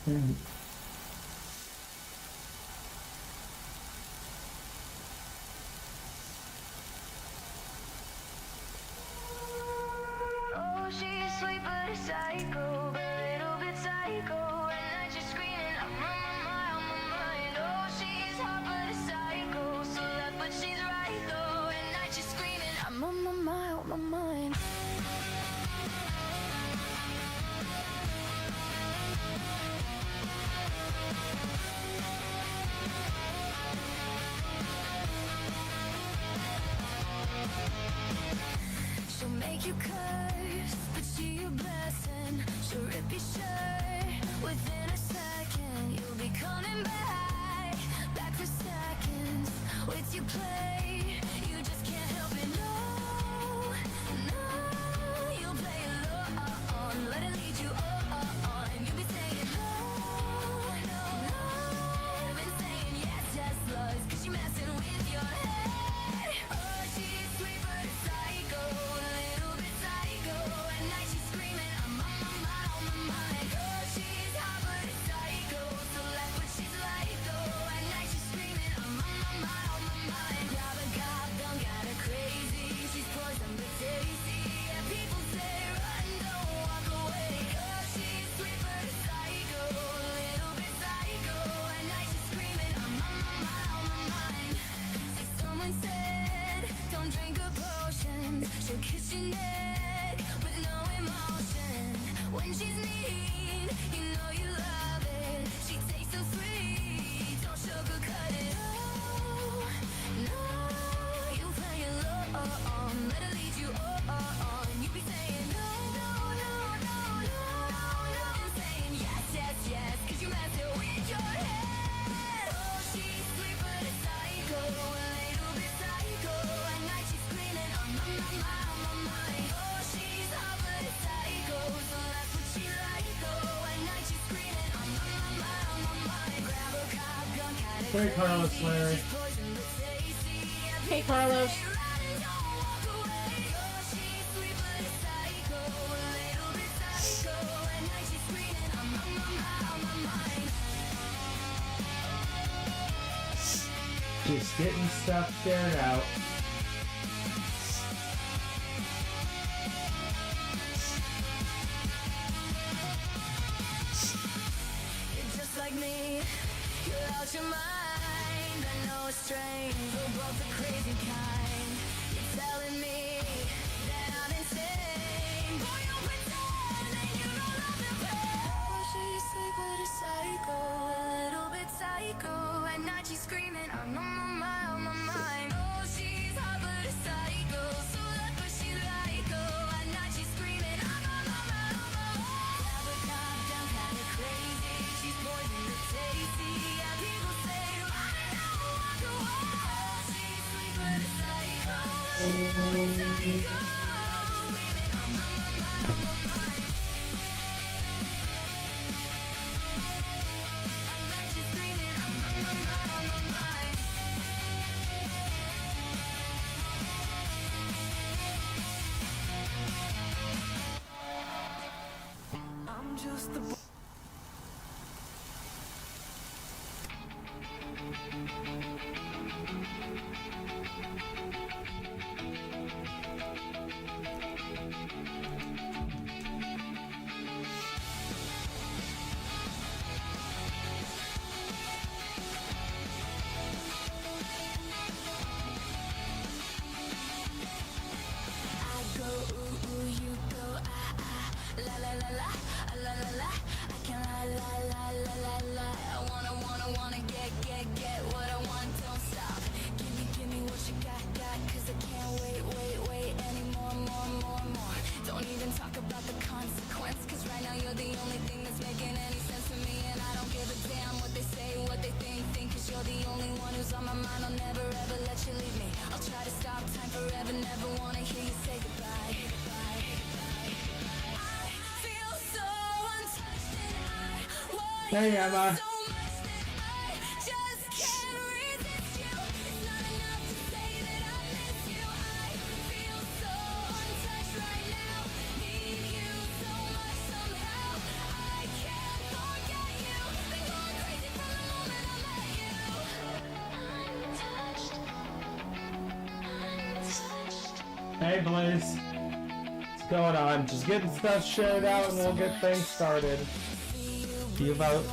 Oh, she's sweet but a psycho, but a little bit psycho. At night she's screaming, I'm on my mind. Oh, she's hot but a psycho, so left but she's right though. At night she's screaming, I'm on my mind. She'll make you curse, but she a blessing. She'll rip your shirt within a second. You'll be coming back for seconds. With you play, you just can't help it. No, you'll play along. Let it lead you on. You'll be saying no. Been saying yes, loves, 'cause you messing with your head. Oh, she's sweet but a psycho, a little bit psycho. At night she's screaming, I'm on my mind. Oh, she's hot but a psycho, so left but she's right though. At night she's screaming, I'm on my mind. Grab a gun, got her crazy. She's poison but tasty. Yeah, people say run, don't walk away. Oh, she's sweet but a psycho, a little bit psycho. At night she's screaming, I'm on my mind. Like someone said, don't drink her potions. She'll kiss your neck with no emotion. When she's mean, you know you love it. She tastes so sweet, don't sugarcoat it. No, you play along. Let her lead you on. You be saying no. And saying yes, 'cause you messing with your head. Oh, she's sweet but a psycho, a little bit psycho. At night she's screaming, I'm on my mind. Oh, she's hot but a psycho, so that's what she like though. At night she's screaming, I'm on my mind. Grab a cop gun, got it Hey, Carlos, crazy. Larry. She's poison but tasty. Yeah, Hey, Carlos. say run and don't walk away. Oh, she's sweet but a psycho, a little bit psycho. At night she's screaming, I'm on my mind. Just getting stuff shared out. You're just like me, you're out your mind. I know it's strange, we're both the crazy kind. You're telling me that I'm insane. Boy, you pretend that you don't love the pain. Oh, she's sweet but a psycho, a little bit psycho. At night she's screaming, I'm on my mind. Oh, she's hot but a psycho, so left but she like oh. At night she's screaming, I'm on my mind. Grab a cop down, kinda crazy. She's poison but tasty. Yeah, people say run and don't walk away. Oh, she's sweet but a psycho, a little bit psycho. Screaming, I'm on my mind. At night she's screaming, I'm on my mind. I'm just the I go ooh, you go la la la la, la la la. I can la. I wanna get what I want. Don't stop. Give me what you got, 'cause I can't wait anymore, more. Don't even talk about the consequence, 'cause right now you're the only thing that's making any sense to me, and I don't give a damn what they say, what they think, 'cause you're the only one who's on my mind. I'll never ever let you leave me. I'll try to stop time forever, never wanna hear you say goodbye. I feel so untouched and I want Hey, you Emma. so much that I just can't resist you. It's not enough to say that I miss you. I feel so untouched right now. Need you so much somehow. I can't forget you. Hey Blaze, what's going on? Just getting stuff shared out and we'll get things started. You vote.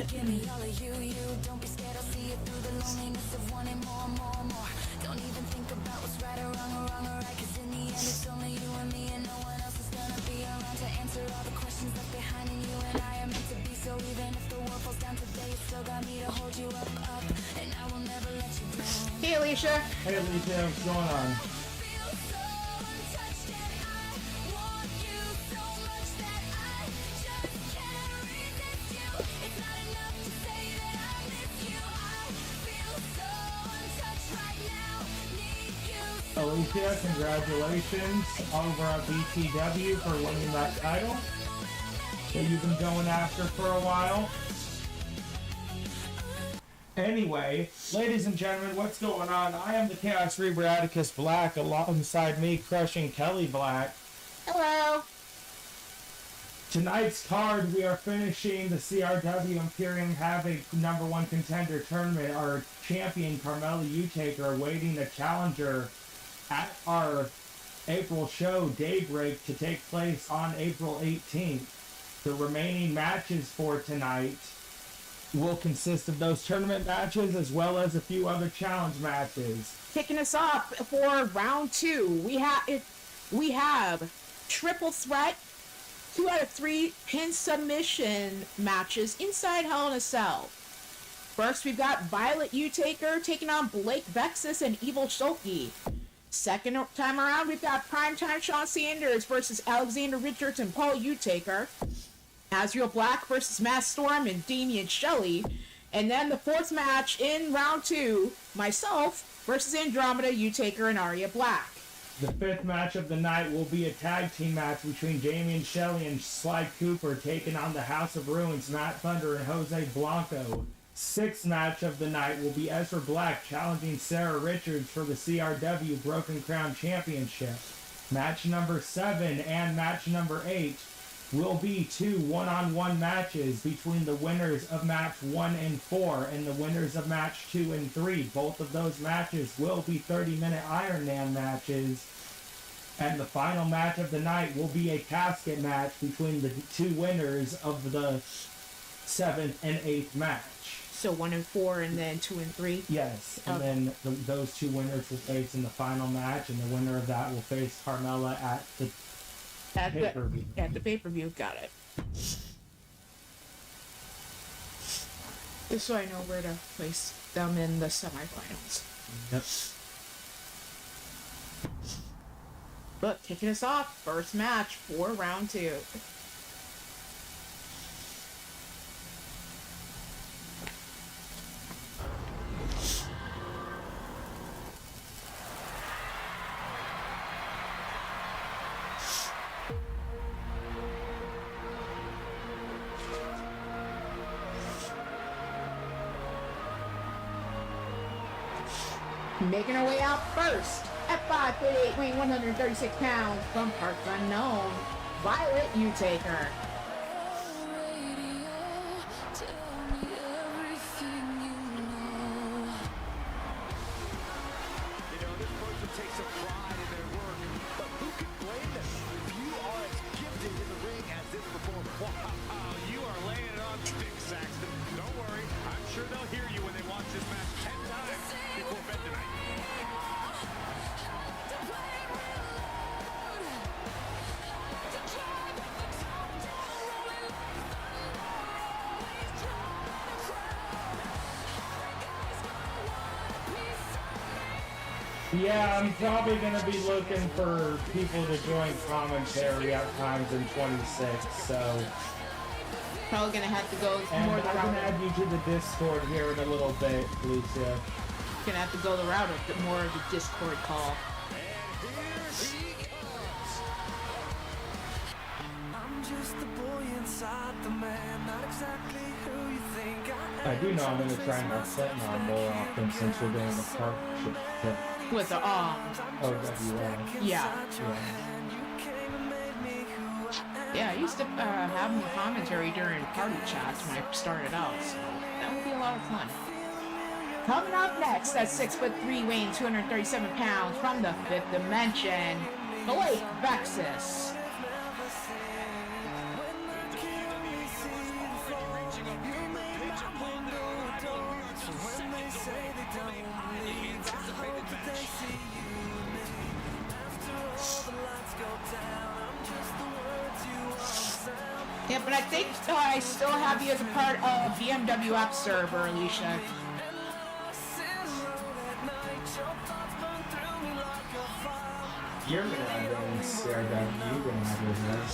Give me all of you, don't be scared, I'll see you through the loneliness of wanting more. Don't even think about what's right or wrong or right, cause in the end it's only you and me and no one else is gonna be around to answer all the questions left behind, and you and I are meant to be, so even if the world falls down today, you still got me to hold you up, and I will never let you down. Hey, Alicia. Hey Alicia, what's going on? Alicia, congratulations over at BTW for winning that title that you've been going after for a while. Anyway, ladies and gentlemen, what's going on? I am the Chaos Reaper Atticus Black, alongside me, Crushing Kelly Black. Hello. Tonight's card, we are finishing the CRW Imperium Havoc #1 contender tournament. Our champion, Carmella Utaker, awaiting a challenger at our April show, Daybreak, to take place on April 18th. The remaining matches for tonight will consist of those tournament matches as well as a few other challenge matches. Kicking us off for round 2, we have triple threat, 2 out of 3 pin submission matches inside Hell in a Cell. First, we've got Violet Utaker taking on Blake Vexus and Evil Shoki. Second time around, we've got Primetime Sean Sanders versus Alexander Richards and Paul Utaker. Azrael Black versus Matt Storm and Damian Shelley. And then the fourth match in round 2, myself versus Andromeda Utaker and Arya Black. The fifth match of the night will be a tag team match between Damian Shelley and Sly Cooper, taking on the House of Ruins, Matt Thunder and Jose Blanco. Sixth match of the night will be Ezra Black challenging Sarah Richards for the CRW Broken Crown Championship. Match number 7 and match number 8 will be 2 one-on-one matches between the winners of match 1 and 4 and the winners of match 2 and 3. Both of those matches will be 30-minute Iron Man matches. And the final match of the night will be a casket match between the 2 winners of the 7th and 8th match. So 1 and 4 and then 2 and 3? Yes, and then those 2 winners will face in the final match, and the winner of that will face Carmella at the pay-per-view. At the pay-per-view, got it. Just so I know where to place them in the semifinals. Yep. But kicking us off, first match for round 2. Making her way out first, at 5'8", weighing 136 pounds, from parts unknown, Violet Utaker. This person takes a pride in their work, but who can blame them? If you are as gifted in the ring as this performer, wow, you are laying it on thick, Saxton. Don't worry, I'm sure they'll hear you when they watch this match 10 times before bed tonight. Yeah, I'm probably going to be looking for people to join commentary at times in 26, so... Probably gonna have to go And more I the can route. add you to the Discord here in a little bit, Lucia. Gonna have to go the route of more of the Discord call. I'm just the boy inside the man, not exactly who you think I do know I'm going to try and have Slipknot more often since we're doing the partnership with With the OWA. yeah. Yeah. Yeah, I used to have him commentary during party chats when I started out, so that would be a lot of fun. Coming up next, at 6'3", weighing 237 pounds, from the Fifth Dimension, Blake Vexus. Yeah, but I think I still have you as a part of BMWF server, Alicia. You're gonna have it in CRW, you're gonna have it there.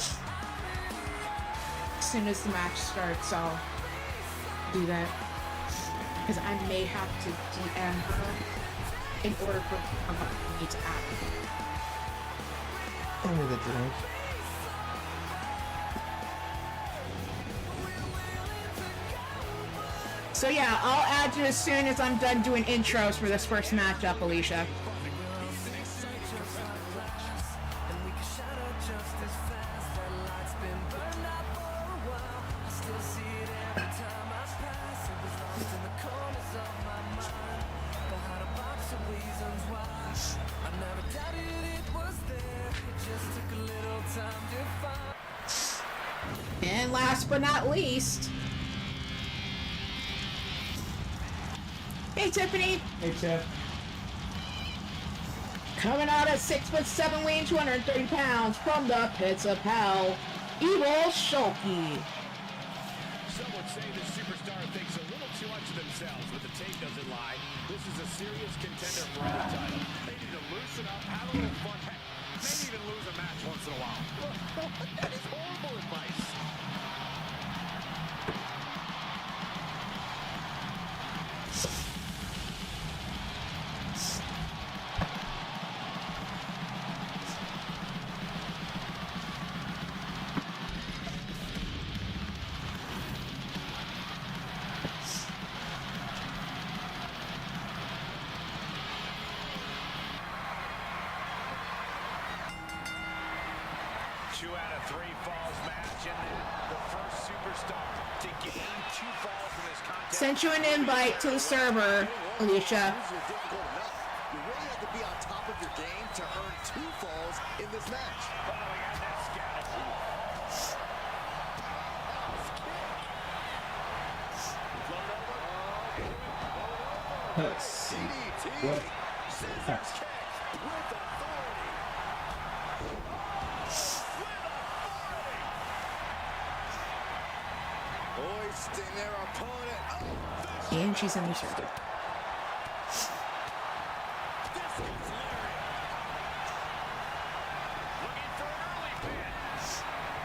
As soon as the match starts, I'll do that. Because I may have to DM her in order for me to act. Only the drink. So yeah, I'll add you as soon as I'm done doing intros for this first matchup, Alicia. And last but not least, hey Tiffany! Hey, Tiff. Coming out at 6'7", weighing 230 pounds, from the pits of hell, Evil Shulky. Some would say this superstar thinks a little too much of themselves, but the tape doesn't lie. This is a serious contender for any title. They need to loosen up, have a little fun, maybe even lose a match once in a while. That is horrible advice. Sent you an invite to the server, Alicia. You really have to be on top of your game to earn 2 falls in this match. Let's see. What? Hoisting their opponent. And she's in the circle.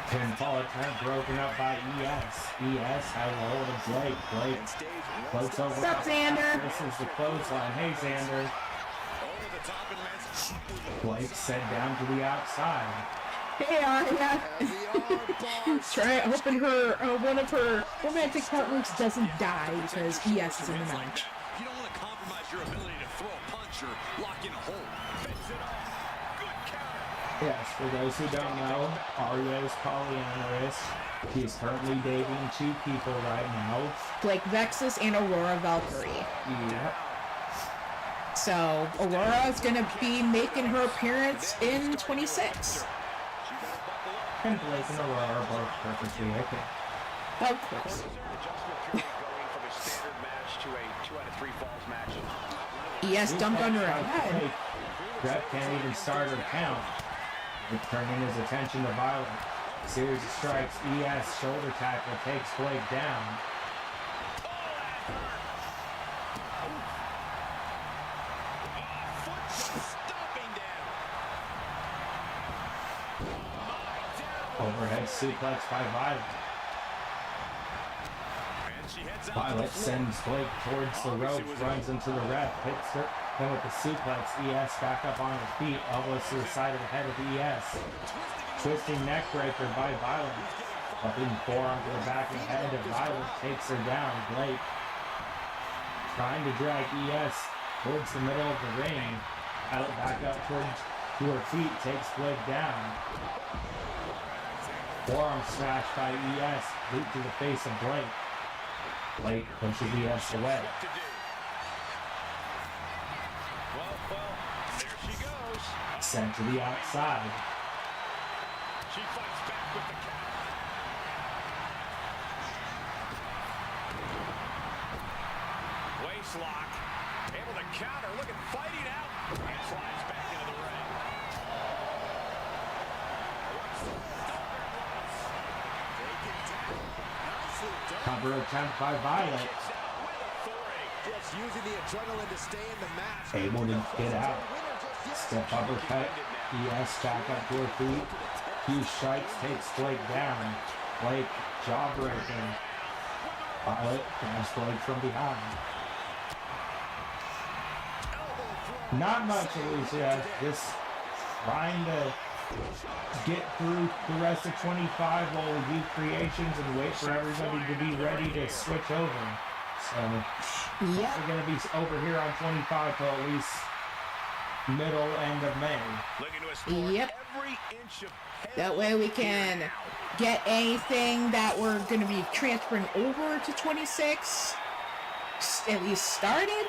Pinfall attempt broken up by ES. ES has a hold of Blake. Blake floats over. What's up, Xander? This is the clothesline. Hey, Xander. Blake set down to the outside. Hey, Arya. Hoping one of her romantic partners doesn't die because ES is in the match. You don't want to compromise your ability to throw a punch or lock in a hold. Fence it off. Good counter. Yes, for those who don't know, Arya is polyamorous. He is currently dating 2 people right now. Blake Vexus and Aurora Valkyrie. Yep. So, Aurora is going to be making her appearance in 26. And Blake and Aurora are both perfectly okay. Of course. ES dumped under her head. Rep can't even start or count. It's turning his attention to violence. Series of strikes, ES shoulder tackle takes Blake down. Overhead suplex by Violet. Violet sends Blake towards the ropes, runs into the ref, hits her, then with the suplex, ES back up on his feet, elbows to the side of the head of ES. Twisting neck breaker by Violet. Upping forearm to the back of the head of Violet takes her down. Blake trying to drag ES towards the middle of the ring. Violet back up towards to her feet, takes Blake down. Forearm smash by ES, boot to the face of Blake. Blake pushes ES away. Well, there she goes. Sent to the outside. She fights back with the counter. Waist lock. Able to counter. Look at fighting out. And slides back into the ring. Cover attempt by Violet. Just using the adrenaline to stay in the match. Able to get out. Step uppercut. ES back up to her feet. Huge strikes, takes Blake down. Blake jawbreaking. Violet grabs Blake from behind. Not much, Alicia. Just trying to get through the rest of 25 while we do creations and wait for everybody to be ready to switch over. So Yep. we're going to be over here on 25 till at least middle end of May. Looking to explore Yep. every inch of That way we can get anything that we're going to be transferring over to 26 at least started,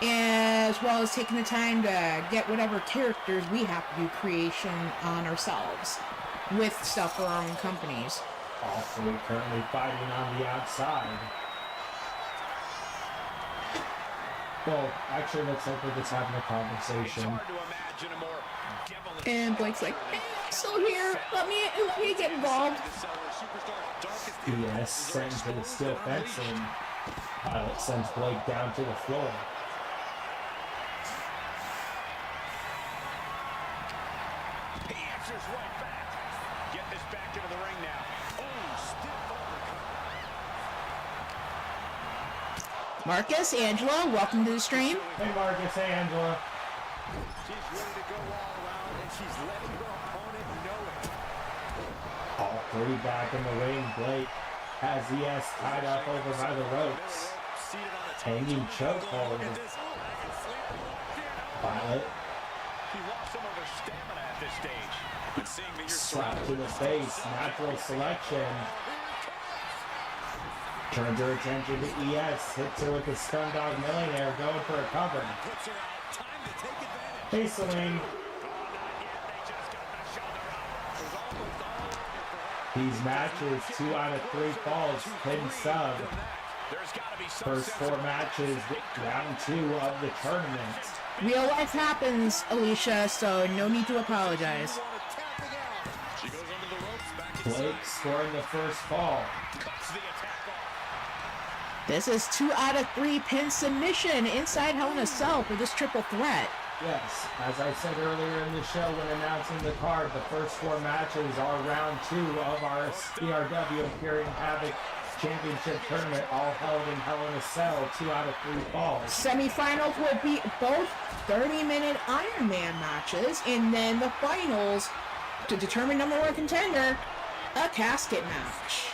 as well as taking the time to get whatever characters we have to do creation on ourselves with stuff for our own companies. All three currently fighting on the outside. Well, actually, looks like they're just having a It's conversation. hard to imagine a more devilish And Blake's like, still here, let me get involved. ES sends to the steel fencing. Violet sends Blake down to the floor. He answers right back. Get this back into the ring now. Oh, stiff uppercut. Marcus, Angela, welcome to the stream. Hey Marcus, hey Angela. She's ready to go all around, and she's letting her opponent know it. All three back in the ring. Blake has ES tied up over by the ropes. Hanging chokehold. Violet He lost some of her stamina at this stage. But seeing that you're slap to the face. Natural selection. Turns her attention to ES. Hits her with the Stun Dog Millionaire. Going for a cover. puts her out. Time to take advantage. Hey Celine. These matches, 2 out of 3 falls, pin sub. There's got to be some First 4 matches, round 2 of the tournament. Real life happens, Alicia, so no need to apologize. She goes under the ropes, back to Blake scoring the first fall. cuts the attack off. This is 2 out of 3 pin submission inside Hell in a Cell for this triple threat. Yes, as I said earlier in the show when announcing the card, the first 4 matches are round 2 of our CRW Imperium Havoc Championship Tournament, all held in Hell in a Cell, 2 out of 3 falls. Semifinals will be both 30-minute Iron Man matches, and then the finals to determine number 1 contender, a casket match.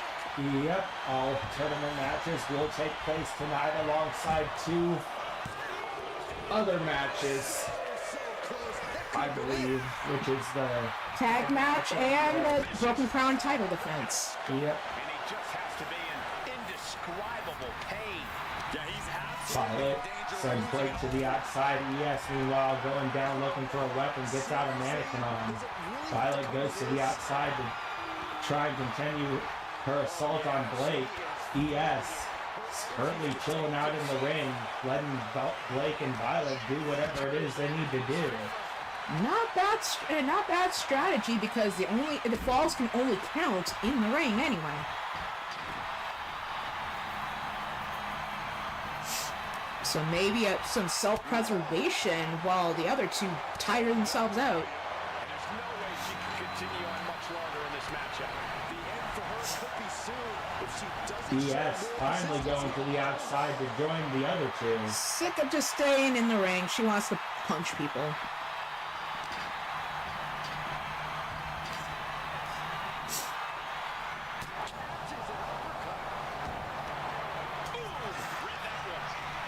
Yep, all tournament matches will take place tonight alongside 2 other matches, I believe, which is the Tag match and the Broken Crown title defense. yep. And he just has to be in indescribable pain. Yeah, he's Violet sends Blake to the outside. ES meanwhile going down looking for a weapon, gets out a mannequin on. Violet goes to the outside to try and continue her assault on Blake. ES currently chilling out in the ring, letting Blake and Violet do whatever it is they need to do. Not bad strategy, because the falls can only count in the ring anyway. So maybe some self-preservation while the other 2 tire themselves out. And there's no way she can continue on much longer in this matchup. The end for her could be soon if she doesn't. ES finally going to the outside to join the other 2. Sick of just staying in the ring. She wants to punch people.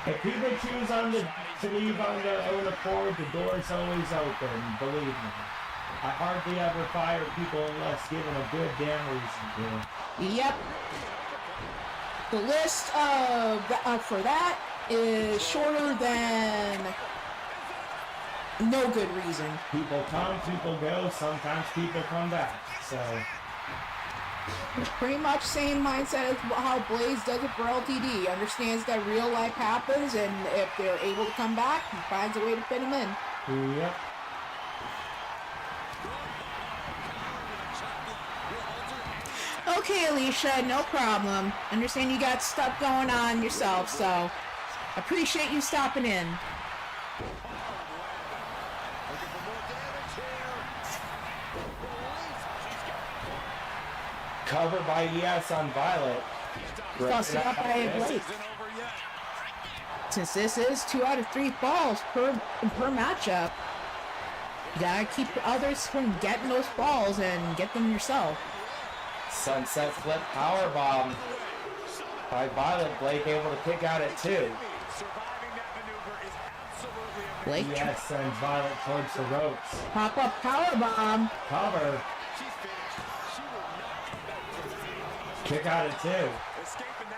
If people choose to leave on their own accord, the door's always open, believe me. I hardly ever fire people unless given a good damn reason to. Yep. The list of for that is shorter than no good reason. People come, people go, sometimes people come back. So Pretty much same mindset as how Blaze does it for LTD. Understands that real life happens, and if they're able to come back, he finds a way to fit them in. yep. Okay, Alicia, no problem. Understand you got stuff going on yourself, so appreciate you stopping in. Cover by ES on Violet. Busted up by Blake. Since this is 2 out of 3 falls per matchup, you gotta keep others from getting those falls and get them yourself. Sunset flip powerbomb by Violet. Blake able to kick out at 2. Blake ES sends Violet towards the ropes. pop up powerbomb. Cover. Kick out at 2.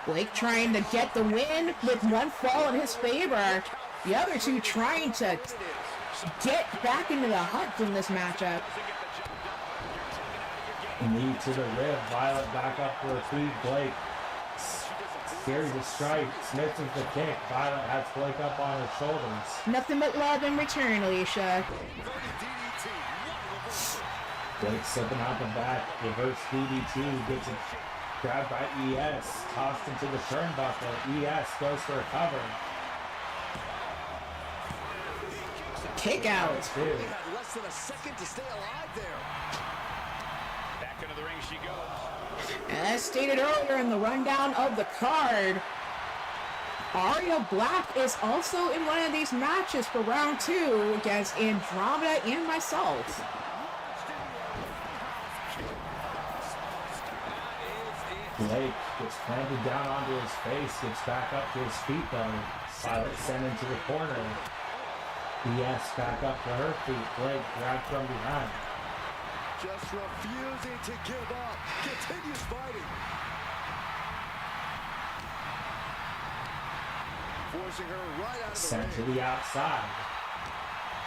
Blake trying to get the win with one fall in his favor. The other two trying to get back into the hunt from this matchup. Knee to the rib. Violet back up for a feet. Blake carries a strike. Smith with the kick. Violet has Blake up on her shoulders. Nothing but love in return, Alicia. Blake slipping out the back. Reverse DDT. Gets it grabbed by ES. Tossed into the turnbuckle. ES goes for a cover. Kick out. Less than a second to stay alive there. Back into the ring she goes. And as stated earlier in the rundown of the card, Aria Black is also in one of these matches for round 2 against Andromeda and myself. Blake gets planted down onto his face, gets back up to his feet though. Violet sent into the corner. ES back up to her feet. Blake grabbed from behind. Just refusing to give up. Continues fighting. Forcing her right out of the Sent to ring. the outside.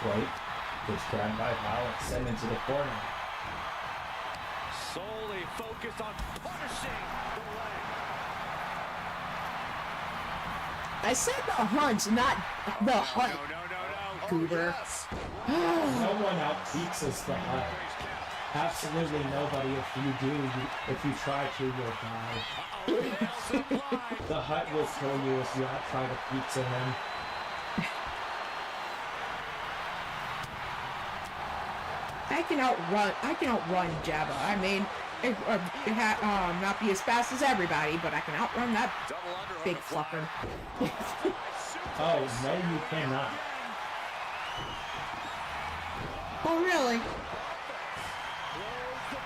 Blake gets grabbed by Violet, sent into the corner. Solely focused on punishing the leg. I said the hunt, not the hunt. No. Goober. Yes. No one outpeaks us the Hut. Absolutely nobody. If you try to, you'll die. The Hut will kill you if you try to pizza him. I can outrun Jabba. I mean, not be as fast as everybody, but I can outrun that big fluffer. Oh, no you cannot. Oh, really?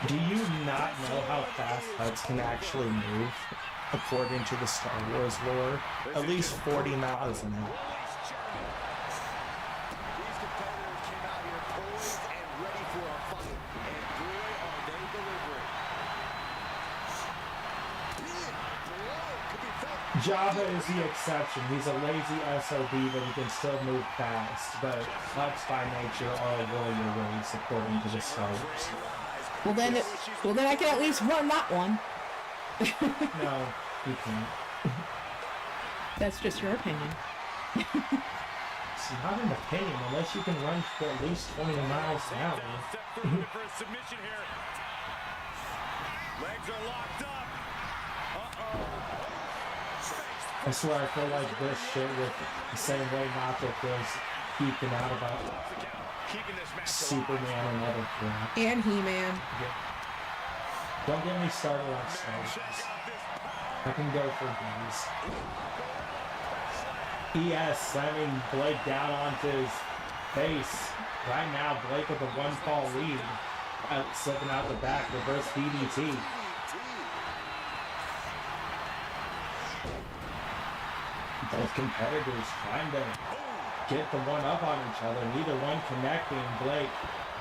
Do you not know how fast Huts can actually move? According to the Star Wars lore, at least 40 miles an hour. These competitors came out here poised and ready for a fight. And boy, are they delivering. Big blow could be felt. Jabba is the exception. He's a lazy SOB, but he can still move fast. But Huts by nature are a warrior race, according to the Star Wars. Well then I can at least run that one. No, you can't. That's just your opinion. It's not an opinion unless you can run for at least 20 miles an hour. For a submission here. Legs are locked up. I swear I feel like this shit with the same way Nacho feels geeking out about Superman and other crap. And He-Man. Don't get me started on Star Wars. I can go for days. ES slamming Blake down onto his face. Right now, Blake with a 1-fall lead. Slipping out the back, reverse DDT. Both competitors trying to get the one up on each other. Neither one connecting. Blake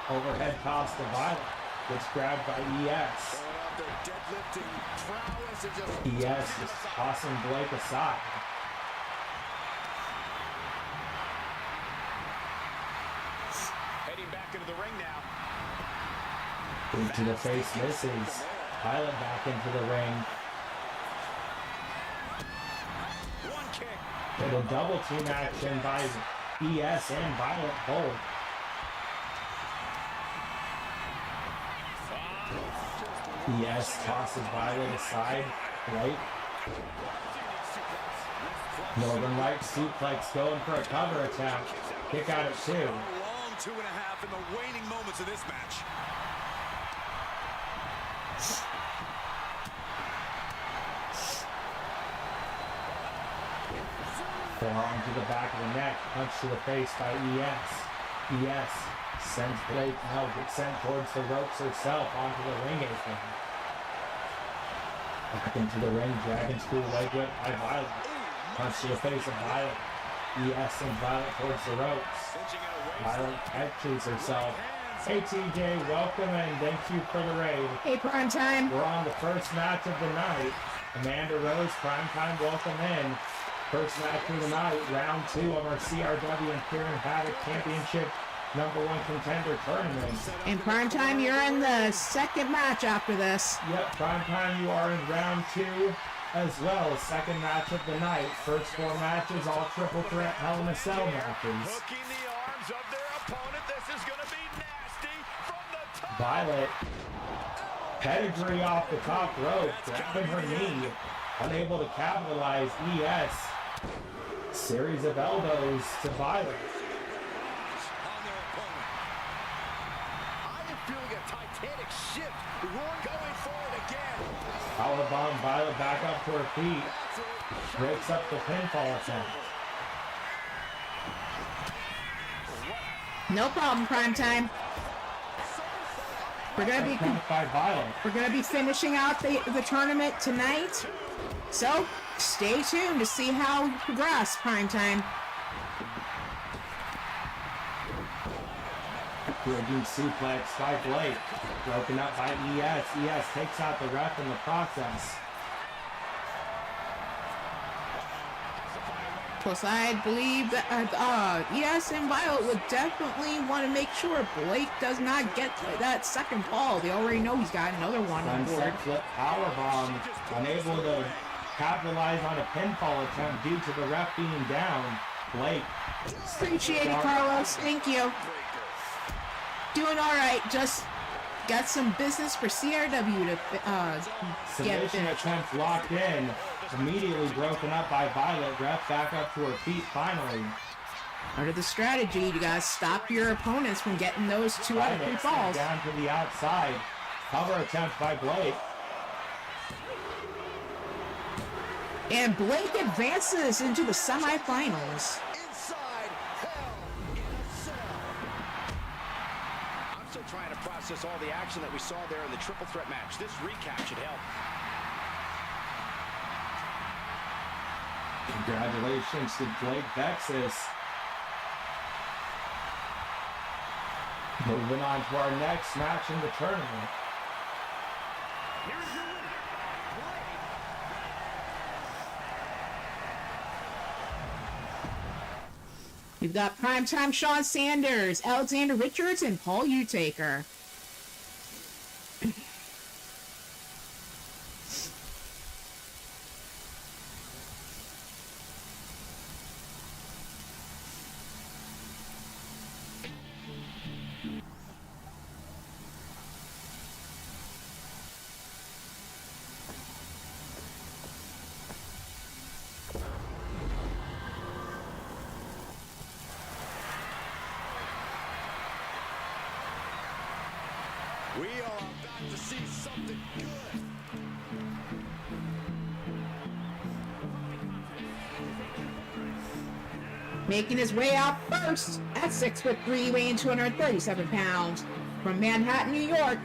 Overhead toss to Violet. Gets grabbed by ES. Throwing out their deadlifting prowess and just ES is tossing Blake aside. heading back into the ring now. Boot to the face misses. Violet back into the ring. One kick. Get a double team action by ES and Violet both. ES tosses Violet aside. Right. Northern Light suplex going for a cover attack. Kick out at 2. A long 2.5 in the waning moments of this match. Forearm to the back of the neck. Punch to the face by ES. ES sends Blake. No, gets sent towards the ropes herself onto the ring apron. Back into the ring. Dragon Screw leg whip by Violet. Punch to the face of Violet. ES and Violet towards the ropes. Violet catches herself. Hey TJ, welcome and thank you for the raid. Hey, prime time. We're on the first match of the night. Amanda Rose, primetime, welcome in. First match of the night, round 2 of our CRW Imperium Havoc Championship #1 contender tournament. In prime time, you're in the second match after this. Yep, primetime, you are in round 2 as well. Second match of the night. First 4 matches, all triple threat Hell in a Cell matches. Hooking the arms of their opponent. This is going to be nasty from the top. Violet, pedigree off the top rope, grabbing her knee, unable to capitalize. ES, series of elbows to Violet. On their opponent. I am feeling a titanic shift. Going forward again. Powerbomb Violet back up to her feet, breaks up the pinfall attempt. No problem, prime time. We're gonna be Attempt by Violet. we're gonna be finishing out the tournament tonight. So stay tuned to see how we progress, prime time. Bridging suplex by Blake, broken up by ES. ES takes out the ref in the process. Plus, I believe that ES and Violet would definitely want to make sure Blake does not get that second fall. They already know he's got another one on board. Sunset flip powerbomb, unable to capitalize on a pinfall attempt due to the ref being down. Blake. Appreciate it, Carlos. Thank you. Doing all right. Just got some business for CRW to get Submission finished. attempt locked in. Immediately broken up by Violet. Ref back up to her feet finally. Part of the strategy, you gotta stop your opponents from getting those 2 out of 3 Violet falls. down to the outside. Cover attempt by Blake. And Blake advances into the semifinals. Inside Hell in a Cell. I'm still trying to process all the action that we saw there in the triple threat match. This recap should help. Congratulations to Blake Vexus. Moving on to our next match in the tournament. We've got primetime Sean Sanders, Alexander Richards, and Paul Utaker. We are about to see something good. Making his way out first at 6'3", weighing 237 pounds. From Manhattan, New York,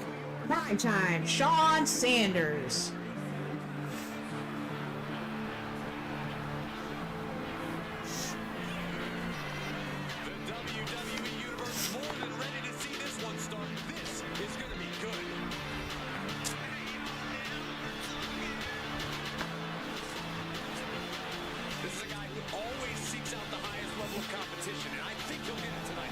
primetime Sean Sanders. The WWE Universe is more than ready to see this one start. competition, and I think he'll get it tonight.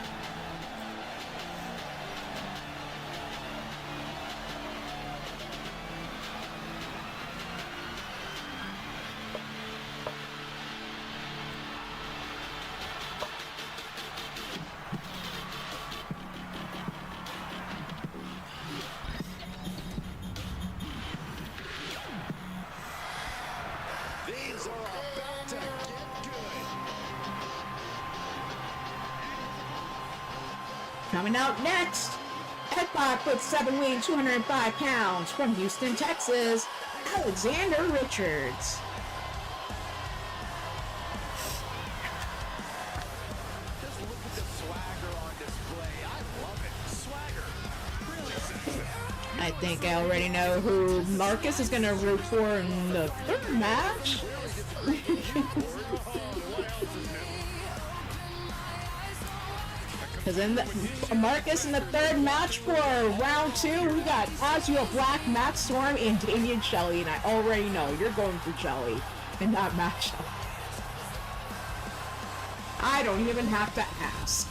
Things are about to get good. Coming out next, at 5'7", weighing 205 pounds, from Houston, Texas, Alexander Richards. Just look at the swagger on display. I love it. Swagger. Really sexy. I think I already know who Marcus is going to root for in the third match. Because Marcus in the third match for round 2, we got Azure Black, Matt Storm, and Damian Shelley, and I already know you're going for Shelley in that matchup. I don't even have to ask.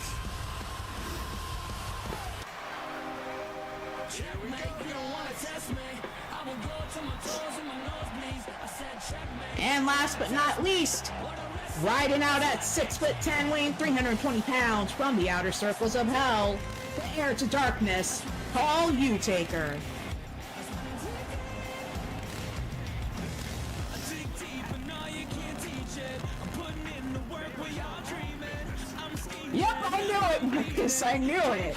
And last but not least, riding out at 6'10", weighing 320 pounds, from the outer circles of hell, the heir to darkness, Paul Utaker. Yep, I knew it, Marcus, I knew it.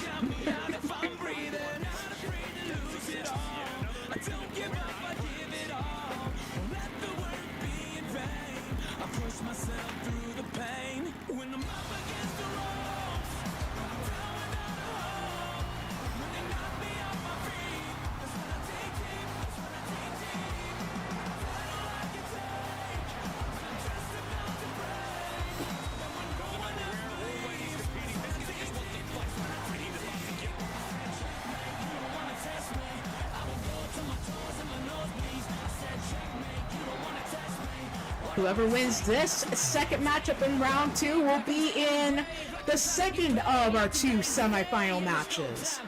Whoever wins this second matchup in round 2 will be in the second of our 2 semifinal matches.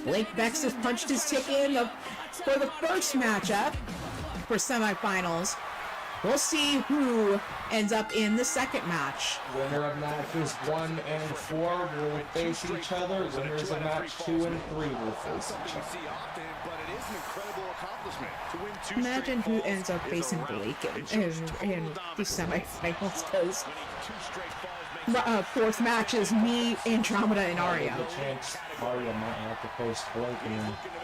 Blake Bex has punched his ticket in for the first matchup for semifinals. We'll see who ends up in the second match. Winner of matches 1 and 4 will face each other. Winners of match 2 and 3 will face each other. Imagine who ends up facing Blake in the semifinals, because fourth match is me, Andromeda, and Aria. The chance Aria might have to face Blake in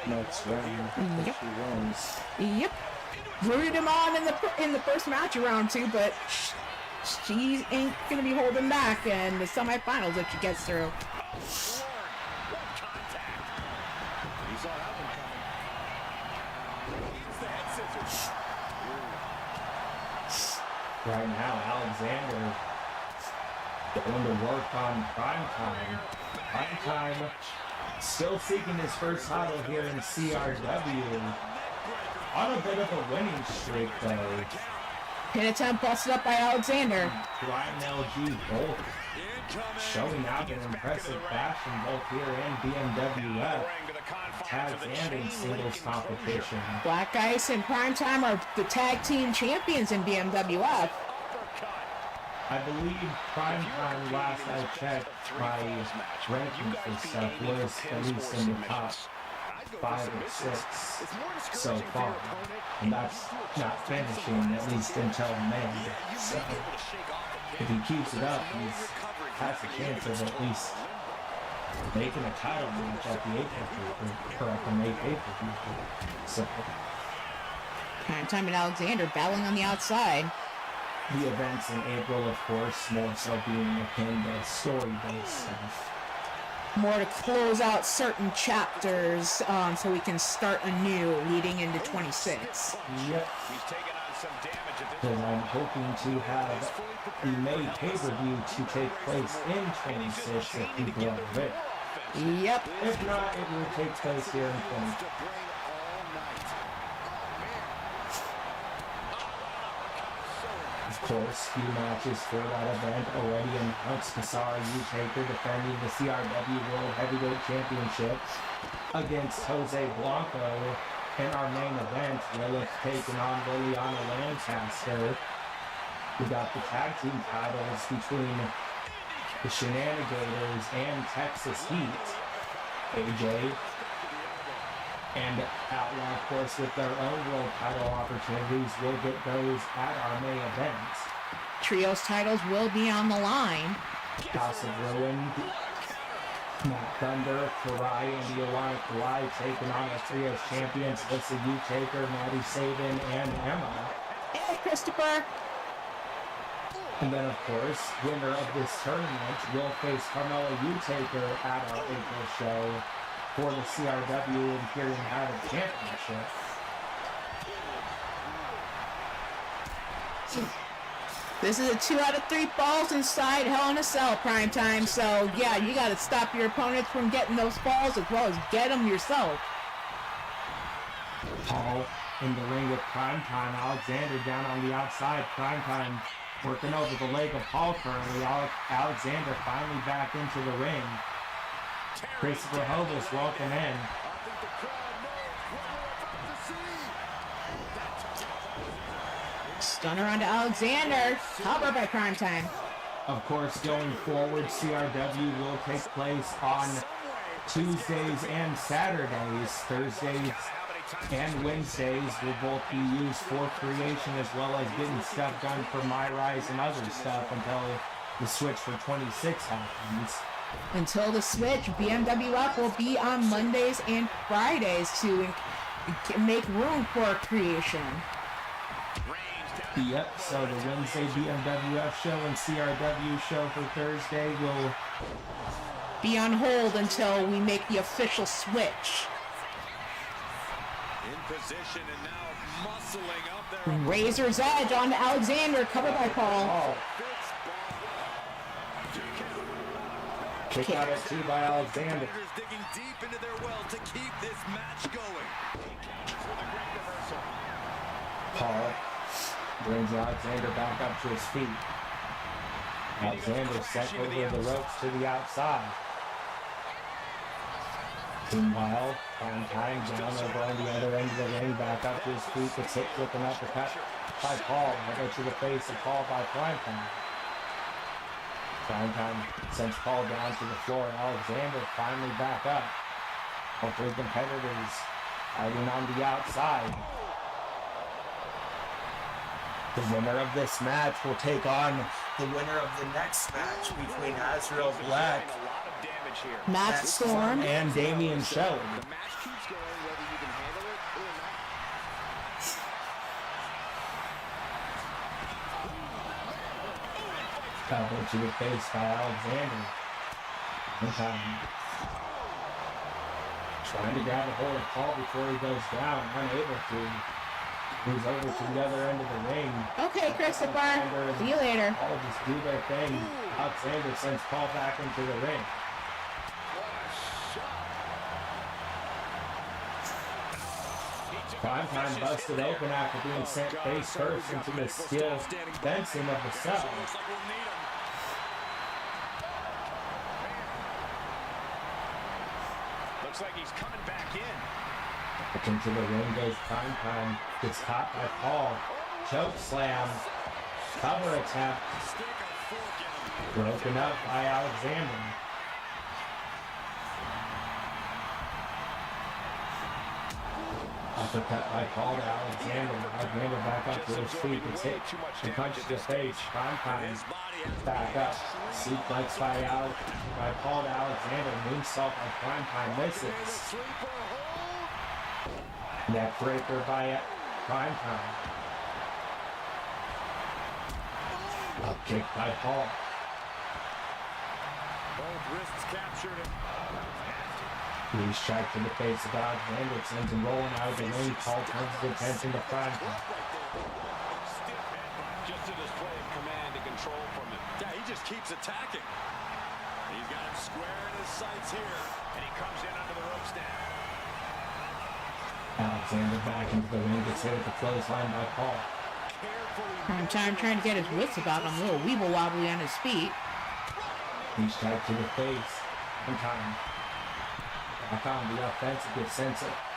the next round if she wins. Yep. Rooted him on in the first match of round 2, but she ain't gonna be holding back in the semifinals if she gets through. Right now, Alexander going to work on Primetime. Primetime still seeking his first title here in CRW. On a bit of a winning streak, though. Pin attempt busted up by Alexander. Prime LG both showing out in impressive fashion both here in BMWF tags and in singles competition. Black Ice and Primetime are the tag team champions in BMWF. I believe Primetime, last I checked, my ranking for stuff was at least in the top 5 or 6 so far, and that's not finishing at least until May. So if he keeps it up, he has a chance of at least making a title match at the May pay-per-view. So Primetime and Alexander battling on the outside. the events in April, of course, more so being akin to story-based stuff. More to close out certain chapters, so we can start anew leading into 26. Yep. Because I'm hoping to have the May pay-per-view to take place in 26 if people are there. Yep. If not, it will take place here in 20. course, few matches for that event already announced. Ai Intergender defending the CRW World Heavyweight Championship against Jose Blanco. In our main event, Lilith taking on Liliana Lancaster. We got the tag team titles between the Shenanigators and Texas Heat. AJ and Outlaw, of course, with their own world title opportunities. We'll get those at our main event. Trios titles will be on the line. House of Ruin, Matt Thunder, Karai, and Ioana Kawai taking on our trios champions, Lisa Utaker, Maddie Sabin, and Emma. Hey, Christopher. And then, of course, winner of this tournament will face Carmella Utaker at our April show for the CRW Imperium Battle Championship. This is a 2 out of 3 falls inside Hell in a Cell primetime, so yeah, you gotta stop your opponents from getting those falls as well as get them yourself. Paul in the ring with Primetime. Alexander down on the outside. Primetime working over the leg of Paul currently. Alexander finally back into the ring. Christopher Hovis, welcome in. Stunner onto Alexander, covered by Primetime. Of course, going forward, CRW will take place on Tuesdays and Saturdays. Thursdays and Wednesdays will both be used for creation as well as getting stuff done for My Rise and other stuff until the switch for 26 happens. Until the switch, BMWF will be on Mondays and Fridays to make room for creation. Yep, so the Wednesday BMWF show and CRW show for Thursday will be on hold until we make the official switch. In position and now muscling up there. Razor's Edge on Alexander, covered by Paul. Kick out at 2 by Alexander. Digging deep into their well to keep this match going. Paul brings Alexander back up to his feet. Alexander sent over the ropes to the outside. Meanwhile, Primetime down over on the other end of the ring, back up to his feet, gets hit with an uppercut by Paul. Right to the face of Paul by Primetime. Primetime sends Paul down to the floor. Alexander finally back up. All three competitors fighting on the outside. The winner of this match will take on the winner of the next match between Azrael Black, Matt Storm, and Damian Shelley. The match keeps going whether you can handle it or not. Elbow to the face by Alexander. Trying to grab a hold of Paul before he goes down, unable to. Moves over to the other end of the ring. Okay, Christopher. See you later. Paul just do their thing. Alexander sends Paul back into the ring. Primetime busted open after being sent face first into the steel fencing of the cell. Looks like he's coming back in. Back into the ring goes Primetime. Gets caught by Paul. Choke slam. Cover attempt. Broken up by Alexander. Uppercut by Paul to Alexander. Alexander back up to his feet. Gets hit. He punches the face. Primetime back up. Suplex by Paul to Alexander. Moonsault by Primetime misses. Neck breaker by Primetime. Up kick by Paul. Both wrists captured it. Knee strike to the face of Alexander, sends him rolling out of the ring. Paul turns his attention to Primetime. Just a display of command and control from him. Yeah, he just keeps attacking. He's got him square in his sights here, and he comes in under the ropes now. Alexander back into the ring, gets hit at the clothesline by Paul. Primetime trying to get his wits about him, a little weeble wobbly on his feet. He's tied to the face. Primetime. Back on the offensive, gets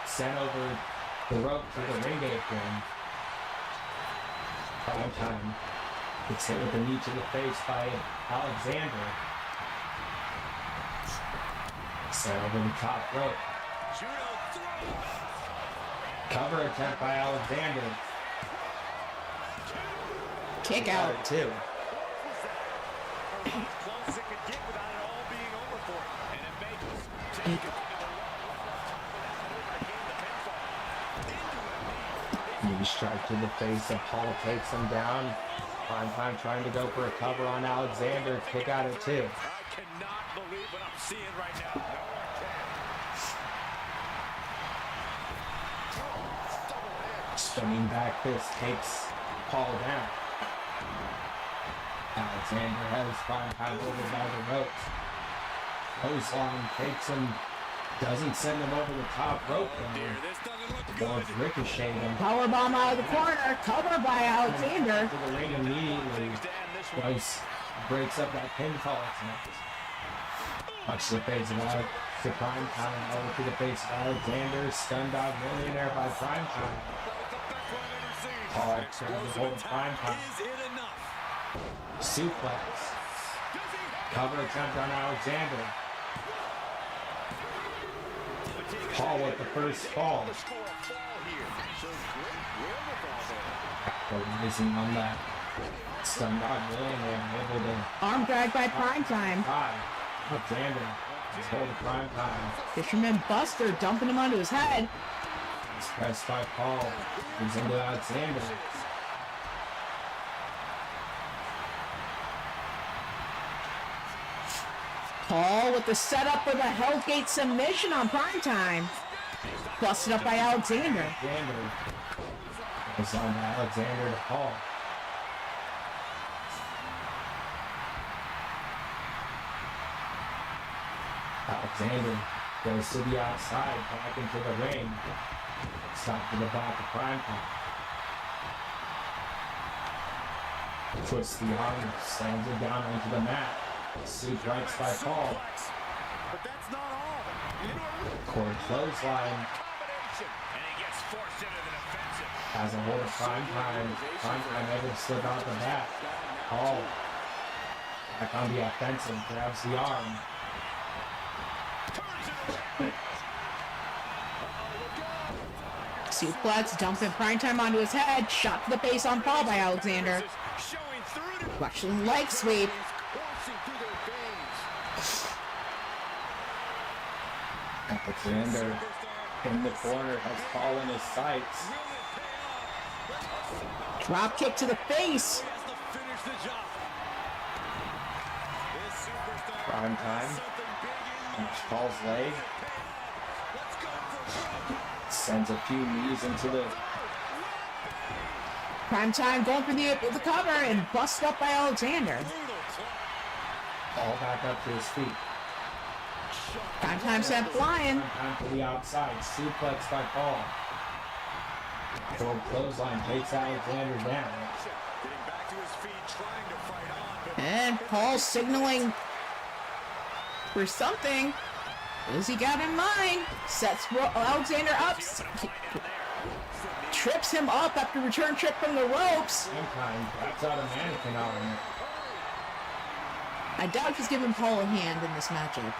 sent over the rope to the ring apron. Primetime gets hit with a knee to the face by Alexander. Sent over the top rope. Cover attempt by Alexander. Kick out. Two. Knee strike to the face and Paul takes him down. Primetime trying to go for a cover on Alexander. Kick out at 2. I cannot believe what I'm seeing right now. Spinning back fist takes Paul down. Alexander has Primetime over by the ropes. Clothesline takes him, doesn't send him over the top rope though. Does ricochet him. Powerbomb out of the corner, covered by Alexander. To the ring immediately. Breaks up that pinfall attempt. Watch the face of Alex to Primetime, over to the face of Alexander. Stun Dog Millionaire by Primetime. Paul trying to hold Primetime. Suplex. Cover attempt on Alexander. Paul with the first fall. Capitalizing on that. Stun Dog Millionaire able to Arm drag by Primetime. Alexander is holding Primetime. Fisherman Buster dumping him onto his head. He's pressed by Paul. He's into Alexander. Paul with the setup for the Hellgate submission on Primetime. Busted up by Alexander. Alexander goes on to Alexander to Paul. Alexander goes to the outside, back into the ring. Stop to the back of Primetime. Twists the arm, slams it down onto the mat. Suplex by Paul. But that's not all. Cord clothesline. Has a hold of Primetime. Primetime able to slip out the back. Paul back on the offensive, grabs the arm. Suplex dumping Primetime onto his head. Shot to the face on Paul by Alexander. Watch the leg sweep. Alexander in the corner has Paul in his sights. Drop kick to the face. Primetime. Catch Paul's leg. Sends a few knees into the... Primetime going for the cover and busted up by Alexander. Paul back up to his feet. Primetime sent flying. Primetime to the outside. Suplex by Paul. Short clothesline takes Alexander down. And Paul signaling for something. What does he got in mind? Sets Alexander up. Trips him up after return trip from the ropes. Primetime grabs out a mannequin arm. I doubt he's giving Paul a hand in this matchup.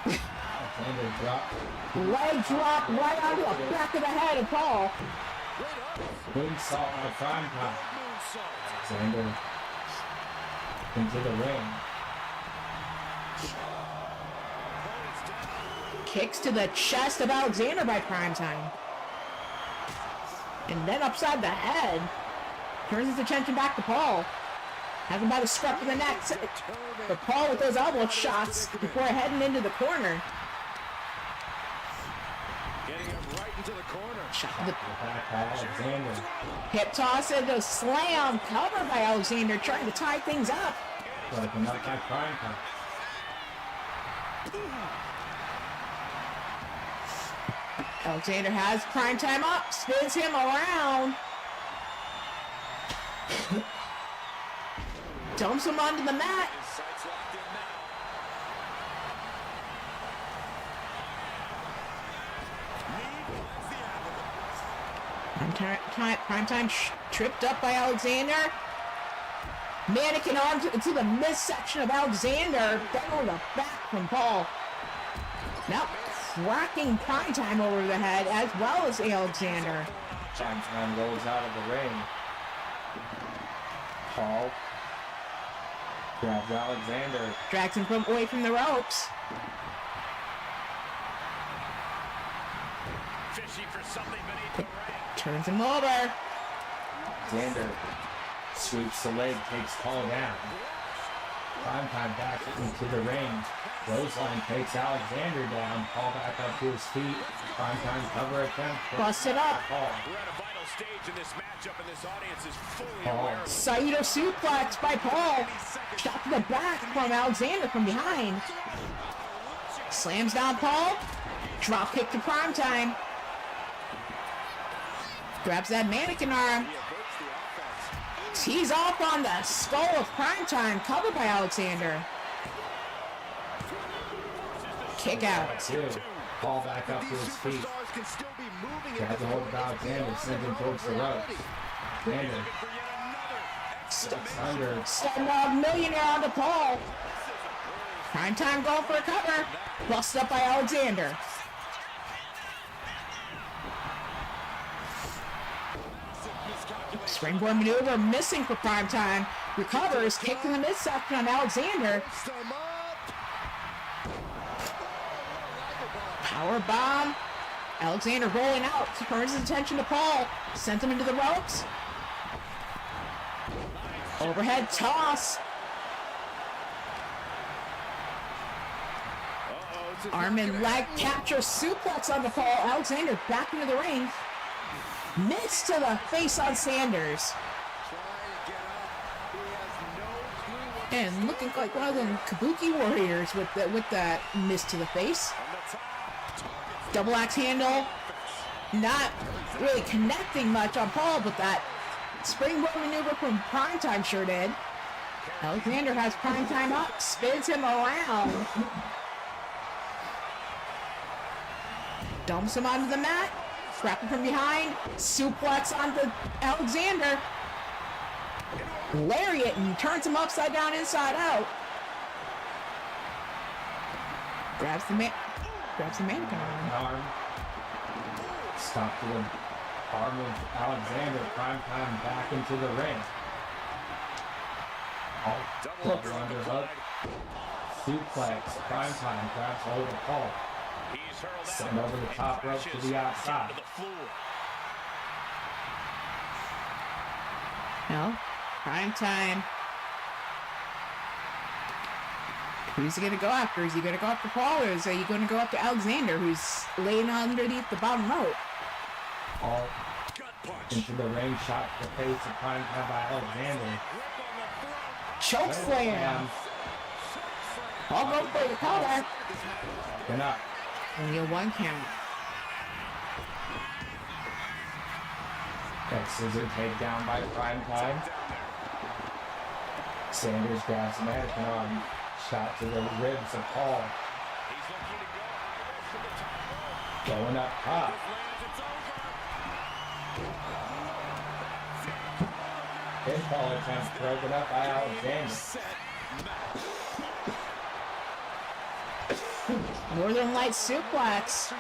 Alexander dropped. Leg drop right onto the back of the head of Paul. Moonsault by Primetime. Alexander into the ring. Kicks to the chest of Alexander by Primetime. And then upside the head. Turns his attention back to Paul. Has him by the scruff of the neck. For Paul with those elbow shots before heading into the corner. Getting him right into the corner. Shot to the Back by Alexander. hip toss into slam. Covered by Alexander trying to tie things up. Broken up by Primetime. Alexander has Primetime up. Spins him around. Dumps him onto the mat. His sights locked in now. Primetime tripped up by Alexander. Mannequin arm to the midsection of Alexander. Then on the back from Paul. Now cracking Primetime over the head as well as Alexander. Primetime rolls out of the ring. Paul grabs Alexander. Drags him away from the ropes. Fishing for something beneath the ring. Turns him over. Alexander sweeps the leg, takes Paul down. Primetime back into the ring. Roseline takes Alexander down. Paul back up to his feet. Primetime cover attempt. Busted up. Paul. We're at a vital stage in this matchup, and this audience is fully Paul. aware of it. Saito suplex by Paul. Shot to the back from Alexander from behind. Slams down Paul. Drop kick to Primetime. Grabs that mannequin arm. Tees off on the skull of Primetime, covered by Alexander. Kick out. Two. Paul back up to his feet. Grabs a hold of Alexander, sends him towards the ropes. Alexander steps under. Stand-up millionaire onto Paul. Primetime going for a cover. Busted up by Alexander. Springboard maneuver missing for Primetime. Recovers, kick in the midsection on Alexander. Power bomb. Alexander rolling out. Turns his attention to Paul. Sent him into the ropes. Overhead toss. Arm and leg capture suplex on the Paul. Alexander back into the ring. Miss to the face on Sanders. And looking like one of them Kabuki warriors with that miss to the face. Double axe handle. Not really connecting much on Paul, but that springboard maneuver from Primetime sure did. Alexander has Primetime up, spins him around. Dumps him onto the mat. Grappling from behind, suplex onto Alexander. Lariat and turns him upside down, inside out. Grabs the mannequin arm. Stop to the arm of Alexander. Primetime back into the ring. Double underhook. Suplex. Primetime grabs hold of Paul. Send over the top rope to the outside. No. Primetime. Who's he going to go after? Is he going to go after Paul, or is he going to go after Alexander, who's laying underneath the bottom rope? Paul into the ring, shot to the face of Primetime by Alexander. Choke slam. Paul goes for the cover. Backing up. Only a one count. That scissor takedown by Primetime. Sanders grabs the mannequin arm. Shot to the ribs of Paul. Going up top. Pinfall attempt broken up by Alexander. Northern Lights suplex.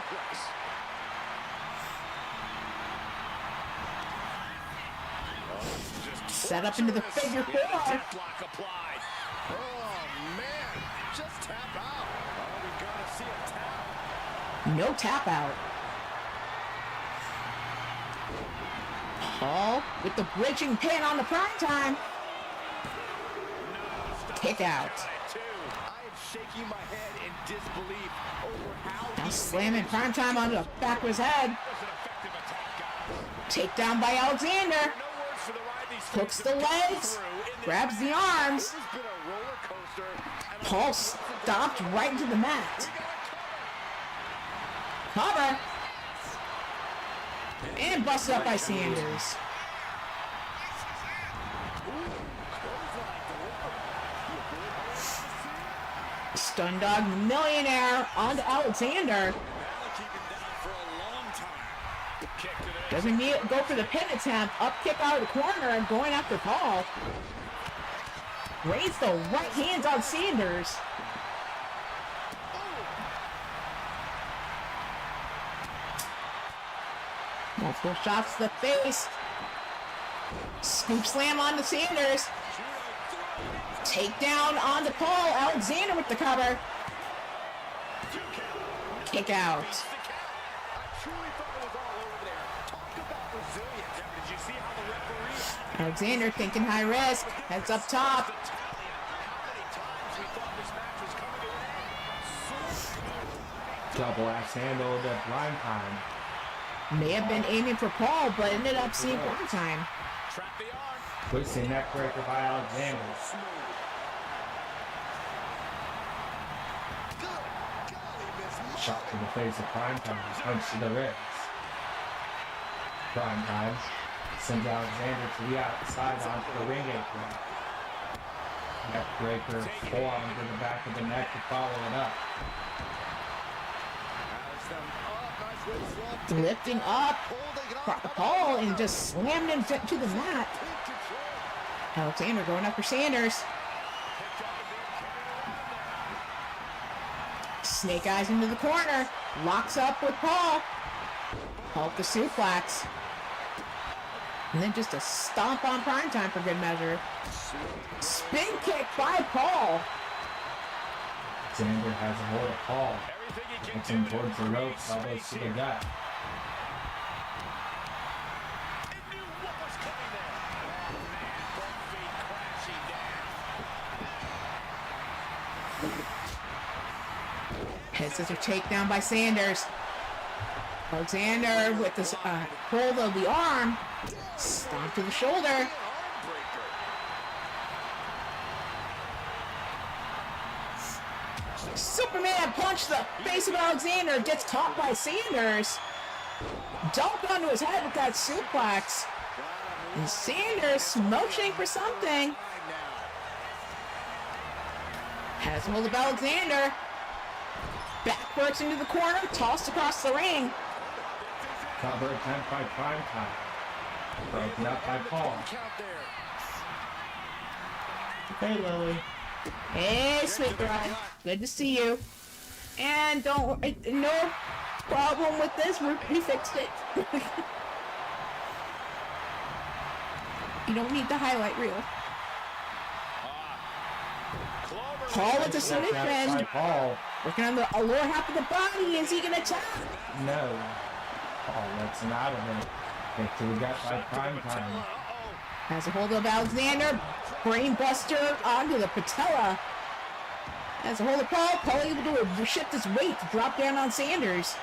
Set up into the figure four. Oh man, just tap out. Oh, we gotta see a tap. No tap out. Paul with the bridging pin on the Primetime. Kick out. I am shaking my head in disbelief over how Now slamming Primetime onto the back of his head. Takedown by Alexander. Hooks the legs. Grabs the arms. Paul stomped right into the mat. Cover. And busted up by Sanders. Stun Dog Millionaire onto Alexander. Doesn't need go for the pin attempt. Up kick out of the corner and going after Paul. Raise the right hands on Sanders. Multiple shots to the face. Scoop slam onto Sanders. Takedown onto Paul. Alexander with the cover. Kick out. Alexander thinking high risk. Heads up top. Double axe handle at blind time. May have been aiming for Paul, but ended up seeing one time. Twisting neckbreaker by Alexander. Shot to the face of Prime Time. Punch to the ribs. Prime Time sends Alexander to the outside onto the ring apron. Neckbreaker forearm to the back of the neck to follow it up. Lifting up Paul and just slammed him to the mat. Alexander going after Sanders. Snake eyes into the corner. Locks up with Paul. Paul with the suplex. And then just a stomp on Primetime for good measure. Spin kick by Paul. Alexander has a hold of Paul. Puts him towards the ropes, elbows to the gut. Head scissor takedown by Sanders. Alexander with this hold of the arm. Stomp to the shoulder. Superman punch the face of Alexander. Gets caught by Sanders. Dumped onto his head with that suplex. And Sanders motioning for something. Has hold of Alexander. Backwards into the corner, tossed across the ring. Cover attempt by Primetime. Broken up by Paul. Hey, Lily. Hey, sweet girl. Good to see you. And don't, no problem with this. We fixed it. You don't need the highlight reel. Paul with the submission. Paul. Working on the lower half of the body. Is he going to tap? No. Paul lets him out of it. Kick to the gut by Primetime. Has a hold of Alexander. Brainbuster onto the patella. Has a hold of Paul. Paul able to shift his weight to drop down on Sanders.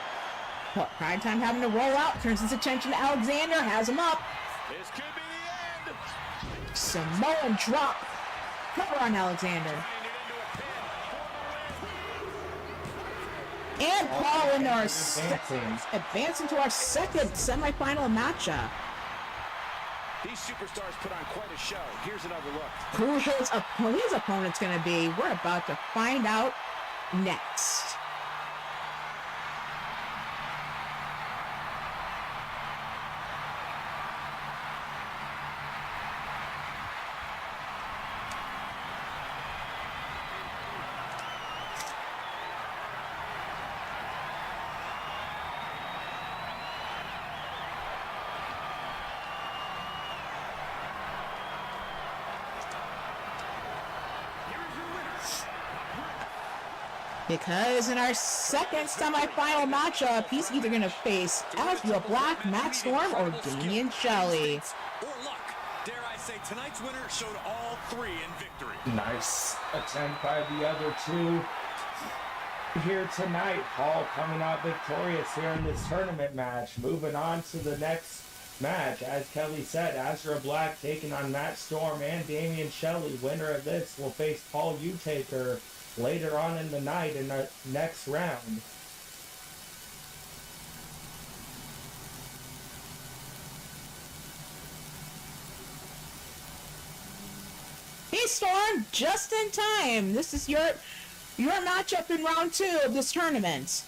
Primetime having to roll out. Turns his attention to Alexander. Has him up. This could be the end. Samoan drop. Cover on Alexander. And Paul into our advancing to our second semifinal matchup. These superstars put on quite a show. Here's another look. Who his opponent's going to be, we're about to find out next. Because in our second semifinal matchup, he's either going to face Azra Black, Matt Storm, or Damian Shelley. Or luck. Dare I say, tonight's winner showed all three in victory. Nice attempt by the other two here tonight. Paul coming out victorious here in this tournament match. Moving on to the next match. As Kelly said, Azra Black taking on Matt Storm and Damian Shelley. Winner of this will face Paul Utaker later on in the night in the next round. Hey Storm, just in time. This is your your matchup in round 2 of this tournament.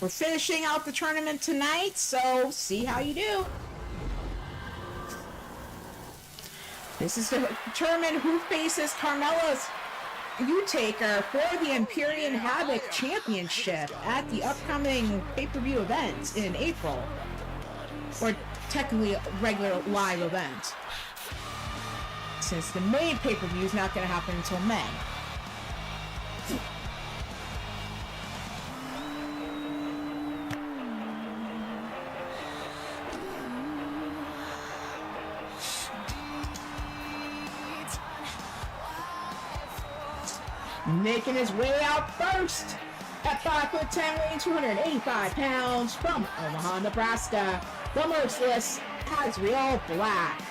We're finishing out the tournament tonight, so see how you do. This is to determine who faces Carmella's Utaker for the Empyrean Havoc Championship at the upcoming pay-per-view event in April. Or technically a regular live event, since the main pay-per-view is not going to happen until May. Making his way out first at 5'10", weighing 285 pounds, from Omaha, Nebraska, the merciless Azriel Black.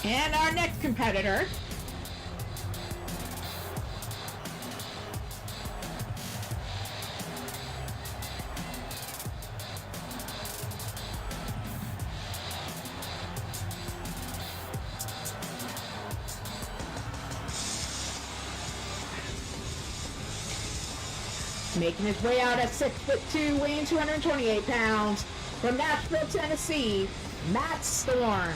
And our next competitor making his way out at 6'2", weighing 228 pounds, from Nashville, Tennessee, Matt Storm.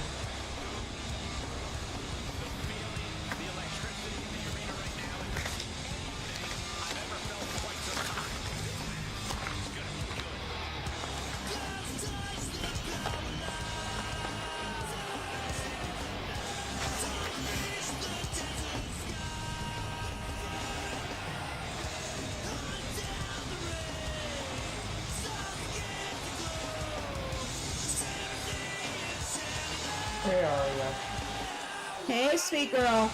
Hey, Aria. Hey, sweet girl.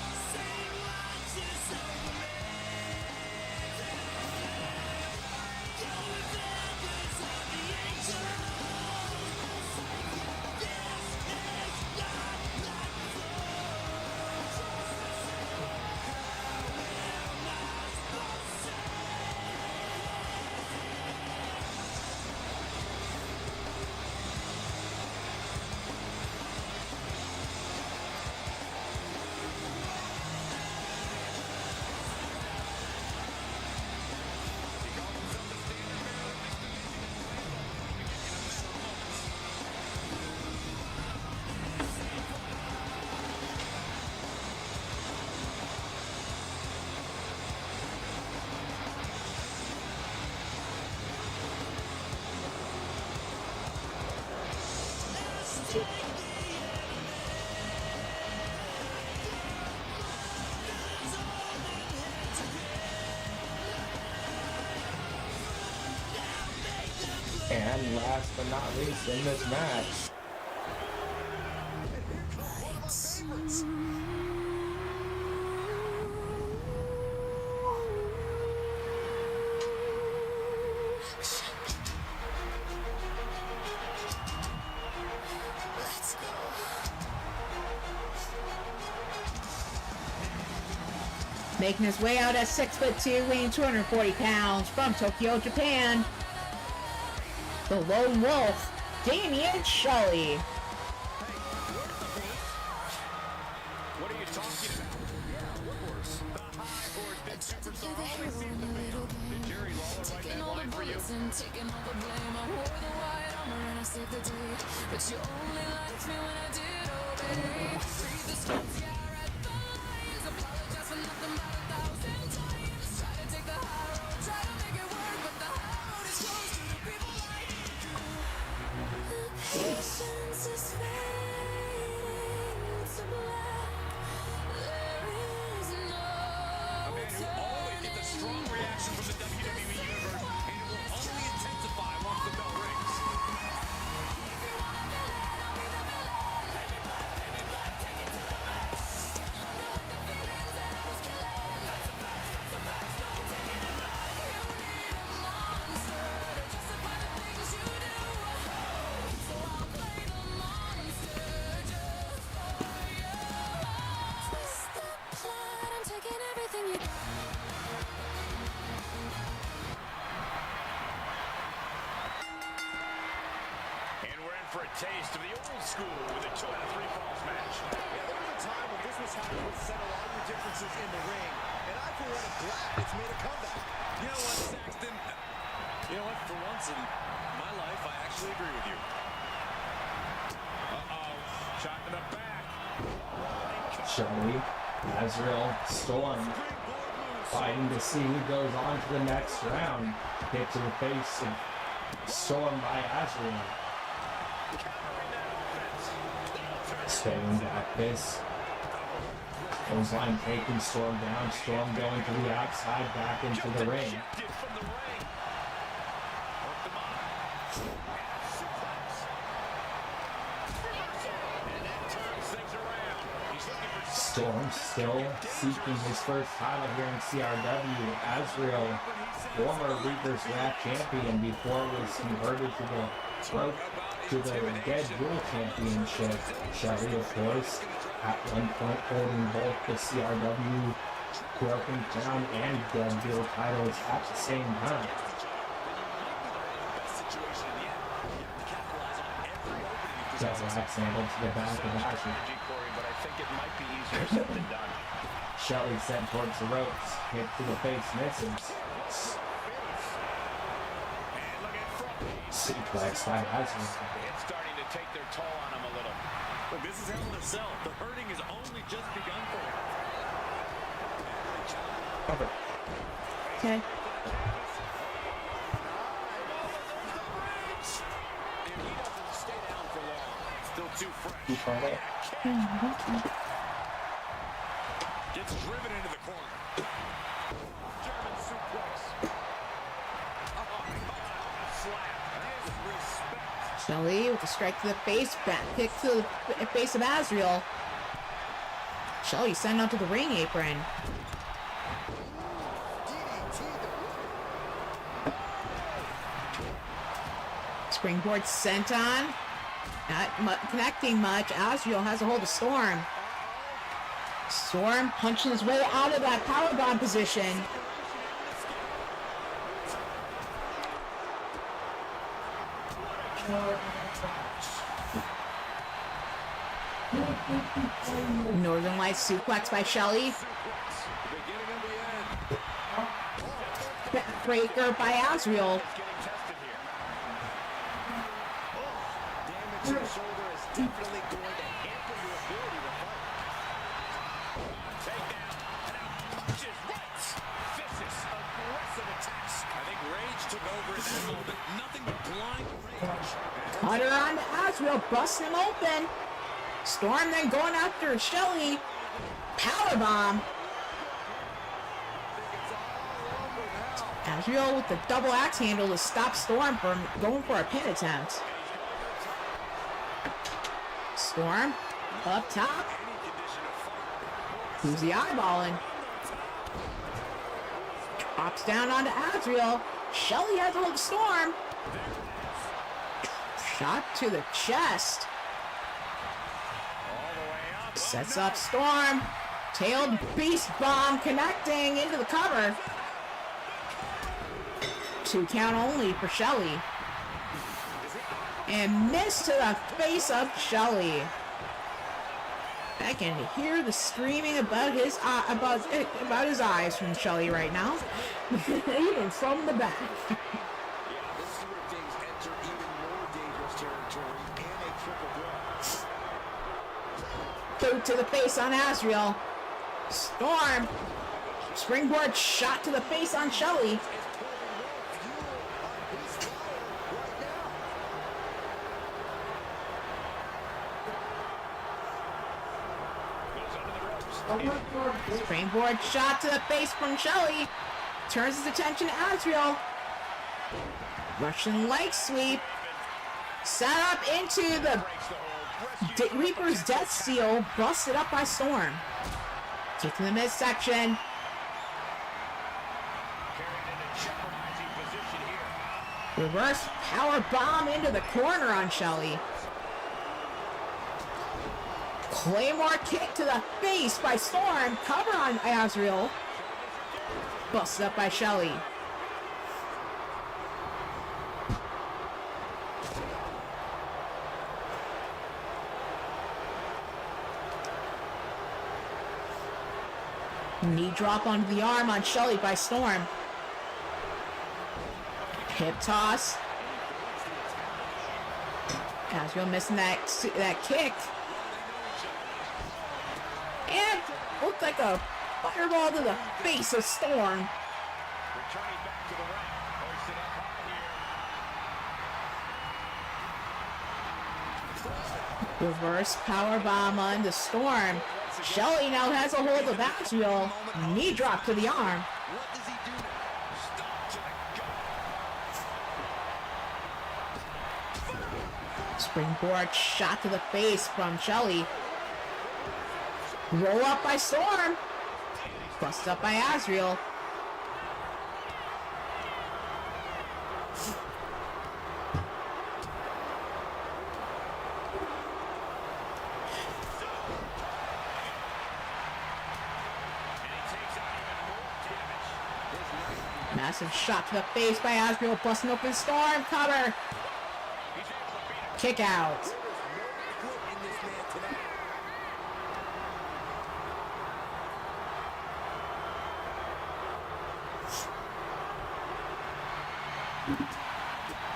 And last but not least in this match, Making his way out at 6'2", weighing 240 pounds, from Tokyo, Japan, the Lone Wolf, Damian Shelley. What are you talking about? Yeah, what horse? The high horse, big superstar, always seems to fail. Did Jerry Lawler write that line for you? Taking all the blame, I wore the white armor and I saved the day. But you only liked me when I did obey. Breathe the streets, yeah, I read the lines. Apologize for nothing but 1,000 times. Try to take the high road, try to make it work, but the high road is closed to the people like you. The patience is fading to black. There is no from the WWE Universe, and it will only intensify once the bell rings. I'm taking everything you got. And we're in for a taste of the old school with a 2 out of 3 falls match. Yeah, there was a time when this was how you would settle all your differences in the ring, and I, for one, am glad it's made a comeback. You know what, Saxton? You know what? For once in my life, I actually agree with you. Uh-oh. Shot in the back. Shelly, Azrael, Storm, fighting to see who goes on to the next round. Hit to the face of Storm by Azrael. Staying back this. Clothesline taking Storm down. Storm going to the outside, back into the ring. Ejected from the ring. Worked him on. Suplex. And that turns things around. He's looking for Storm still seeking his first title here in CRW. Azrael, former Reaper's Wrath champion before it was converted to the Dead Duel Championship. Shelly, of course, at one point holding both the CRW Broken Crown and Dead Duel titles at the same time. Double axe handle to the back of Azrael. but I think it might be easier said than done. Shelly sent towards the ropes, hit to the face, misses. And look at front. Suplex by Azrael. It's starting to take their toll on him a little. Look, this is Hell in a Cell. The hurting has only just begun for him. Cover. Okay. And he doesn't stay down for long. Still too fresh. Too far away. Gets driven into the corner. German suplex. Slap. Disrespect. Shelly with a strike to the face, back kick to the face of Azrael. Shelly sent out to the ring apron. Springboard sent on. Not connecting much. Azrael has a hold of Storm. Storm punching his way out of that powerbomb position. Northern Lights suplex by Shelly. Breaker by Azrael. Damage to the shoulder is definitely going to hamper your ability to fight. Takedown. And now punches right. Vicious, aggressive attacks. I think rage took over in that moment. Nothing but blind rage. Cutter on to Azrael, busting him open. Storm then going after Shelly. Powerbomb. Azrael with the double axe handle to stop Storm from going for a pin attempt. Storm up top. Who's the eyeballing? Drops down onto Azrael. Shelly has a hold of Storm. Shot to the chest. Sets up Storm. Tailed beast bomb connecting into the cover. 2 count only for Shelly. And miss to the face of Shelly. I can hear the screaming about his eyes from Shelly right now, even from the back. Yeah, this is where things enter even more dangerous territory and a triple threat. Boot to the face on Azrael. Storm. Springboard shot to the face on Shelly. Springboard shot to the face from Shelly. turns his attention to Azrael. Russian leg sweep. Set up into the Reaper's Death Seal. Busted up by Storm. Kick to the midsection. Reverse power bomb into the corner on Shelley. Claymore kick to the face by Storm. Cover on Azrael. Busted up by Shelley. Knee drop onto the arm on Shelley by Storm. Hip toss. Azrael missing that kick. And looked like a fireball to the face of Storm. Reverse power bomb on the Storm. Shelley now has a hold of Azrael. Knee drop to the arm. Springboard shot to the face from Shelley. Roll up by Storm. Bust up by Azrael. Massive shot to the face by Azrael, busting open Storm. Cover. Kick out.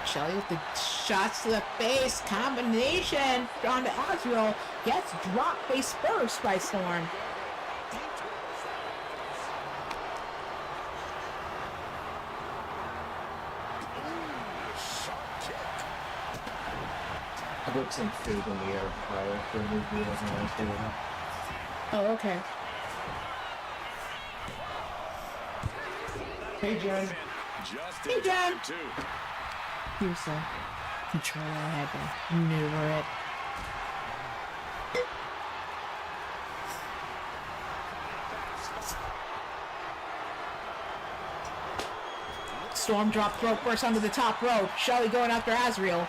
Shelley with the shots to the face. Combination on to Azrael. Gets dropped face first by Storm. I put some food in the air fryer for the review. Oh, okay. Hey, Jen. Hey, Jen. Here's the controller. I had to maneuver it. Storm drop throat first onto the top rope. Shelley going after Azrael.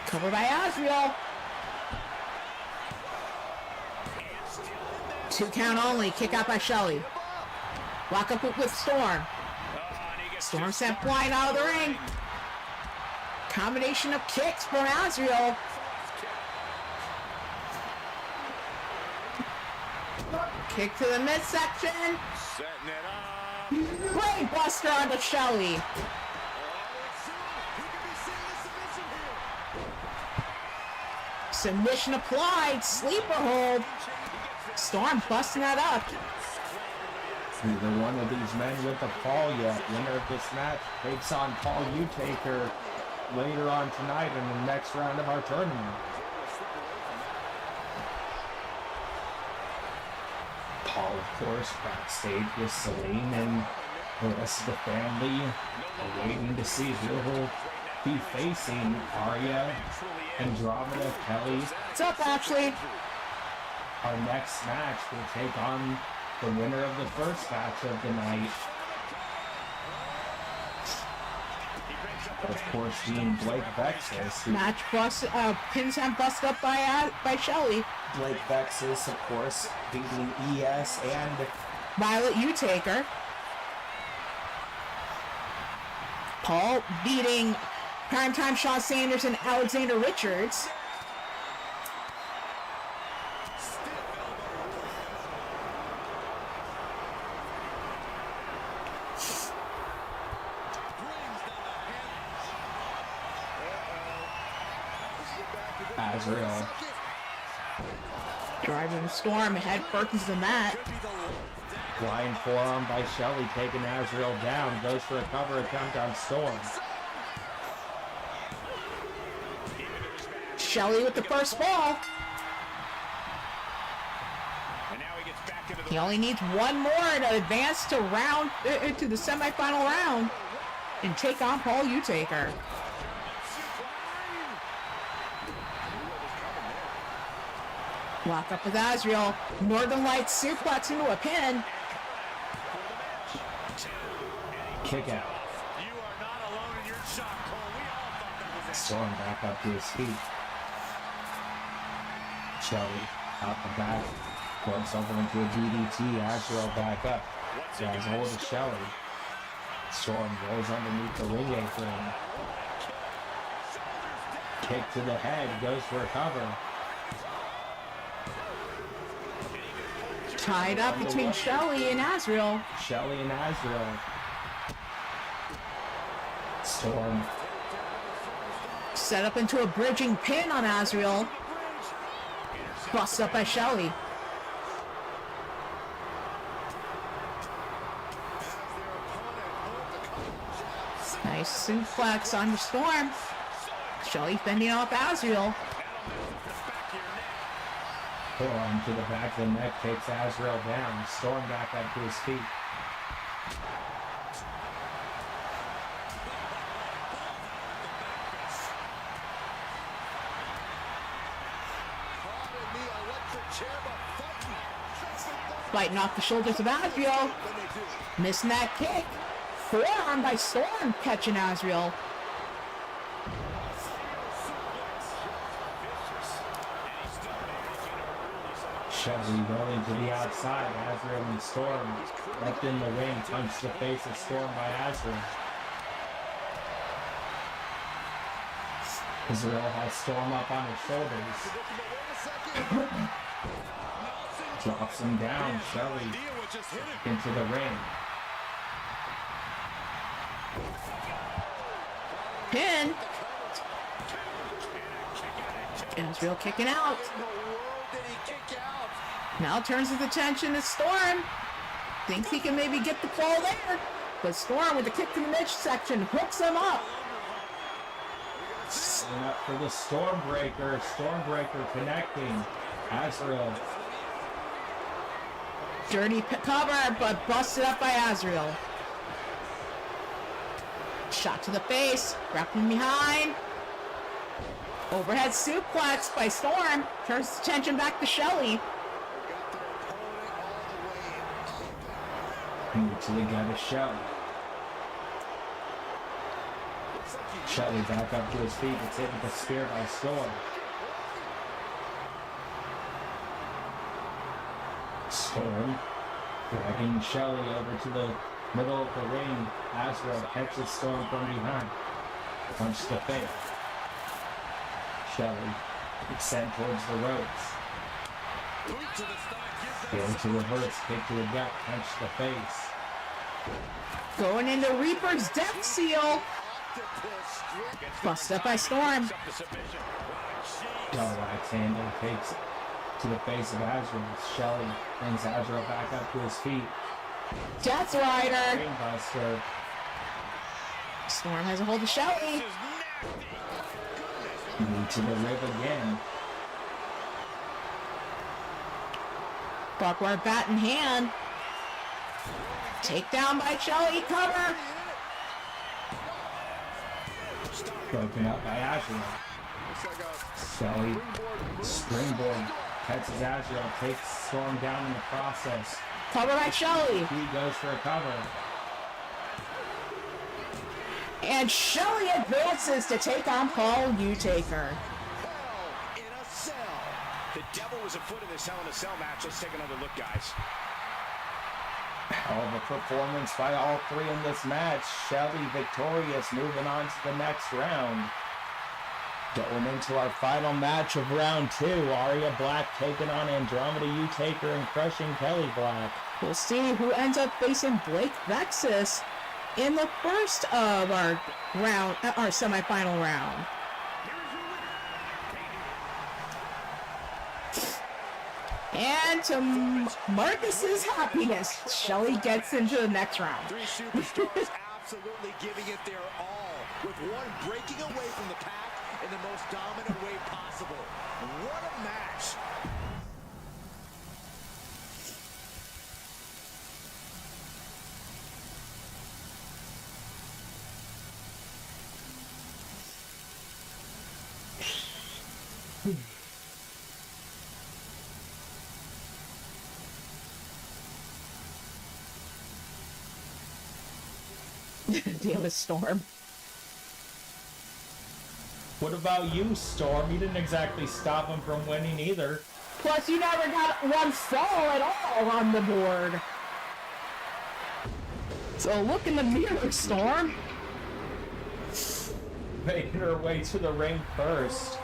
Cover by Azrael. 2 count only. Kick out by Shelley. Lock up with Storm. Storm sent flying out of the ring. Combination of kicks from Azrael. Kick to the midsection. Brain buster onto Shelley. Submission applied. Sleeper hold. Storm busting that up. Neither one of these men with a fall yet. Winner of this match takes on Paul Utaker later on tonight in the next round of our tournament. Paul, of course, backstage with Celine and the rest of the family, waiting to see who will be facing Arya, Andromeda, Kelly. What's up, Ashley? Our next match will take on the winner of the first match of the night. Of course, being Blake Vexus. Match bust, pins and bust up by Shelley. Blake Vexus, of course, beating ES and Violet Utaker. Paul beating Primetime Shawn Sanders and Alexander Richards. Azrael. Driving Storm head first into the mat. Blind forearm by Shelley, taking Azrael down. Goes for a cover attempt on Storm. Shelley with the first fall. And now he gets back into the He only needs one more to advance to to the semifinal round and take on Paul Utaker. Lock up with Azriel. Northern Lights suplex into a pin. Kick out. You are not alone in your shock, Cole. We all thought that was it. Storm back up to his feet. Shelly out the back. Works over into a DDT. Azrael back up. Grabs hold of Shelly. Storm goes underneath the ring apron. Kick to the head. Goes for a cover. Tied up between Shelley and Azriel. Shelly and Azrael. Storm. Set up into a bridging pin on Azriel. Bust up by Shelley. Nice suplex on the Storm. Shelley fending off Azriel. Forearm to the back of the neck takes Azrael down. Storm back up to his feet. Fighting off the shoulders of Azriel. Missing that kick. Forearm by Storm catching Azriel. Shelly rolling to the outside. Azrael and Storm left in the ring. Punch the face of Storm by Azrael. Azrael has Storm up on his shoulders. Drops him down. Shelly into the ring. Pin. Azriel kicking out. Now turns his attention to Storm. Thinks he can maybe get the fall there. But Storm with a kick to the midsection hooks him up. Setting up for the Stormbreaker. Stormbreaker connecting. Azrael. Dirty cover, but busted up by Azriel. Shot to the face. Grappling behind. Overhead suplex by Storm. Turns his attention back to Shelley. To the gut of Shelly. Shelly back up to his feet. It's hit with a spear by Storm. Storm dragging Shelly over to the middle of the ring. Azrael catches Storm from behind. Punch to the face. Shelly is sent towards the ropes. Into reverse, kick to the gut, punch to the face. Going into Reaper's Death Seal. Busted up by Storm. Double axe handle takes to the face of Azrael. Shelly brings Azrael back up to his feet. Death Rider. Brainbuster. Storm has a hold of Shelley. Knee to the rib again. Barbed wire bat in hand. Takedown by Shelley. Cover. Broken up by Azrael. Shelly springboard catches Azrael, takes Storm down in the process. Cover by Shelley. He goes for a cover. And Shelley advances to take on Paul Utaker. The devil was afoot in this Hell in a Cell match. Let's take another look, guys. Hell of a performance by all three in this match. Shelly victorious, moving on to the next round. Going into our final match of round two, Aria Black taking on Andromeda Utaker and crushing Kelly Black. We'll see who ends up facing Blake Vexus in the first of our semifinal round. And to Marcus's happiness, Shelley gets into the next round. Three superstars absolutely giving it their all, with one breaking away from the pack in the most dominant way possible. What a match. Deal with Storm. What about you, Storm? You didn't exactly stop him from winning either. Plus, you never got one fall at all on the board. So look in the mirror, Storm. Making her way to the ring first.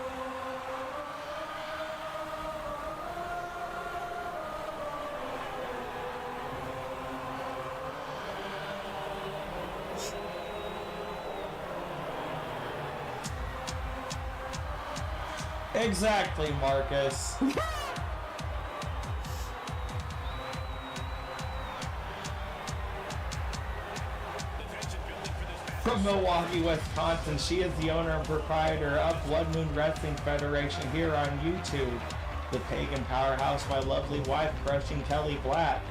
Exactly, Marcus. From Milwaukee, Wisconsin, she is the owner and proprietor of Bloodmoon Wrestling Federation here on YouTube. The Pagan Powerhouse, my lovely wife, crushing Kelly Black.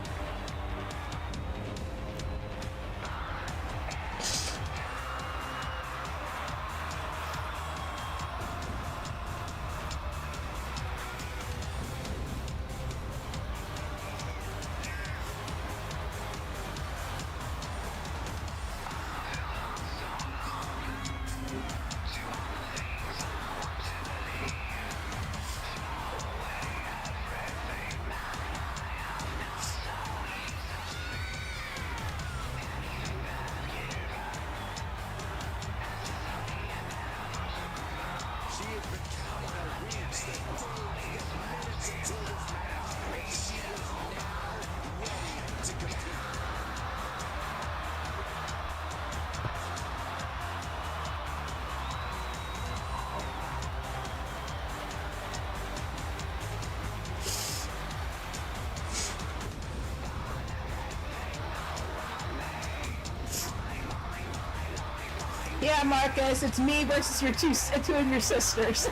Yeah, Marcus, it's me versus your two of your sisters.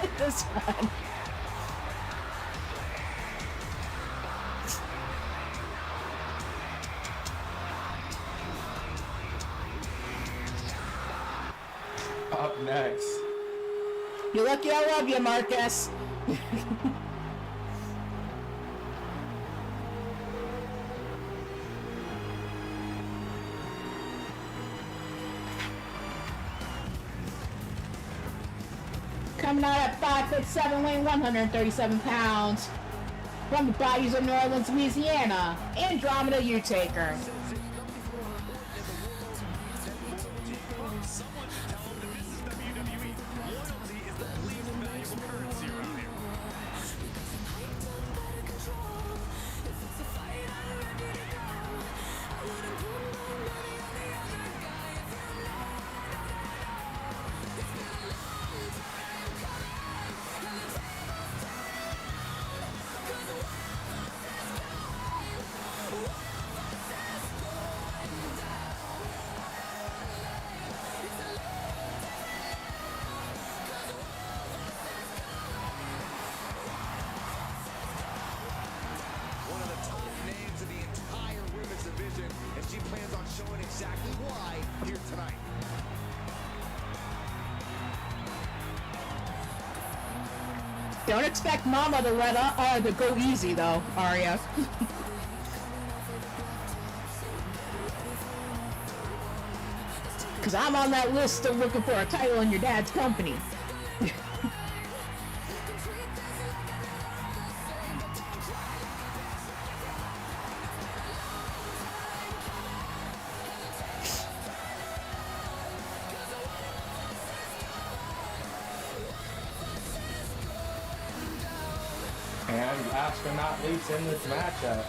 It was fun. Up next. You're lucky I love you, Marcus. Coming out at 5'7", weighing 137 pounds. From the bayous of New Orleans, Louisiana, Andromeda Utaker. Don't expect Mama to to go easy though, Arya. Cause I'm on that list of looking for a title in your dad's company. And last but not least in this matchup,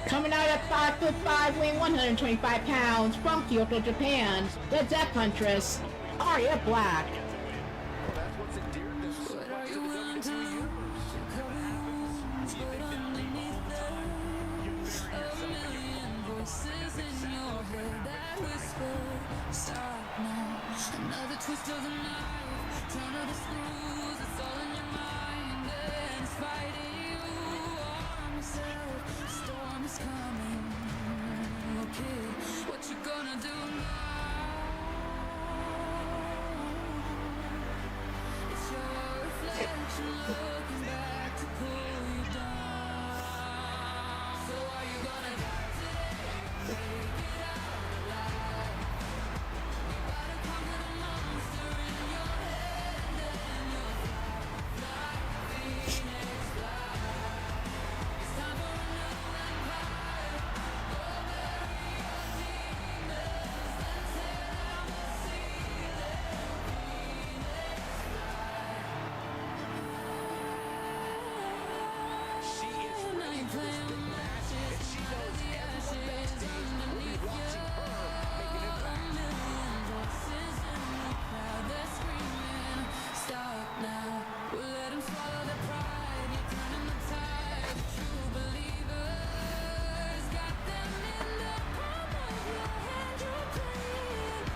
Coming Coming out at 5'5", weighing 125 pounds, from Kyoto, Japan, the Death Huntress, Aria Black. Well, that's what's endeared them so What much are to you the willing to WWE universe. lose? Cover your wounds, but underneath those, a million voices in your head that whisper, stop now. Another twist of the knife, turn of the screws, it's all in your mind, and it's fighting you. Arm yourself, the storm is coming. Okay, what you gonna do now? It's your reflection looking back to pull you down. So are you gonna die today? Make it out alive. You gotta conquer the monster in your head, and then you'll fly, Phoenix fly. It's time for a new empire. Go bury your demons, then tear down the ceiling. She is ready for this big match, and she knows everyone backstage will be watching her make an impact. Stop now. We'll let 'em swallow their pride. You're turning the tide. True believers got them in the palm of your hand. You're playing.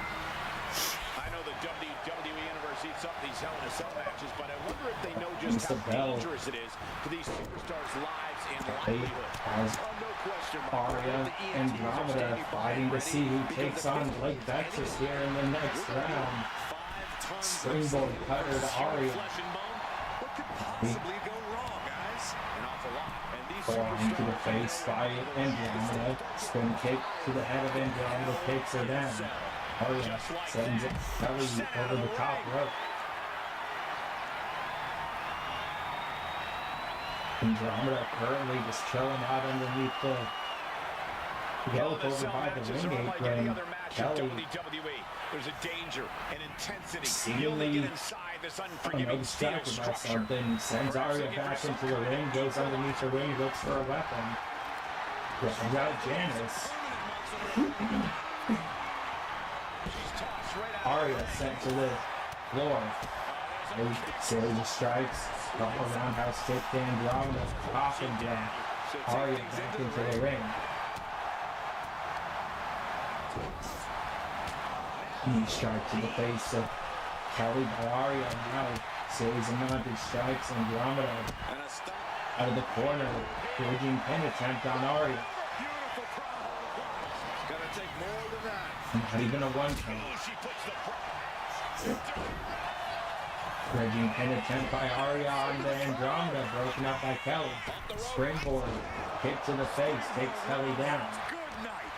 I know the WWE Universe eats up these Hell in a Cell matches, but I wonder if they know just Mr. how Bell. dangerous it is for these superstars' lives and They livelihood. has No question, Mark. Aria The EMTs are Andromeda standing by fighting to ready see who because takes the on big Blake Texas here in the next round. 5 tons of Springboard cutter to Aria. flesh and bone. What could possibly go wrong, guys? An awful lot. And these Forearm to the superstars face by Andromeda. Spin kick to the head of Andromeda, takes her down. Aria sends it Kelly over the top rope. Andromeda currently just chilling out underneath the yellow over by the ring apron. Kelly WWE. There's a danger and intensity. seemingly inside this I don't know, unforgiving steel distracted by structure. something, sends Aria back into the ring, goes underneath the ring, looks for a weapon. Brings out Janice. Aria sent to the floor. A series of strikes, couple roundhouse kick to Andromeda, coffin down. Aria back into the ring. Knee strike to the face of Kelly by Aria. Now series of mounted strikes. Andromeda And a stop. out of the corner. Bridging pin attempt on Aria. Beautiful crowd. It's gonna take more than that. Not even a one count. She puts the Bridging pin attempt by Aria on the Andromeda, broken up by Kelly. Springboard, kick to the face, takes Kelly down. good night.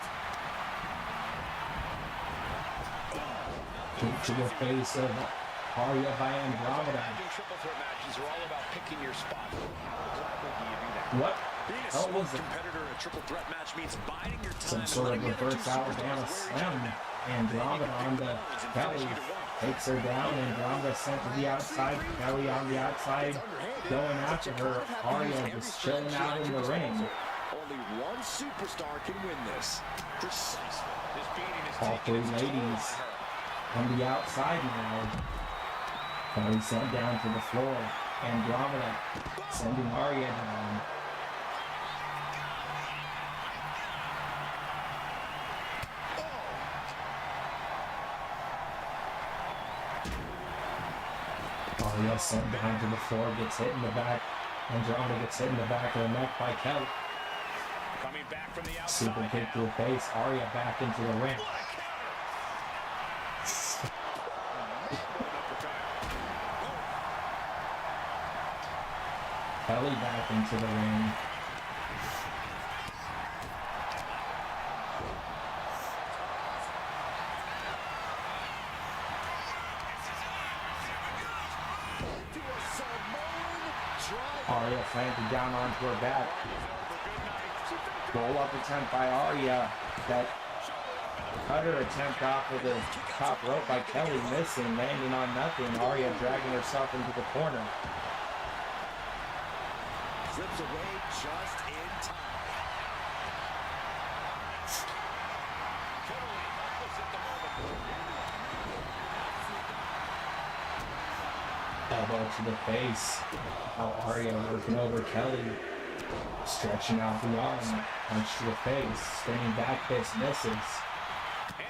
Kick to the face of Aria by Andromeda. Imagine triple threat matches are all about picking your spot. How exactly do you do that? What Being a hell smart was it? competitor in a triple threat match means biding your time. Some and sort of letting the other reverse two Alabama superstars wear each slam. other down. Andromeda on the Kelly, takes her down. Andromeda sent to the outside. Kelly on the outside, going after her. Aria just chilling out in the ring. Only one superstar can win this. Precisely. This beating is All taking three its toll on ladies her. on the outside now. Kelly sent down to the floor. Andromeda sending Aria down. Aria sent down to the floor, gets hit in the back. Andromeda gets hit in the back of the neck by Kelly. Coming back from the outside. Super kick to the face. Aria back into the ring. Kelly back into the ring. Aria planted down onto her back. Roll up attempt by Aria. That cutter attempt off of the top rope by Kelly missing, landing on nothing. Aria dragging herself into the corner. slips away just in time. Totally helpless at the moment. Elbow to the face. Now Arya working over Kelly. Stretching out the arm. Punch to the face. Spinning back fist misses.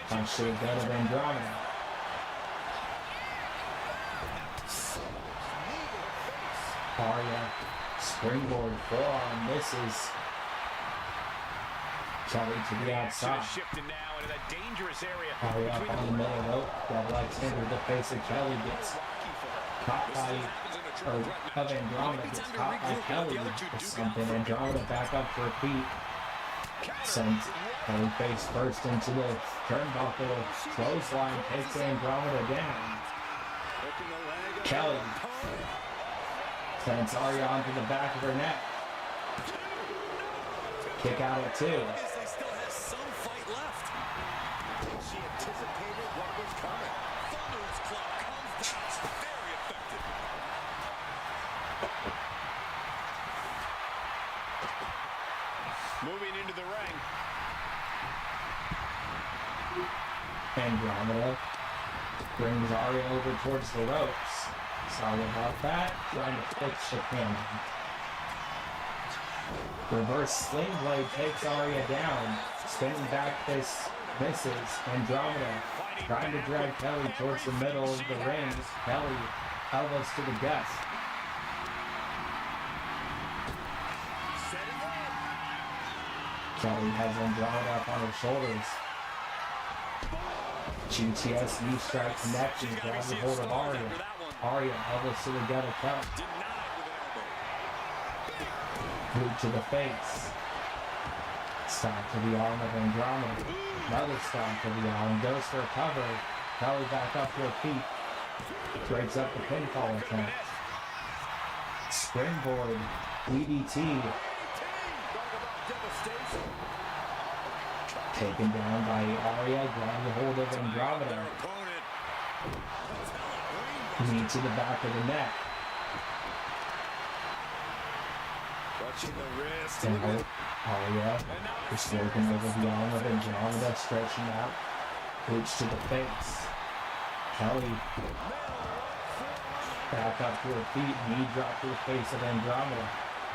Punch to the gut of Andromeda. Arya. Springboard forearm misses. Kelly to the outside. Shifting now into that dangerous area. Arya up on the middle rope. Double extender. The face of Kelly gets caught by, of Andromeda gets caught by Kelly or something. Andromeda back up for a feet. Sends Kelly face first into the turnbuckle. Clothesline takes Andromeda down. Kelly sends Arya onto the back of her neck. Kick out at 2. They still have some fight left. She anticipated what was coming. Thunder's club comes down. Very effective. Moving into the ring. Andromeda brings Arya over towards the ropes. Sorry about that. Trying to fix the pin. Reverse sling blade takes Arya down. Spinning back fist misses. Andromeda trying to drag Kelly towards the middle of the ring. Kelly elbows to the gut. Kelly has Andromeda up on her shoulders. GTS knee strike connection, grabs a hold of Arya. Arya elbows to the gut of Kelly. Boot to the face. Stomp to the arm of Andromeda. Another stomp to the arm. Goes for a cover. Kelly back up to her feet. Breaks up the pinfall attempt. Springboard. DDT. Taken down by Arya. Grabbing a hold of Andromeda. Knee to the back of the neck. And Arya is working over the arm of Andromeda, stretching out. Boots to the face. Kelly back up to her feet. Knee drop to the face of Andromeda.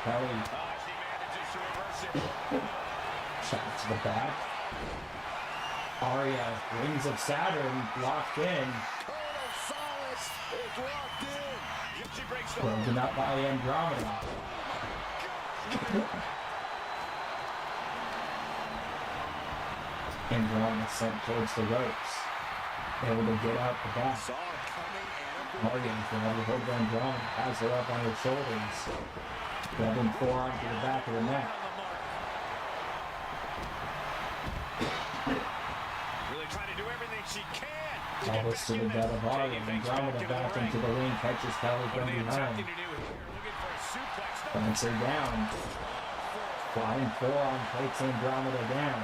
Kelly shot to the back. Arya, Rings of Saturn, locked in. Broken up by Andromeda. Andromeda sent towards the ropes. Able to get out the back. Morgan from over hold Andromeda, has her up on her shoulders. Grabbing forearm to the back of the neck. Really trying to do everything she can. Elbows to the gut of Arya. Andromeda back into the ring, catches Kelly from behind. Plants her down. Flying forearm takes Andromeda down.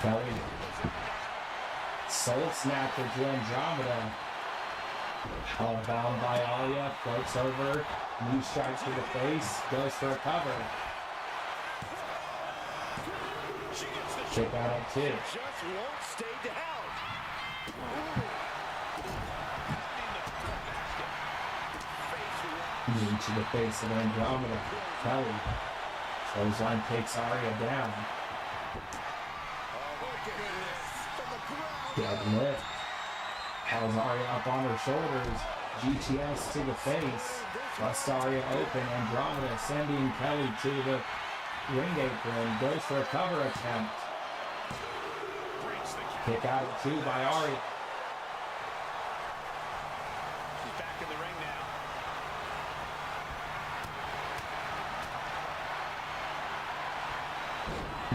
Kelly. Soul snatcher to Andromeda. Powerbound by Arya. Floats over. Knee strike to the face. Goes for a cover. Kick out at 2. Just won't stay down. Knee to the face of Andromeda. Kelly. Clothesline takes Arya down. Deadlift. Has Arya up on her shoulders. GTS to the face. Busts Arya open. Andromeda sending Kelly to the ring apron. Goes for a cover attempt. Kick out at 2 by Arya. She's back in the ring now.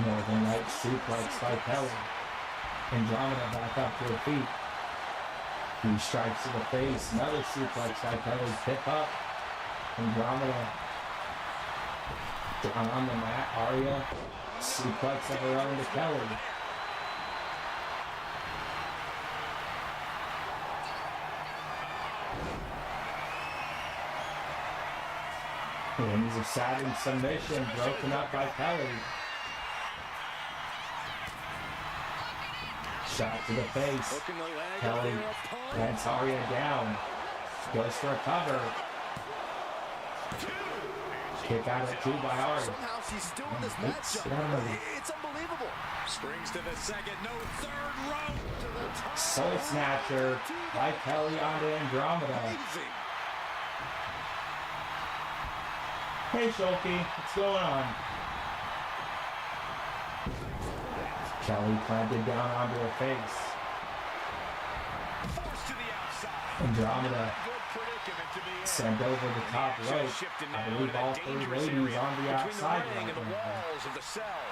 Northern Light suplex by Kelly. Andromeda back up to her feet. He strikes to the face. Another suplex by Kelly. Tip up. Andromeda down on the mat. Arya suplex of her own to Kelly. Wings of Saturn submission broken up by Kelly. Shot to the face. Hooking the leg Kelly of their opponent. plants Arya down. Goes for a cover. Kick out at 2 by Arya. Somehow she's still in this It's matchup. It's unbelievable. Springs to the second. No third row to the top. Soul Snatcher by Kelly onto Andromeda. Amazing. Hey Shulky, what's going on? Kelly planted down onto her face. Forced to the outside. Andromeda Good predicament to the end. sent over the top rope. Shifting I now believe into all that 3 dangerous ladies area on the between outside the ring right and the now. walls of the cell.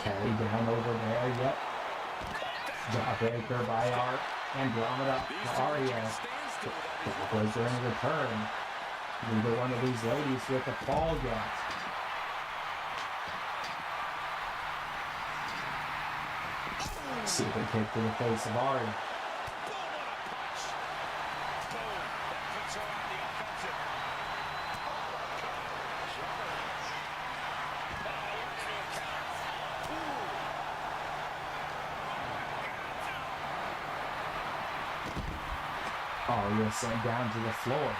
Kelly down over there, yep. Jawbreaker by Andromeda to Arya. Was there in return? Neither one of these ladies with a fall yet. Super kick to the face of Arya. Arya sent down to the floor.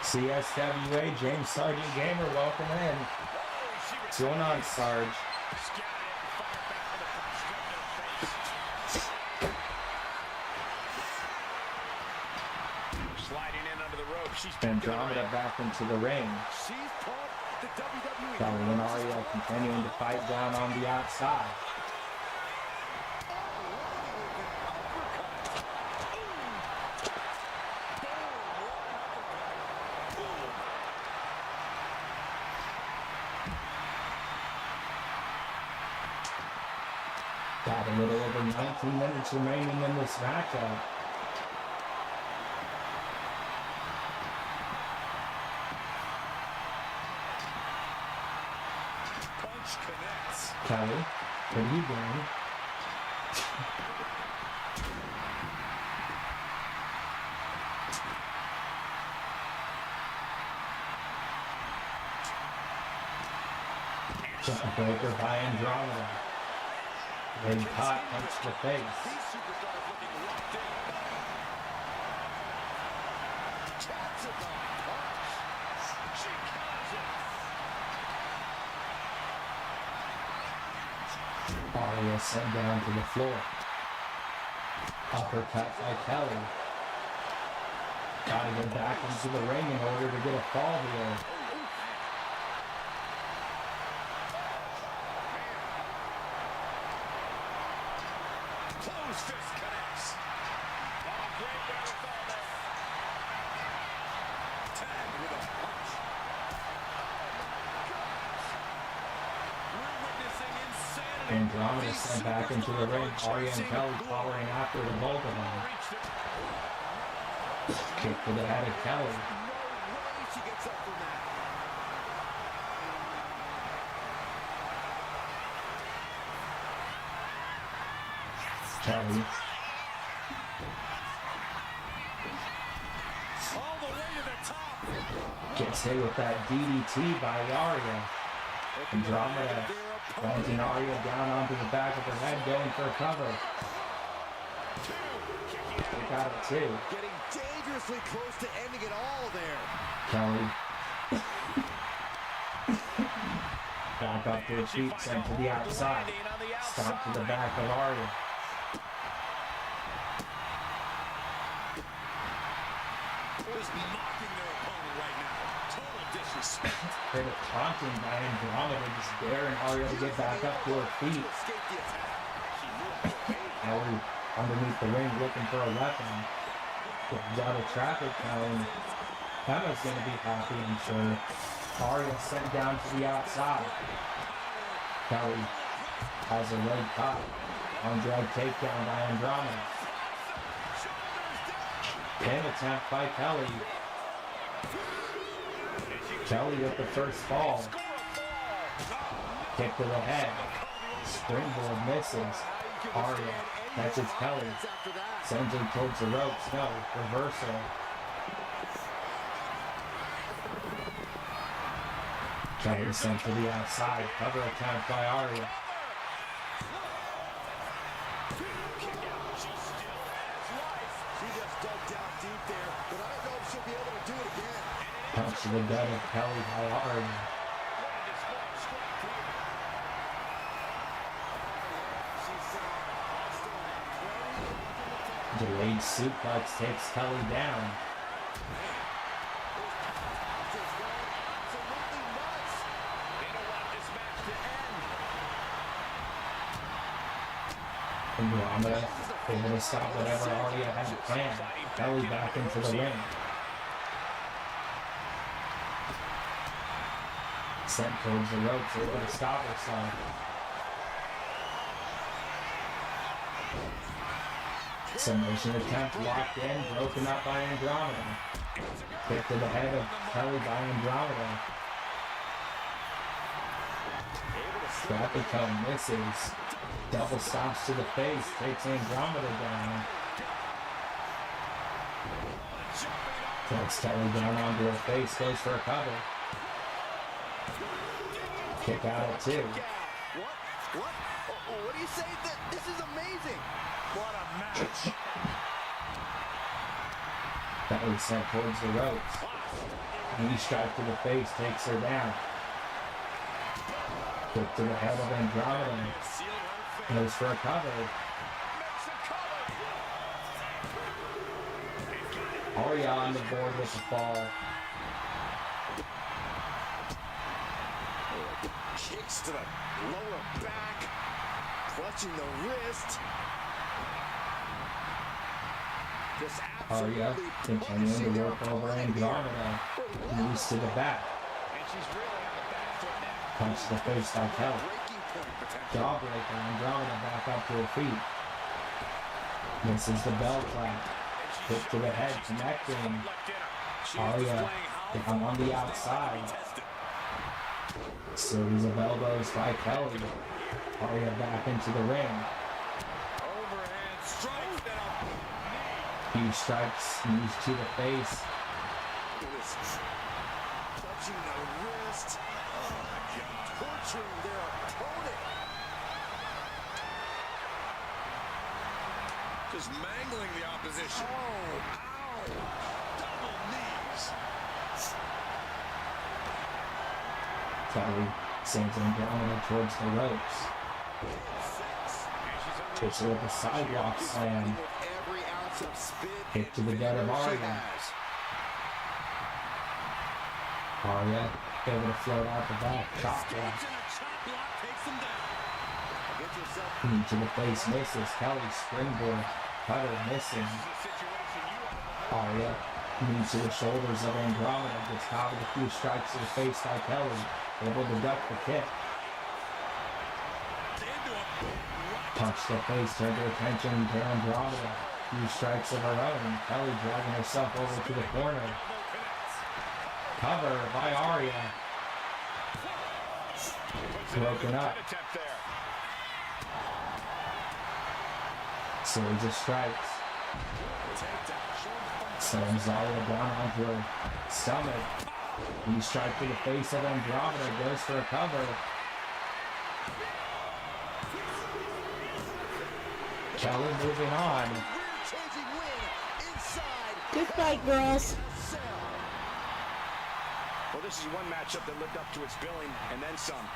CSWA James Sargent Gamer, welcome in. What's going on, Sarge? Sliding in under the rope. She's Andromeda back into the ring. She's pumped the WWE. Kelly and Arya continuing to fight down on the outside. Got a little over 19 minutes remaining in this matchup. Punch connects. Kelly, what are you doing? Breaker by Andromeda. Big hot punch to the face. These superstars looking locked in. Chops it on punch. She counters it. Arya sent down to the floor. Uppercut by Kelly. Gotta get back into the ring in order to get a fall here. Close fist connects. Oh, great wherewithal there. Tagged with a punch. We're witnessing insanity. Andromeda sent back into the ring. Arya and Kelly following after the both of them. Kick to the head of Kelly. No way she gets up from that. Kelly All the way to the top. gets hit with that DDT by Arya. Andromeda planting Arya down onto the back of her head, going for a cover. Kick out at 2. Getting dangerously close to ending it all there. Kelly back up to her feet, sent to the outside. Stop to the back of Arya. Just mocking their opponent right now. Total disrespect. Bit of taunting by Andromeda, just daring Arya to get back up to her feet. Escape the attack. Kelly underneath the ring looking for a weapon. Gets out of traffic now, and Emma's going to be happy, I'm sure. Arya sent down to the outside. Kelly has a leg caught. On drag takedown by Andromeda. Pin attempt by Kelly. Kelly with the first fall. Kick to the head. Springboard misses. Aria catches Kelly. Sends him towards the ropes. No. Reversal. Kelly sent to the outside. Cover attempt by Aria. She just dug down deep there, but I don't know if she'll be able to do it again. Punch to the gut of Kelly by Aria. Delayed suplex takes Kelly down. Andromeda able to stop whatever Aria had planned. Kelly back into the ring. Sent towards the ropes, able to stop herself. Submission attempt locked in, broken up by Andromeda. Kick to the head of Kelly by Andromeda. Trapicone misses. Double stops to the face, takes Andromeda down. Takes Kelly down onto her face, goes for a cover. Kick out at 2. What do you say? This is amazing. What a match. Kelly sent towards the ropes. Knee strike to the face, takes her down. Kick to the head of Andromeda. Goes for a cover. Aria on the board with the fall. Kicks to the lower back, clutching the wrist. Just Aria continuing to work over Andromeda. Knees to the back. Punch to the face by Kelly. Jawbreaker, Andromeda back up to her feet. Misses the bell trap. Kick to the head, connecting. Aria down on the outside. Series of elbows by Kelly. Aria back into the ring. overhand strike. Few strikes, knees to the face. Touching the wrist. Oh my God. Torturing their opponent. Just mangling the opposition. Oh, ow. Double knees. Kelly sends Andromeda towards the ropes. Hits her with a sidewalk slam. Every ounce of spit. Kick to the gut of Aria. Aria able to float out the back. Chop block. Knee to the face misses. Kelly springboard. Cutter missing. Aria knee to the shoulders of Andromeda. Gets caught with a few strikes to the face by Kelly. Able to duck the kick. Punch to the face, turned her attention to Andromeda. Few strikes of her own. Kelly dragging herself over to the corner. Cover by Aria. Broken up. Series of strikes. Slams Aria down onto her stomach. Knee strike to the face of Andromeda. Goes for a cover. Kelly moving on. Good fight, girls. Well, this is one matchup that lived up to its billing and then some.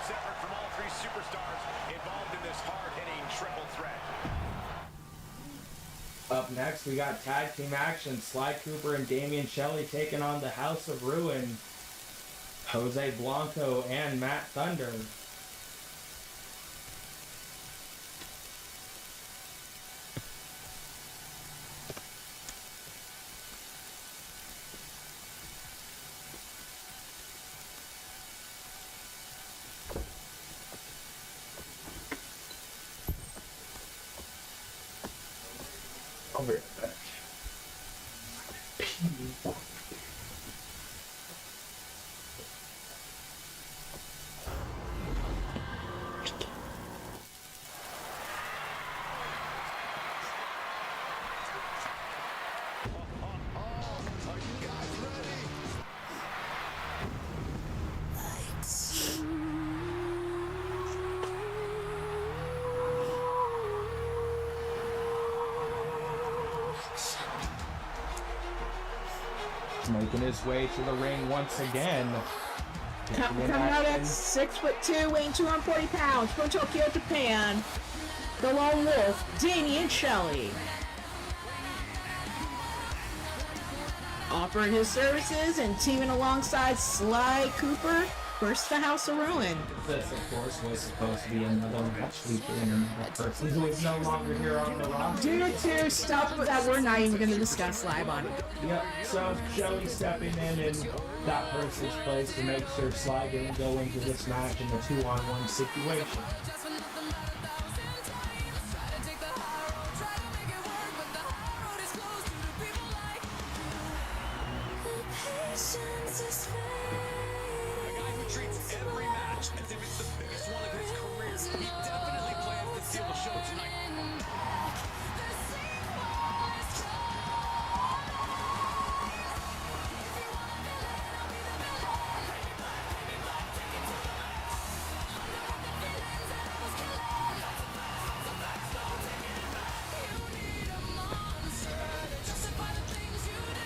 tremendous effort from all three superstars involved in this hard-hitting triple threat. Up next, we got tag team action. Sly Cooper and Damian Shelley taking on the House of Ruin, Jose Blanco and Matt Thunder. I'll be right back. Are you guys ready? Making his way to the ring once again. Coming out at 6'2", weighing 240 pounds from Tokyo, Japan, the Lone Wolf, Damian Shelley. Offering his services and teaming alongside Sly Cooper versus the House of Ruin. This, of course, was supposed to be another match featuring another person who is no longer here on the roster. Due to stuff that we're not even going to discuss live on. Yep, so Shelley stepping in that person's place to make sure Sly didn't go into this match in a 2-on-1 situation. A guy who treats every match as if it's the biggest one of his career. He definitely plans to steal the show tonight.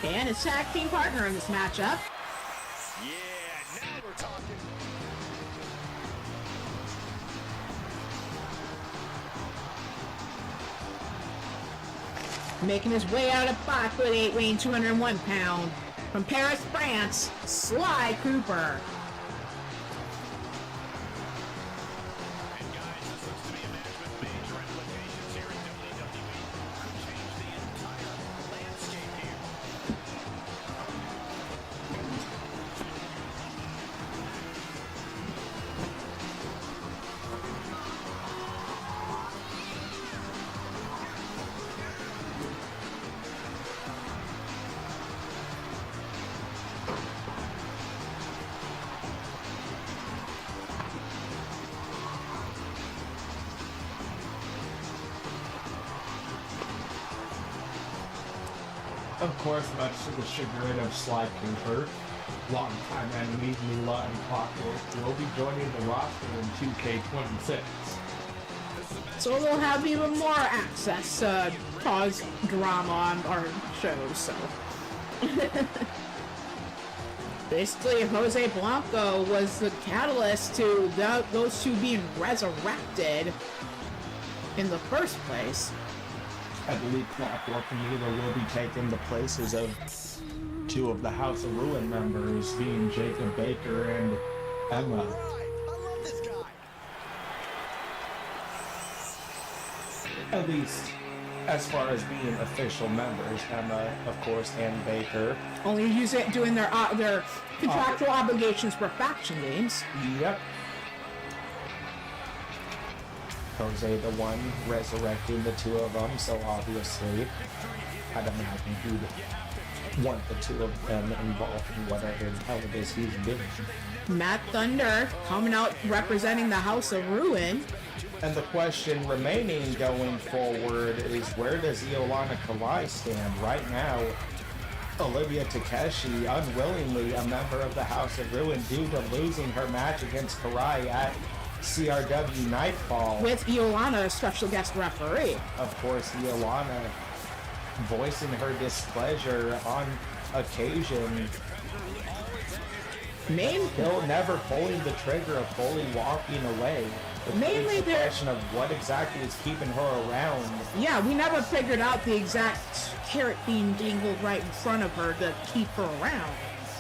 And his tag team partner in this matchup, Yeah, now we're talking. making his way out of 5'8", weighing 201 pounds, from Paris, France, Sly Cooper. And guys, this looks to be a match with major implications here in WWE. Could change the entire landscape here. Of course, much to the chagrin of Sly Cooper, longtime enemies Mila and Clockwork will be joining the roster in 2K26. So we'll have even more access to cause drama on our shows, so. Basically, Jose Blanco was the catalyst to those two being resurrected in the first place. I believe Clockwork and Mila will be taking the places of two of the House of Ruin members, being Jacob Baker and Emma. All right, I love this guy. At least, as far as being official members, Emma, of course, and Baker. Only doing their contractual obligations for faction games. Yep. Jose, the one resurrecting the two of them, so obviously, I'd imagine he'd want the two of them involved in whatever the hell it is he's doing. Matt Thunder coming out representing the House of Ruin. And the question remaining going forward is, where does Iolana Kawai stand right now? Olivia Takeshi, unwillingly a member of the House of Ruin due to losing her match against Karai at CRW Nightfall. With Iolana as special guest referee. Of course, Iolana voicing her displeasure on occasion. Still never pulling the trigger of fully walking away. Mainly the question of what exactly is keeping her around. Yeah, we never figured out the exact carrot being dangled right in front of her to keep her around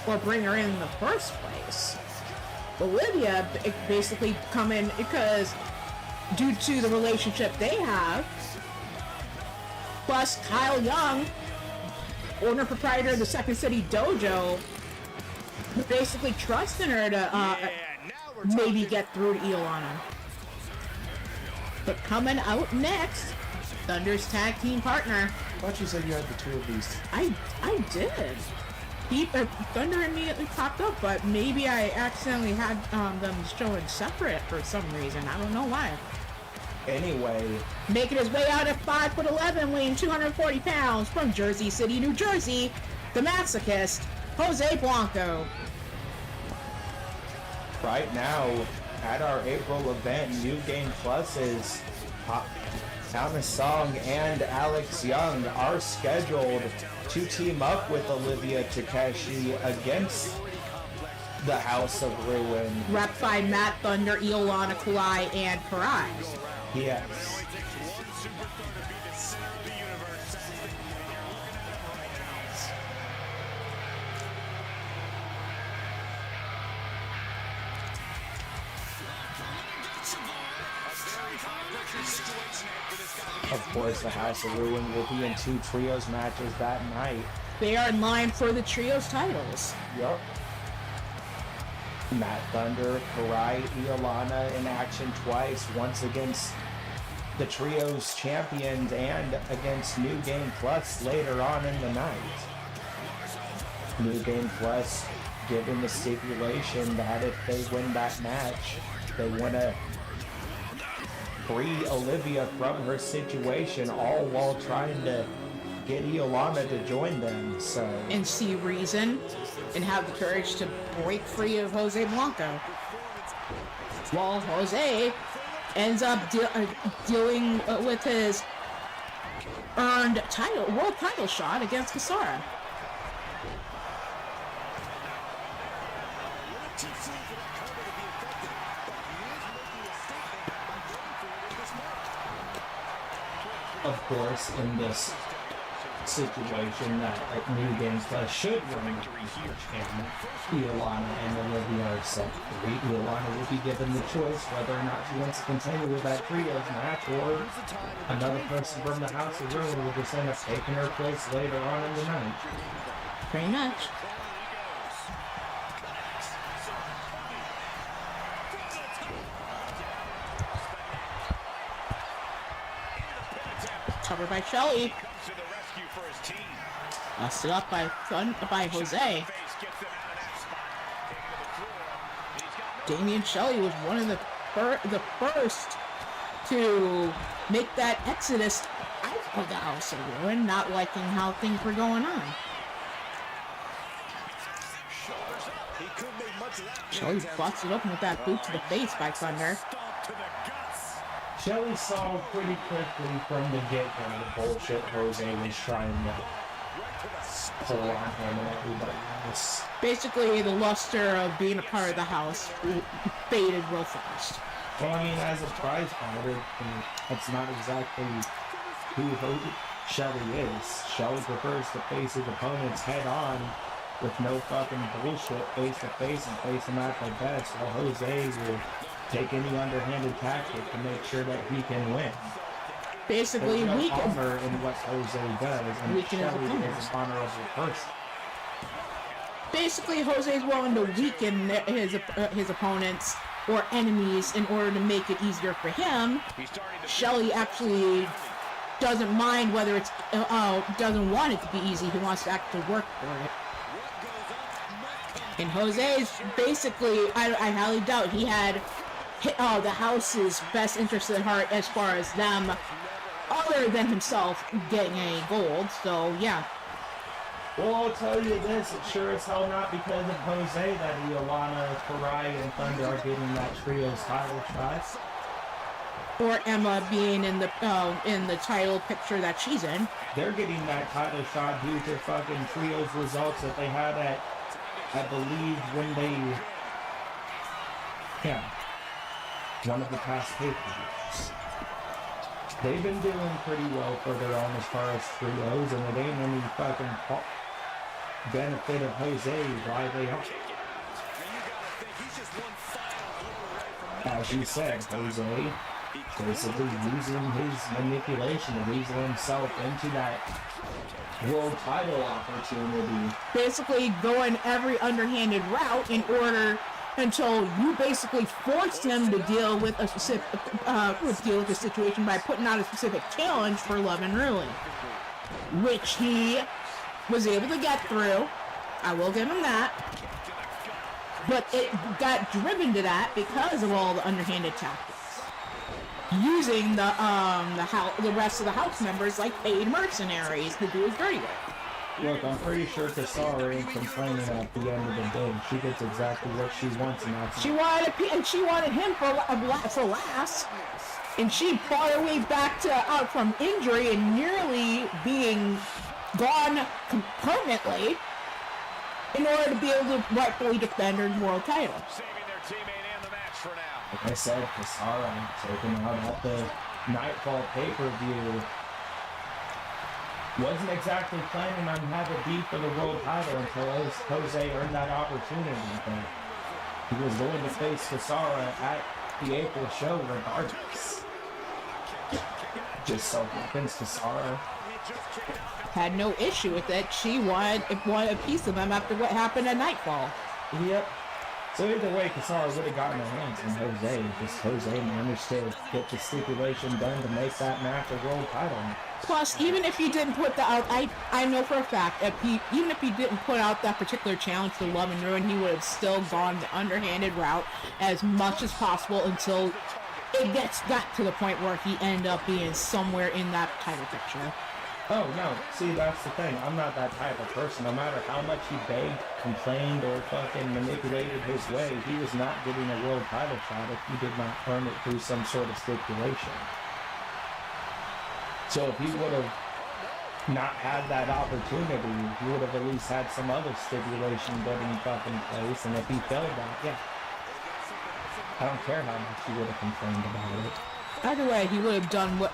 or bring her in the first place. Olivia basically come in because due to the relationship they have, plus Kyle Young, owner proprietor of the Second City Dojo, basically trusting her to maybe get through to Iolana. But coming out next, Thunder's tag team partner. I thought you said you had the two of these. I did. Thunder immediately popped up, but maybe I accidentally had them showing separate for some reason. I don't know why. Anyway, making his way out at 5'11", weighing 240 pounds from Jersey City, New Jersey, the masochist, Jose Blanco. Right now, at our April event, New Game Plus's Thomas Song and Alex Young are scheduled to team up with Olivia Takeshi against the House of Ruin. Rep by Matt Thunder, Iolana Kulai, and Karai. Yes. Of course, the House of Ruin will be in 2 trios matches that night. They are in line for the trios titles. Yup. Matt Thunder, Karai, Iolana in action twice, once against the trios champions and against New Game Plus later on in the night. New Game Plus given the stipulation that if they win that match, they want to free Olivia from her situation, all while trying to get Iolana to join them, so... And see reason, and have the courage to break free of Jose Blanco. While Jose ends up dealing with his earned world title shot against Kasara. Of course, in this situation that New Game Plus should win, and Iolana and Olivia are set free. Iolana will be given the choice whether or not she wants to continue with that trios match, or another person from the House of Ruin will just end up taking her place later on in the night. Pretty much. Covered by Shelly. Busted up by Jose. Damian Shelley was one of the first to make that exodus out of the House of Ruin, not liking how things were going on. Shelley busted open with that boot to the face by Thunder. Shelly saw pretty quickly from the get-go the bullshit Jose was trying to pull on him and everybody else. Basically, the luster of being a part of the house faded real fast. Well, I mean, as a prize fighter, that's not exactly who Shelly is. Shelly prefers to face his opponents head-on with no fucking bullshit face-to-face and face them at their best, while Jose will take any underhanded tactic to make sure that he can win. Basically, there's no honor in what Jose does, and Shelly is an honorable person. Basically, Jose's willing to weaken his opponents or enemies in order to make it easier for him. Shelly actually doesn't mind whether it's doesn't want it to be easy. He wants to actually work for it. And Jose's basically, I highly doubt he had the house's best interest at heart as far as them, other than himself, getting any gold. So yeah. Well, I'll tell you this, it's sure as hell not because of Jose that Iolana, Karai, and Thunder are getting that trios title shot. Or Emma being in the title picture that she's in. They're getting that title shot due to fucking trios results that they had at I believe when they, one of the past pay-per-views. They've been doing pretty well for their own as far as trios, and it ain't any fucking benefit of Jose why they are. As you said, Jose basically using his manipulation to weasel himself into that world title opportunity. Basically going every underhanded route in order until you basically forced him to deal with a specific situation by putting out a specific challenge for Love and Ruin, which he was able to get through. I will give him that. But it got driven to that because of all the underhanded tactics. Using the rest of the house members like paid mercenaries to do his dirty work. Look, I'm pretty sure Casara ain't complaining at the end of the day. She gets exactly what she wants, and that's she wanted him for last, and she fought her way back to out from injury and nearly being gone permanently in order to be able to rightfully defend her world title. Like I said, Casara taking out at the Nightfall pay-per-view. Wasn't exactly planning on having beef for the world title until Jose earned that opportunity, but he was going to face Casara at the April show regardless. Just so happens Casara had no issue with it. She wanted a piece of him after what happened at Nightfall. Yep. So either way, Casara would have gotten her hands on Jose. Just Jose managed to get the stipulation done to make that match a world title. Plus, even if he didn't put that out, I know for a fact, even if he didn't put out that particular challenge for Love and Ruin, he would have still gone the underhanded route as much as possible until it got to the point where he ended up being somewhere in that title picture. Oh, no. See, that's the thing. I'm not that type of person. No matter how much he begged, complained, or fucking manipulated his way, he was not getting a world title shot if he did not earn it through some sort of stipulation. So if he would have not had that opportunity, he would have at least had some other stipulation put in fucking place, and if he failed that, I don't care how much he would have complained about it. Either way, he would have done what,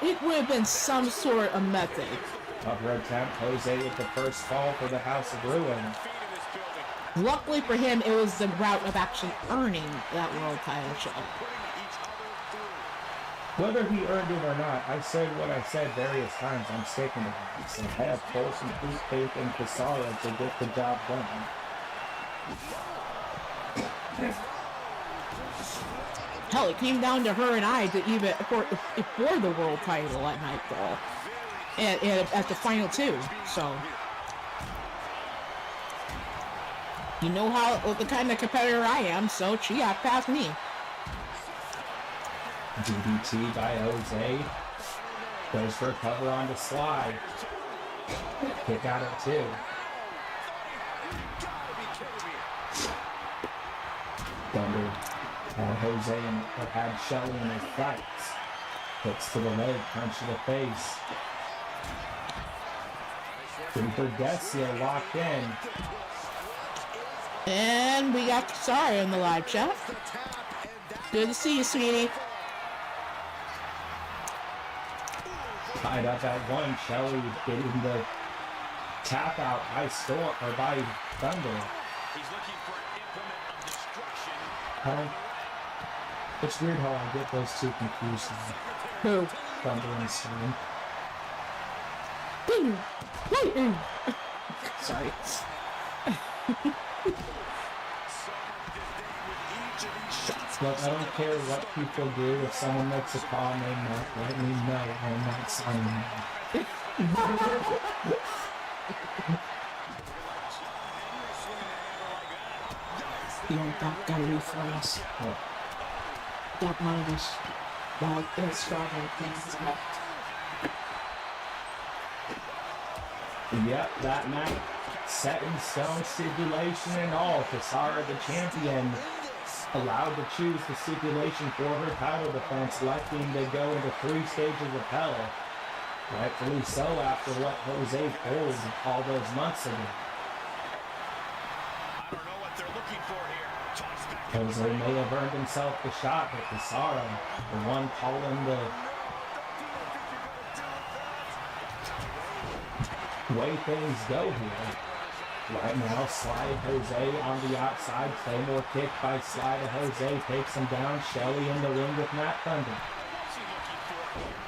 it would have been some sort of method. Upper attempt, Jose with the first fall for the House of Ruin. Luckily for him, it was the route of actually earning that world title shot. Whether he earned it or not, I said what I said various times. I'm sticking to it. So I have full complete faith in Casara to get the job done. Hell, it came down to her and I to even for the world title at Nightfall, and at the final two. So you know the kind of competitor I am. So she got past me. DDT by Jose. Goes for a cover on the slide. Kick out at 2. Thunder had Jose had Shelly in his fights. Hits to the leg, punch to the face. Reaper Decia locked in. And we got Sorry in the live chat. Good to see you, sweetie. Tied up at 1, Shelly getting the tap out by Storm or by Thunder. He's looking for an implement of destruction. It's weird how I get those two confused. Who? Thunder and Storm. Sorry. Look, I don't care what people do. If someone makes a call and they not let me know, I'm not signing it. You don't got to rephrase. What? Got one of us. Well, it's strawberry things. Yep, that night, set in stone stipulation and all. Casara, the champion, allowed to choose the stipulation for her title defense, electing to go into 3 stages of hell. Rightfully so after what Jose pulled all those months ago. I don't know what they're looking for here. Toss back. Jose may have earned himself the shot, but Pizarro, the one calling the way things go here. Right now, slide Jose on the outside. Claymore kick by slide of Jose takes him down. Shelley in the ring with Matt Thunder. What's he looking for here?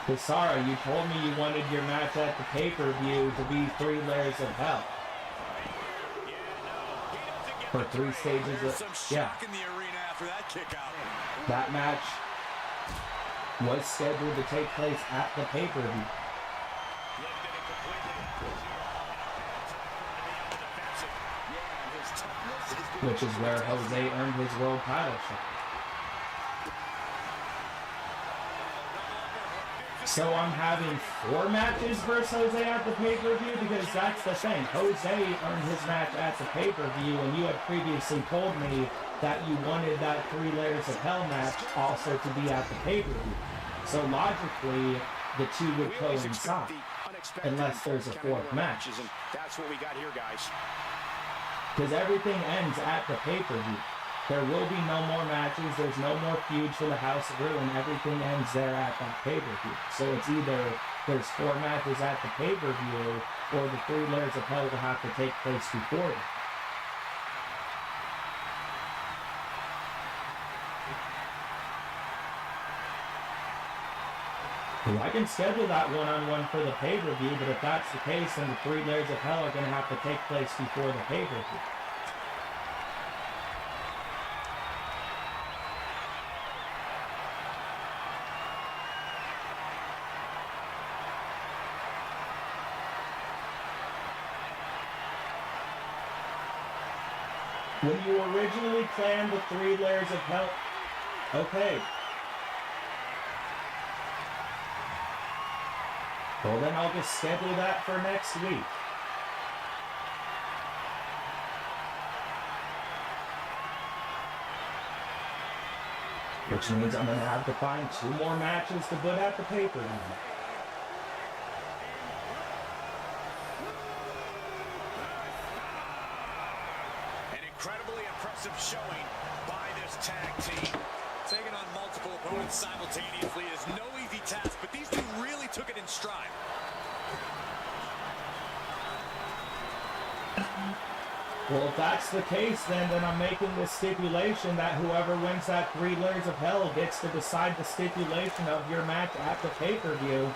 Pizarro, you told me you wanted your match at the pay-per-view to be 3 layers of hell. For 3 stages of... Some Yeah, shock in the arena after that kick out. that match was scheduled to take place at the pay-per-view. Which is where Jose earned his world title shot. So I'm having 4 matches versus Jose at the pay-per-view because that's the thing. Jose earned his match at the pay-per-view, and you had previously told me that you wanted that 3 layers of hell match also to be at the pay-per-view. So logically, the 2 would coincide unless there's a 4th match. And that's what we got here, guys. Because everything ends at the pay-per-view. There will be no more matches. There's no more feuds for the House of Ruin. Everything ends there at that pay-per-view. So it's either there's 4 matches at the pay-per-view or the 3 layers of hell will have to take place before it. I can schedule that one-on-one for the pay-per-view, but if that's the case, then the 3 layers of hell are going to have to take place before the pay-per-view. When you originally planned the 3 layers of hell, okay. Well, then I'll just schedule that for next week. Which means I'm going to have to find 2 more matches to put at the pay-per-view. An incredibly impressive showing by this tag team. Taking on multiple opponents simultaneously is no easy task, but these 2 really took it in stride. Well, if that's the case, then I'm making this stipulation that whoever wins that 3 layers of hell gets to decide the stipulation of your match at the pay-per-view.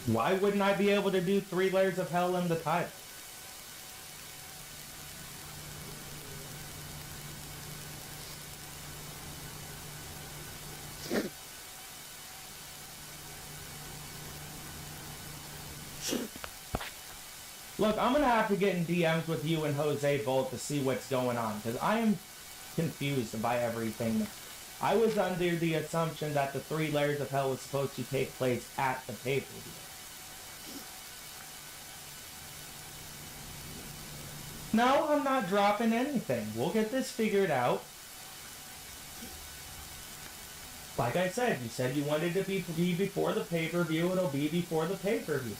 Why wouldn't I be able to do 3 layers of hell in the title? Look, I'm going to have to get in DMs with you and Jose both to see what's going on, because I am confused by everything. I was under the assumption that the 3 layers of hell was supposed to take place at the pay-per-view. No, I'm not dropping anything. We'll get this figured out. Like I said, you said you wanted to be before the pay-per-view. It'll be before the pay-per-view.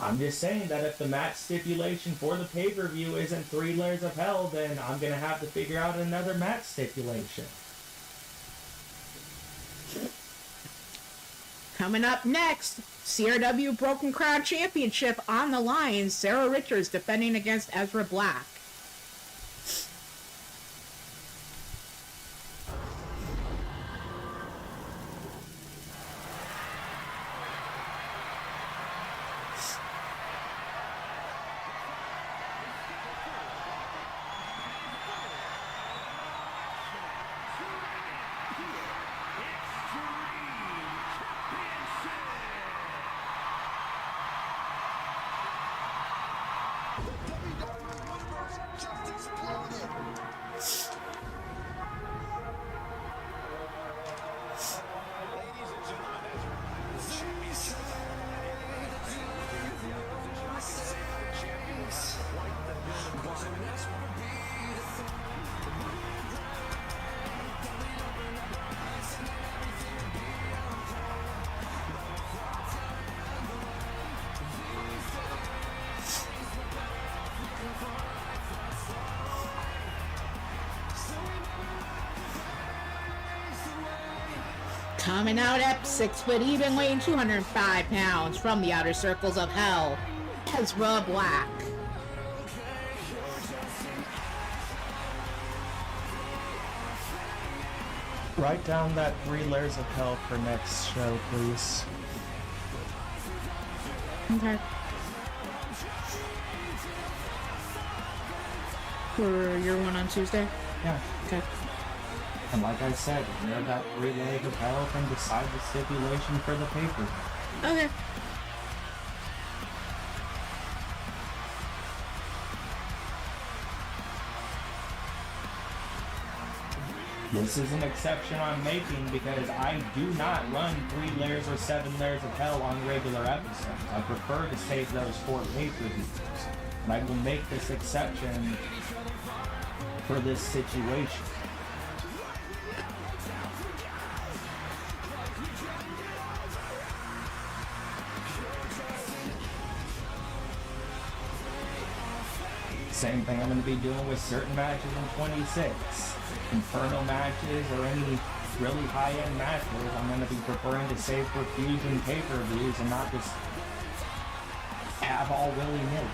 I'm just saying that if the match stipulation for the pay-per-view isn't 3 layers of hell, then I'm going to have to figure out another match stipulation. Coming up next, CRW Broken Crown Championship on the line. Sarah Richards defending against Ezra Black. Coming out at 6 foot even, weighing 205 pounds from the outer circles of hell, Ezra Black. Write down that 3 layers of hell for next show, please. Okay. For your one on Tuesday? Yeah. Okay. And like I said, wear that 3 layers of hell and decide the stipulation for the paper. Okay. This is an exception I'm making because I do not run 3 layers or 7 layers of hell on regular episodes. I prefer to save those for pay-per-views. And I will make this exception for this situation. Same thing I'm going to be doing with certain matches in 26. Inferno matches or any really high-end matches, I'm going to be preferring to save for Fusion pay-per-views and not just have all willy-nilly.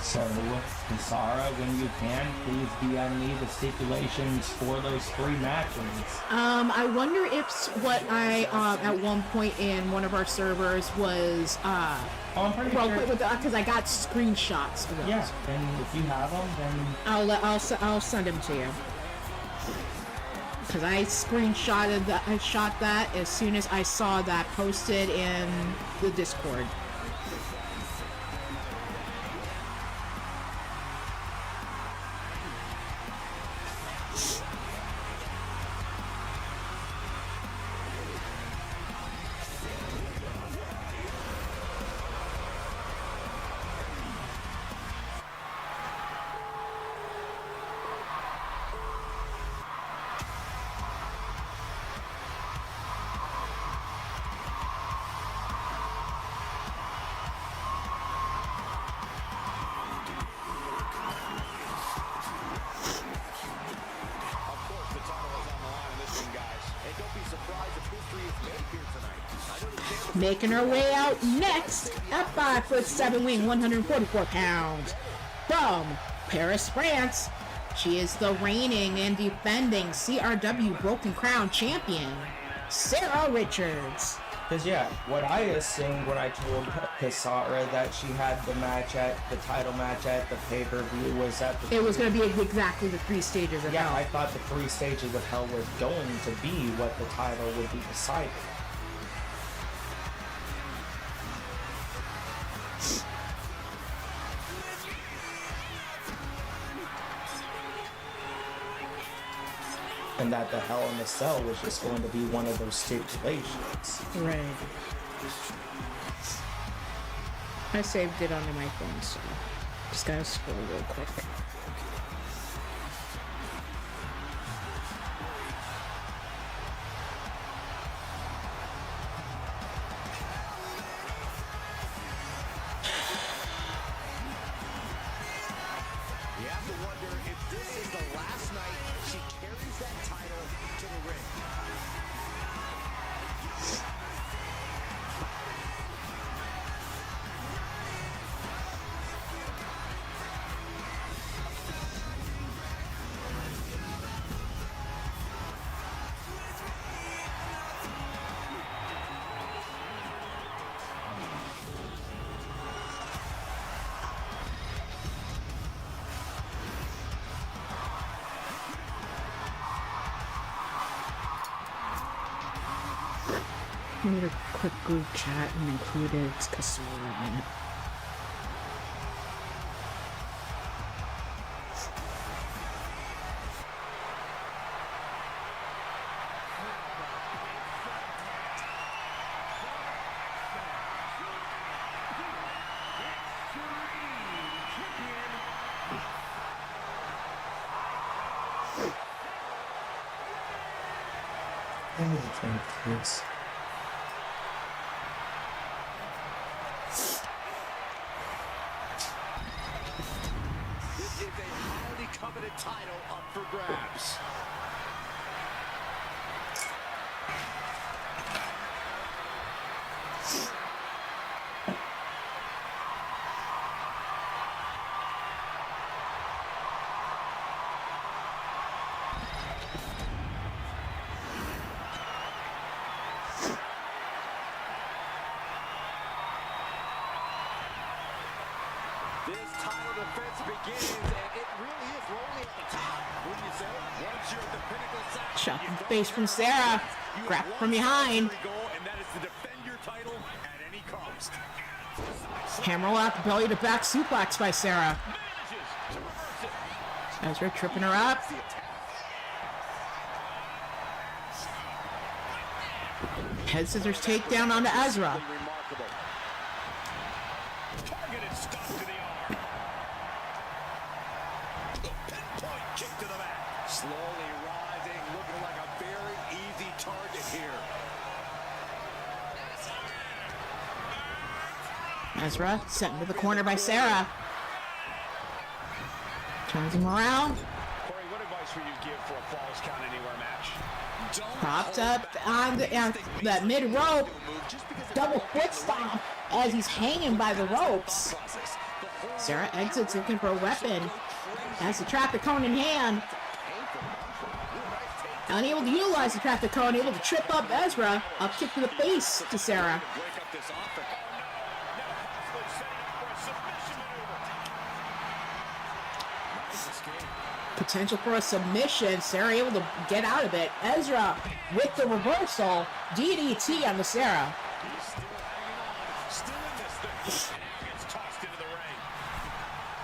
So, Kisara, when you can, please DM me the stipulations for those 3 matches. I wonder if what I at one point in one of our servers was I'm pretty well, sure. because I got screenshots of those. Yeah, and if you have them, then I'll send them to you. Because I screenshotted that. I shot that as soon as I saw that posted in the Discord. Making her way out next at 5'7", weighing 144 pounds. From Paris, France, she is the reigning and defending CRW Broken Crown champion, Sarah Richards. because yeah, what I assumed when I told Kisara that she had the title match at the pay-per-view was that It was going to be exactly the 3 stages of yeah, hell. I thought the 3 stages of hell was going to be what the title would be decided. And that the Hell in the Cell was just going to be one of those stipulations. Right. I saved it onto my phone, so just gotta scroll real quick. You have to wonder if this is the last night she carries that title to the ring. I made a quick group chat and included Kasura in it. me the thing, please. This is a highly coveted title up for grabs. This title defense begins, and it really is lonely at the top. Wouldn't you say? Once you're at the pinnacle of success, Shot in the face from Sarah. Grab from behind. Goal, and that is to defend your title at any cost. Hammer lock, belly to back suplex by Sarah. Manages to reverse it. Ezra tripping her up. Head scissors takedown onto Ezra. Remarkable. Targeted stop to the arm. The pinpoint kick to the back. Slowly rising, looking like a very easy target here. Ezra sent into the corner by Sarah. Turns him around. Corey, what advice would you give for a Falls Count Anywhere match? Propped up on that mid rope. Double foot stomp as he's hanging by the ropes. Sarah exits looking for a weapon. Has the traffic cone in hand. Unable to utilize the traffic cone, able to trip up Ezra. Up kick to the face to Sarah. Break up this offense. Potential for a submission. Sarah able to get out of it. Ezra with the reversal. DDT on the Sarah. He's still hanging on. Still in this thing. And now gets tossed into the ring.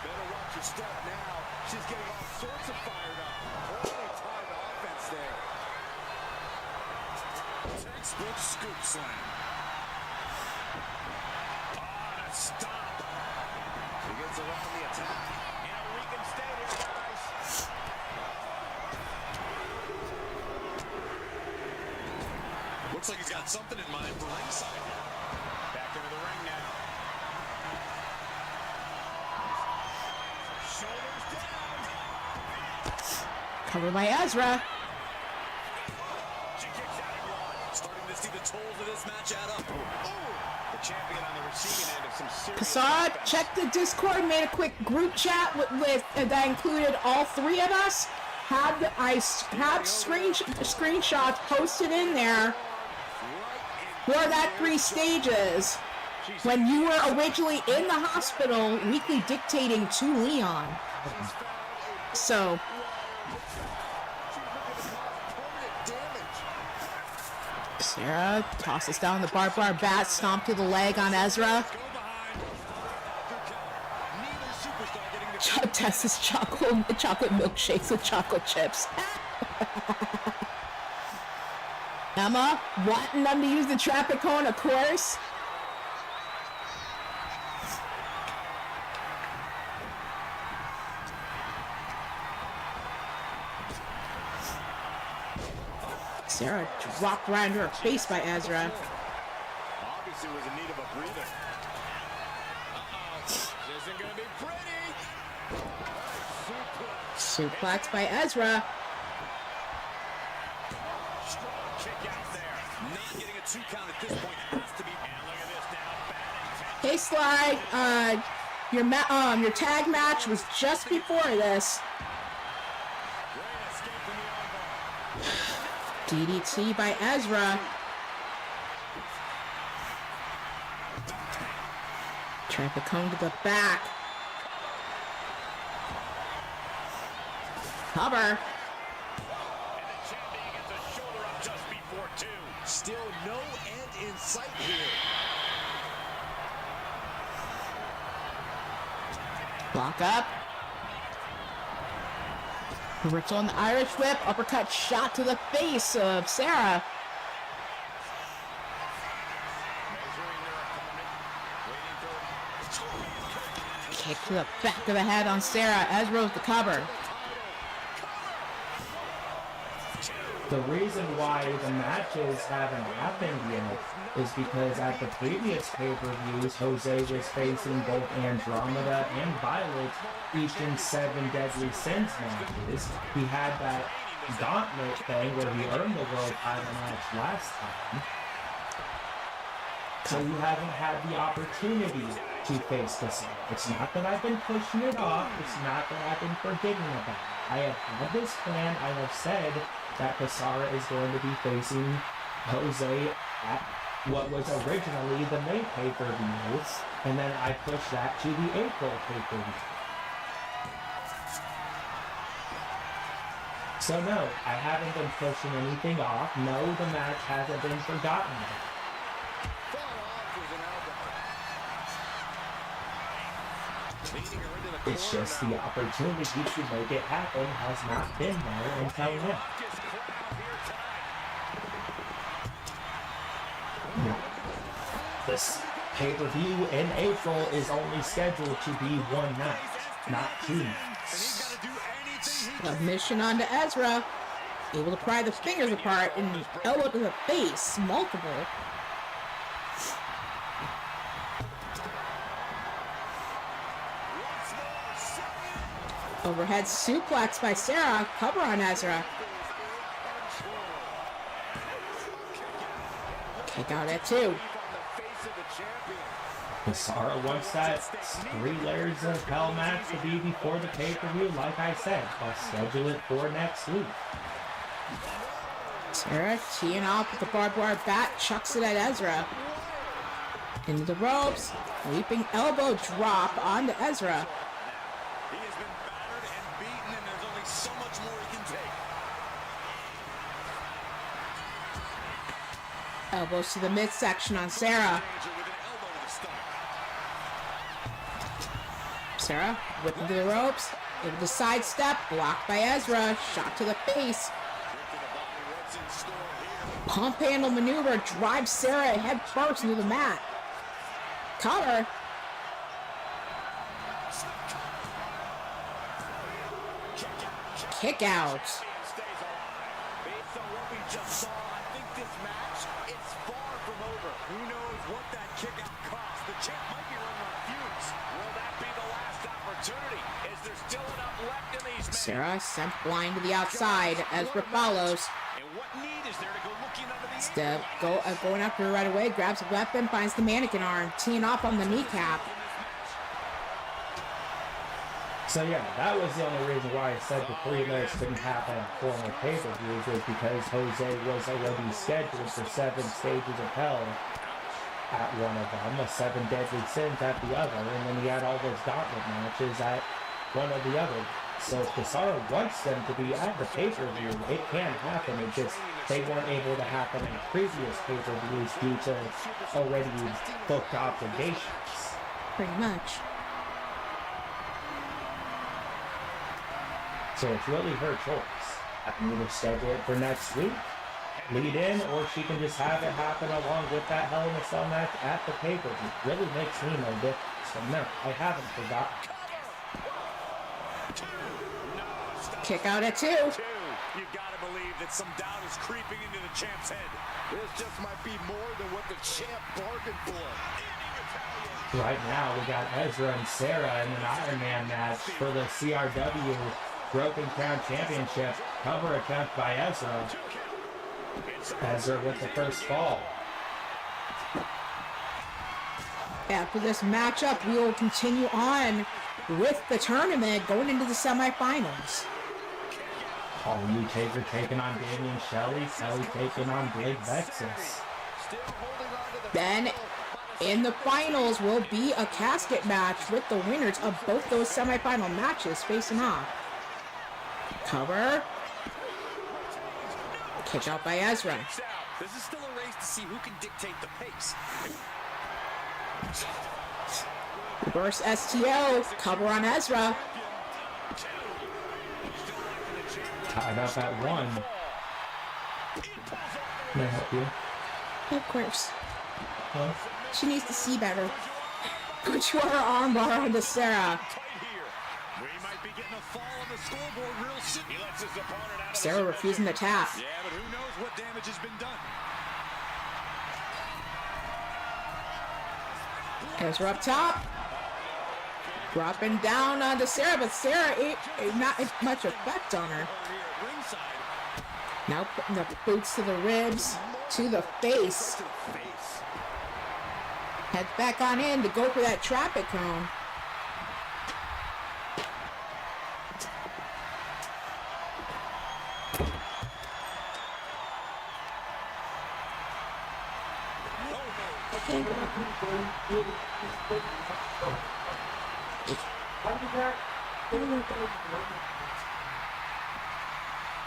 Better watch your step now. She's getting all sorts of fired up. Holy tied offense there. Textbook scoop slam. On a stop. He gets around the attack. And we can stay here, guys. Looks like he's got something in mind for ringside here. Back into the ring now. Shoulders down. Covered by Ezra. She kicks out at one. Starting to see the tolls of this match add up. The champion on the receiving end of some serious Passad offense. checked the Discord, made a quick group chat with that included all three of us. Had screenshots posted in there for that 3 stages when you were originally in the hospital, weekly dictating to Leon. So Sarah tosses down the barbed wire bat, stomp to the leg on Ezra. Chuck tests chocolate milkshakes with chocolate chips. Emma wanting them to use the traffic cone, of course. Sarah dropped right into her face by Ezra. Obviously was in need of a breather. This isn't going to be pretty. Suplex by Ezra. Strong kick out there. Not getting a 2 count at this point. Has to be. And look at this now. Bad intention. Hey Slide, your tag match was just before this. Great escape from the armbar. DDT by Ezra. Traffic cone to the back. Cover. And the champion gets a shoulder up just before 2. Still no end in sight here. Block up. Rips on the Irish whip. Uppercut shot to the face of Sarah. Kick to the back of the head on Sarah. Ezra with the cover. The reason why the matches haven't happened yet is because at the previous pay-per-views, Jose was facing both Andromeda and Violet, each in 7 Deadly Sins matches. He had that gauntlet thing where he earned the world title match last time. So you haven't had the opportunity to face this. It's not that I've been pushing it off. It's not that I've been forgetting about it. I have had this plan. I have said that Casara is going to be facing Jose at what was originally the May pay-per-view, and then I pushed that to the April pay-per-view. So no, I haven't been pushing anything off. No, the match hasn't been forgotten about. It's just the opportunity to make it happen has not been there until now. This pay-per-view in April is only scheduled to be one night, not 2 nights. Submission onto Ezra. Able to pry the fingers apart and elbow to the face. Multiple. Overhead suplex by Sarah. Cover on Ezra. Kick out at 2. Casara wants that 3 layers of hell match to be before the pay-per-view, like I said. I'll schedule it for next week. Sarah teeing off with the barbed wire bat, chucks it at Ezra. Into the ropes. Leaping elbow drop onto Ezra. He has been battered and beaten, and there's only so much more he can take. Elbows to the midsection on Sarah. Sarah whipping to the ropes. Able to sidestep. Blocked by Ezra. Shot to the face. Pump handle maneuver drives Sarah head first into the mat. Cover. Kick out. Sarah sent blind to the outside. Ezra follows. Step going after her right away. Grabs a weapon, finds the mannequin arm, teeing off on the kneecap. So yeah, that was the only reason why I said the 3 layers couldn't happen at former pay-per-views, was because Jose was already scheduled for 7 stages of hell at one of them, the 7 deadly sins at the other, and then he had all those gauntlet matches at one of the other. So if Casara wants them to be at the pay-per-view, it can happen. It just, they weren't able to happen in previous pay-per-views due to already booked obligations. Pretty much. So it's really her choice. I can either schedule it for next week, lead in, or she can just have it happen along with that Hell in a Cell match at the pay-per-view. Really makes me no difference. So no, I haven't forgotten. Kick out at 2. You've got to believe that some doubt is creeping into the champ's head. This just might be more than what the champ bargained for. Right now, we got Ezra and Sarah in an Iron Man match for the CRW Broken Crown Championship. Cover attempt by Ezra. Ezra with the first fall. After this matchup, we will continue on with the tournament going into the semifinals. Taker taking on Damian Shelley. Shelley taking on Blake Vexus. Then, in the finals will be a casket match with the winners of both those semifinal matches facing off. Cover. Kick out by Ezra. This is still a race to see who can dictate the pace. Reverse STO. Cover on Ezra. Tied up at 1. Can I help you? Of course. Huh? She needs to see better. Put your armbar onto Sarah. We might be getting Getting a fall on the scoreboard real soon. He lets his opponent out of Sarah refusing to tap. Yeah, but who knows what damage has been done. Ezra up top. Dropping down onto Sarah, but Sarah ain't not much effect on her. Now putting the boots to the ribs, to the face. Heads back on in to go for that traffic cone.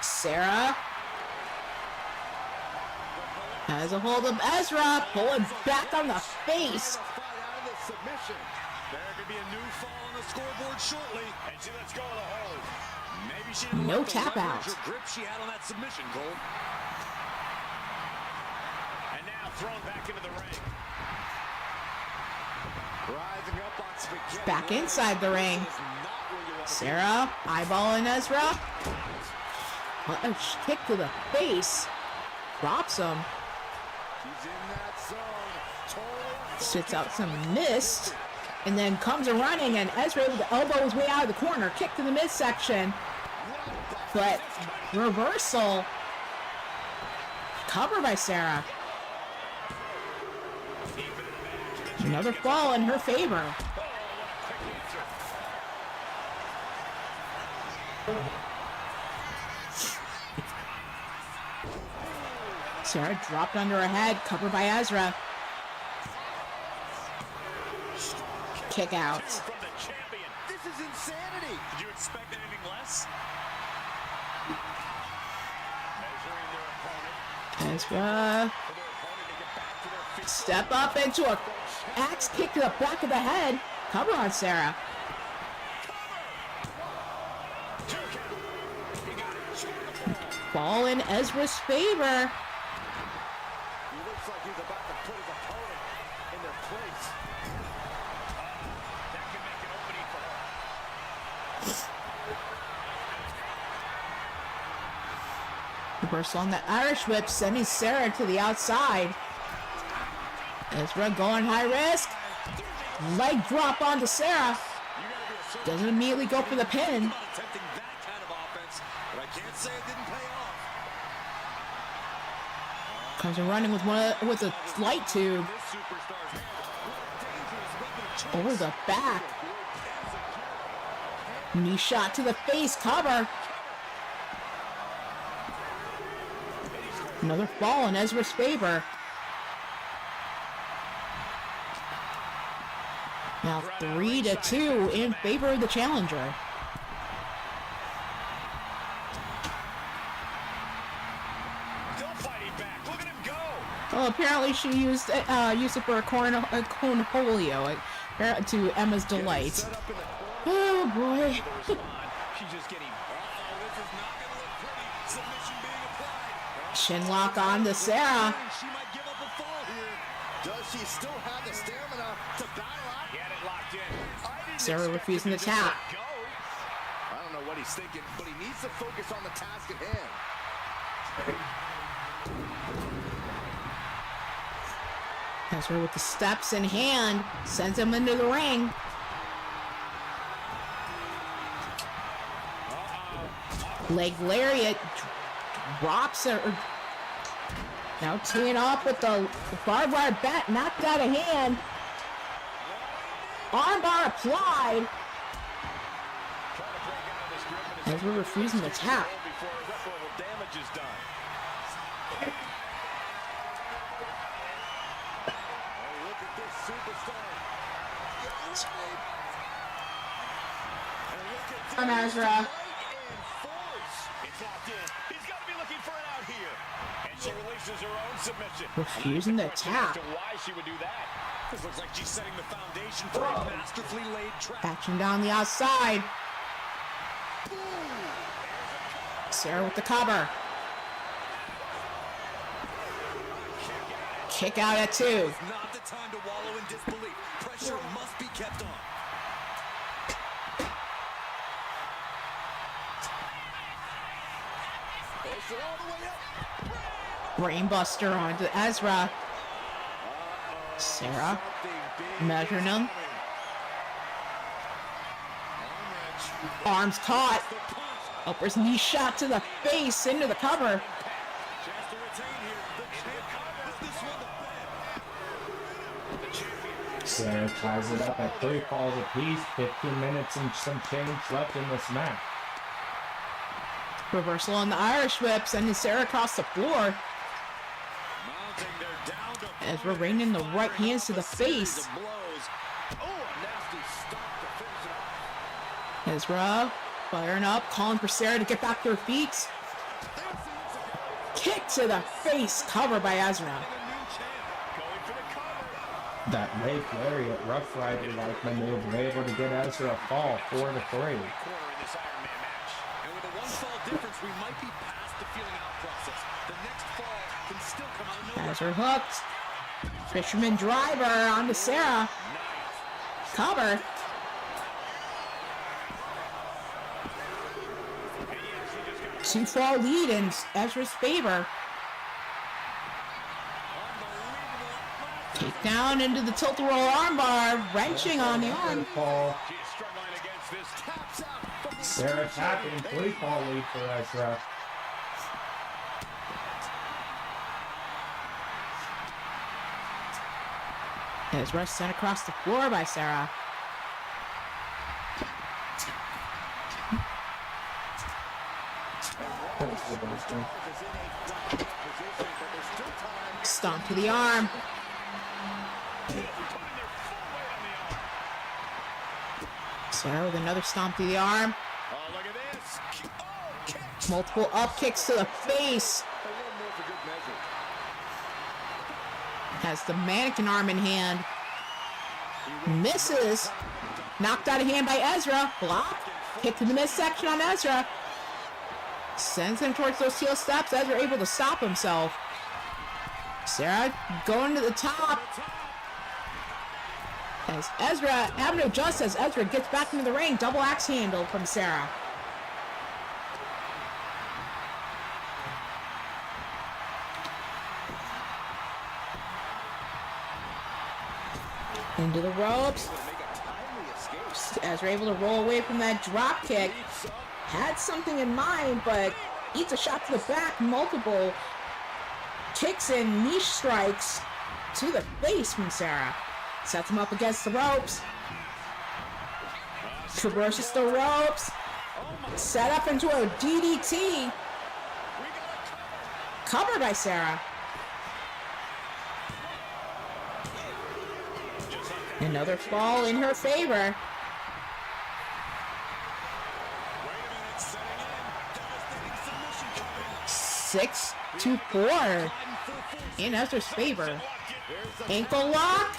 Sarah has a hold of Ezra, pulling back on the face. There could be a new fall on the scoreboard shortly. And she lets go of the hold. Maybe she didn't No like the tap leverage out. or grip she had on that submission, Cole. And now thrown back into the ring. Rising up on spaghetti. Back inside the ring. Sarah eyeballing Ezra. What a kick to the face. Drops him. She's in that zone. Totally Sits out some mist. And then comes a running, and Ezra with the elbow is way out of the corner. Kick to the midsection. But reversal. Cover by Sarah. Another fall in her favor. Sarah dropped under her head, covered by Ezra. Kick out. from the champion. This is insanity. Did you expect anything less? Measuring their opponent. Ezra. For their opponent to get back to their feet. Step up into a axe kick to the back of the head. Cover on Sarah. Ball in Ezra's favor. He looks like he's about to put his opponent in their place. That can make an opening for her. Reversal on the Irish whip, sending Sarah to the outside. Ezra going high risk. Leg drop onto Sarah. Doesn't immediately go for the pin. Not attempting that kind of offense, but I can't say it didn't pay off. Comes in running with a light tube This superstar's hand. What a dangerous weapon of choice. over the back. Knee shot to the face, cover. Another fall in Ezra's favor. Now 3-2 in favor of the challenger. Still fighting back. Look at him go. Well, apparently she used it for a cornholio to Emma's delight. Set up in the corner. Oh boy. She's just getting. This is not going to look pretty. Submission being applied. Chin lock on to Sarah. She might give up a fall here. Does she still have the stamina to battle out? Get it locked in. Sarah refusing to tap. I don't know what he's thinking, but he needs to focus on the task at hand. Ezra with the steps in hand sends him into the ring. Leg lariat drops her. Now teeing off with the barbed wire bat, knocked out of hand. Armbar applied. Ezra refusing to tap. Before irreparable damage is done. Oh, look at this superstar. And look at From Ezra. might and force. It's locked in. He's got to be looking for it out here. And she releases her own submission. Refusing to tap. As to why she would do that. This looks like she's setting the foundation for a masterfully laid trap. Action down the outside. Sarah with the cover. Kick out at 2. Not the time to wallow in disbelief. Pressure must be kept on. Brainbuster onto Ezra. Sarah measuring him. Arms caught. Upper's knee shot to the face into the cover. Sarah ties it up at 3 falls apiece. 15 minutes and some change left in this match. Reversal on the Irish whip, sending Sarah across the floor. Ezra raining the right hands to the face. Ezra firing up, calling for Sarah to get back to her feet. Kick to the face, covered by Ezra. That late lariat Rough Rider-like maneuver able to get Ezra a fall 4-3. We might be past the feeling out process. The next fall can still come out of nowhere. Ezra hooked. Fisherman driver onto Sarah. Cover. Two-fall lead in Ezra's favor. Takedown into the tilt-a-roll armbar, wrenching on the arm. Sarah tapping, 3-fall lead for Ezra. Ezra sent across the floor by Sarah. Stomp to the arm. Sarah with another stomp to the arm. Multiple up kicks to the face. Has the mannequin arm in hand. Misses. Knocked out of hand by Ezra. Block. Kick to the midsection on Ezra. Sends him towards those heel steps. Ezra able to stop himself. Sarah going to the top. As Ezra having to adjust as Ezra gets back into the ring. Double axe handle from Sarah. Into the ropes. Ezra able to roll away from that drop kick. Had something in mind, but eats a shot to the back. Multiple kicks and knee strikes to the face from Sarah. Sets him up against the ropes. Traverses the ropes. Set up into a DDT. Covered by Sarah. Another fall in her favor. Six to 4 in Ezra's favor. Ankle lock.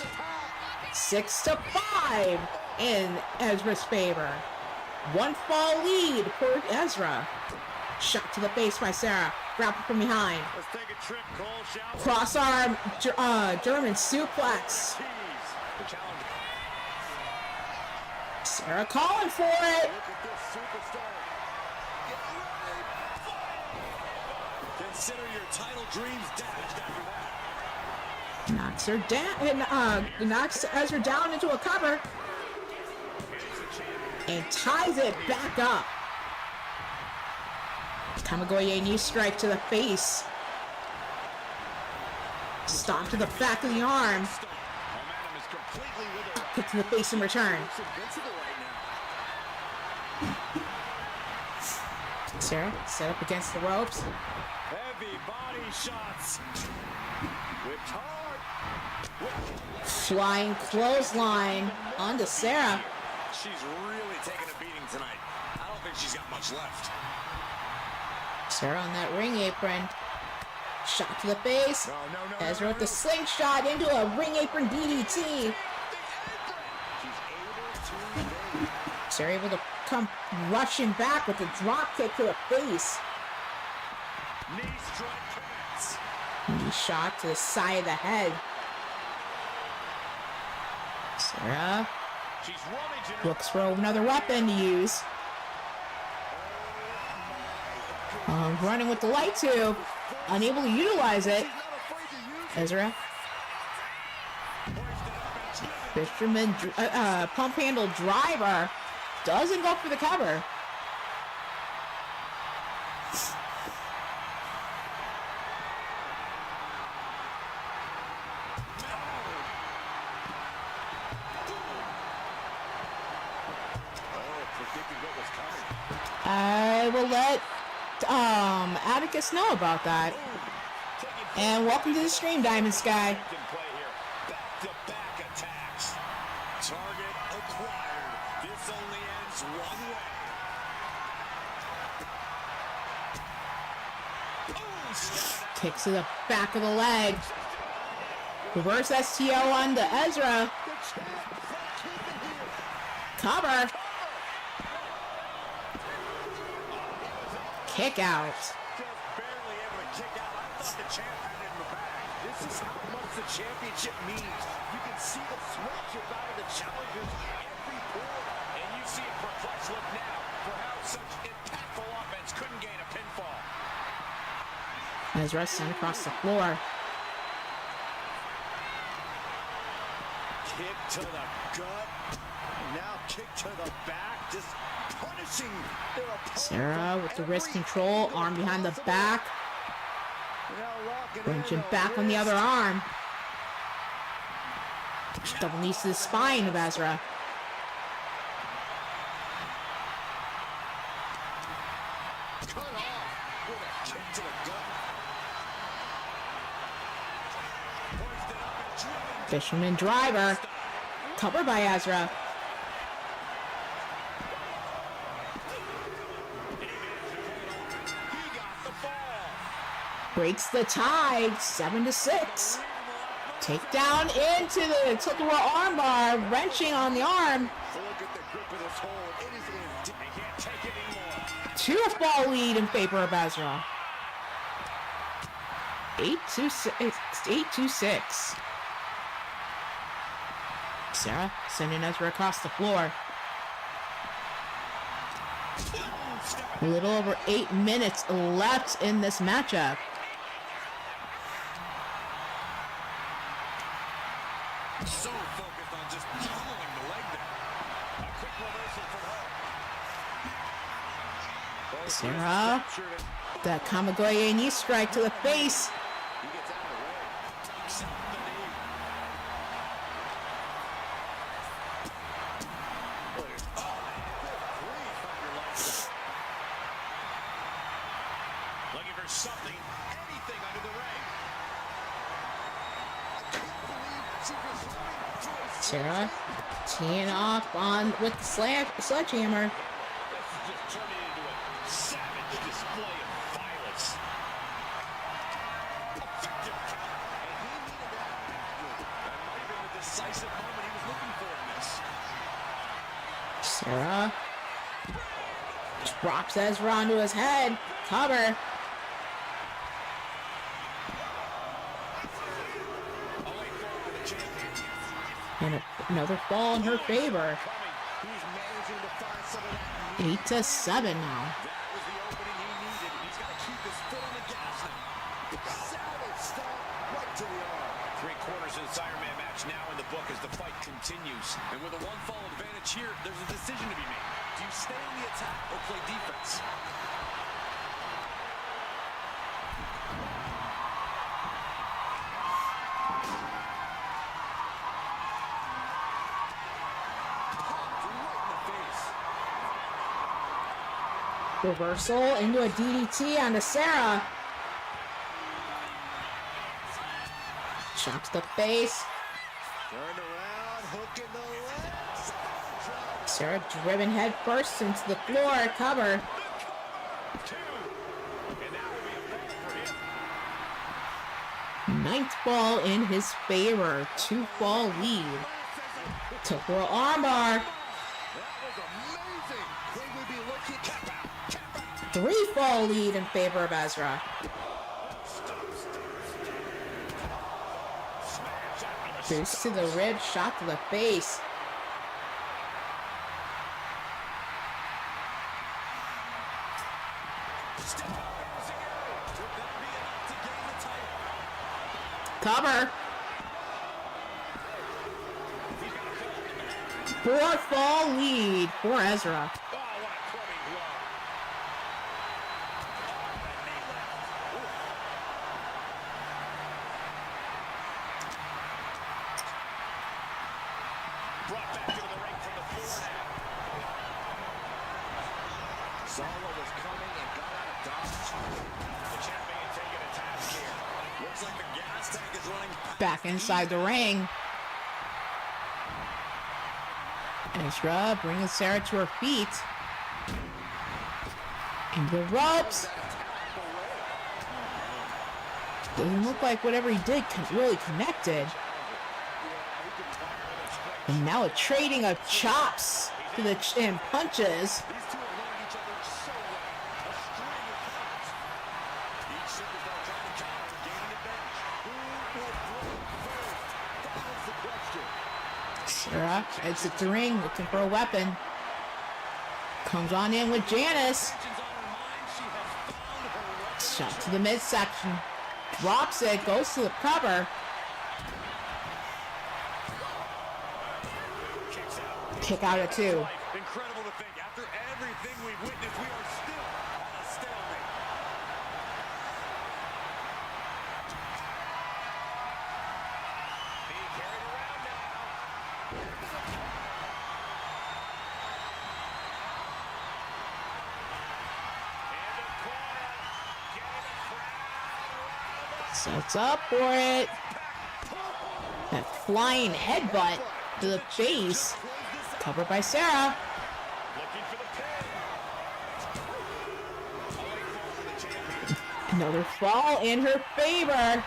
6-5 in Ezra's favor. 1 fall lead for Ezra. Shot to the face by Sarah. Grapple from behind. Cross arm German suplex. Sarah calling for it. Consider your title dreams dashed after that. Knocks her down and knocks Ezra down into a cover. And ties it back up. Kamigoye knee strike to the face. Stomp to the back of the arm. Kick to the face in return. Sarah set up against the ropes. Heavy body shots. Whipped hard. Flying clothesline onto Sarah. She's really taking a beating tonight. I don't think she's got much left. Sarah on that ring apron. Shot to the face. Ezra with the slingshot into a ring apron DDT. Sarah able to come rushing back with a drop kick to the face. Knee strike connects. Knee shot to the side of the head. Sarah She's rummaging. looks for another weapon to use. Running with the light tube. unable to utilize it. Ezra. Fisherman pump handle driver doesn't go for the cover. I will let Atticus know about that. And welcome to the stream, Diamond Sky. Back-to-back attacks. Target acquired. This only ends one way. Kicks to the back of the leg. Reverse STO on to Ezra. Cover. Kick out. Just barely able to kick out. I thought the champ had it in the bag. This is how much the championship means. You can see the sweat drip out of the challengers every pore. And you see a perplexed look now for how such impactful offense couldn't gain a pinfall. Ezra sent across the floor. Kick to the gut. Now kick to the back. Just punishing their opponent. Sarah with the wrist control, arm behind the back. Wrenching back on the other arm. Double knees to the spine of Ezra. Cut off with a kick to the gut. Hoisted up and driven. Fisherman driver. Covered by Ezra. He got the fall. Breaks the tie. 7-6. Takedown into the tilt-a-whirl armbar. Wrenching on the arm. Look at the grip of this hold. It is in. He can't take it anymore. 2-fall lead in favor of Ezra. 8-6. Sarah sending Ezra across the floor. A little over 8 minutes left in this matchup. So focused on just pummeling the leg there. A quick reversal from her. Sarah, that Kamigoye knee strike to the face. He gets out of the way. Takes out the knee. Look at good grief on your legs. Looking for something, anything under the ring. I can't believe she was running to a Sarah teeing off on with the sledgehammer. This is just turning into a savage display of violence. Effective counter. And he needed that. That might have been the decisive moment he was looking for in this. Sarah drops Ezra onto his head. Cover. A late fall for the champion. And another fall in her favor. He's managing to find some of that. 8-7 now. That was the opening he needed. He's got to keep his foot on the gas now. Savage stop right to the arm. 3/4 of the Cyberman match now in the book as the fight continues. And with a one-fall advantage here, there's a decision to be made. Do you stay on the attack or play defense? Popped right in the face. Reversal into a DDT onto Sarah. Shocks the face. Turned around, hook in the legs. Sarah driven head first into the floor. Cover. Two. And that will be a fall for him. Ninth ball in his favor. 2-fall lead. Tilt-a-whirl armbar. That was amazing. Could we be looking? Tap out. Tap out. 3-fall lead in favor of Ezra. Smash out of the Boost to the rib, shot to the face. step. Could that be enough to Cover. 4-fall lead for Ezra. Oh, what a clubbing blow. Brought back into the ring from the floor now. Solo was coming and got out of dodge. The champion taking a task here. Looks like the gas tank is running Back inside the ring. Ezra bringing Sarah to her feet. Into the ropes. Doesn't look like whatever he did really connected. And now a trading of chops to the and punches. These two have learned each other so well. A string of counters. Each superstar trying to counter, gaining advantage. Who will break first? That is the question. Sarah exits the ring looking for a weapon. Comes on in with Janice. Tensions on her mind. She has found her weapon. Shot to the midsection. Drops it. Goes to the cover. Kicks out. Kick out at 2. Incredible to think. After everything we've witnessed, we are still on a stalemate. Being carried around now. In the corner. Getting the crowd. Sets up for it. That flying headbutt to the face. Covered by Sarah. Looking for the pin. Another fall in her favor.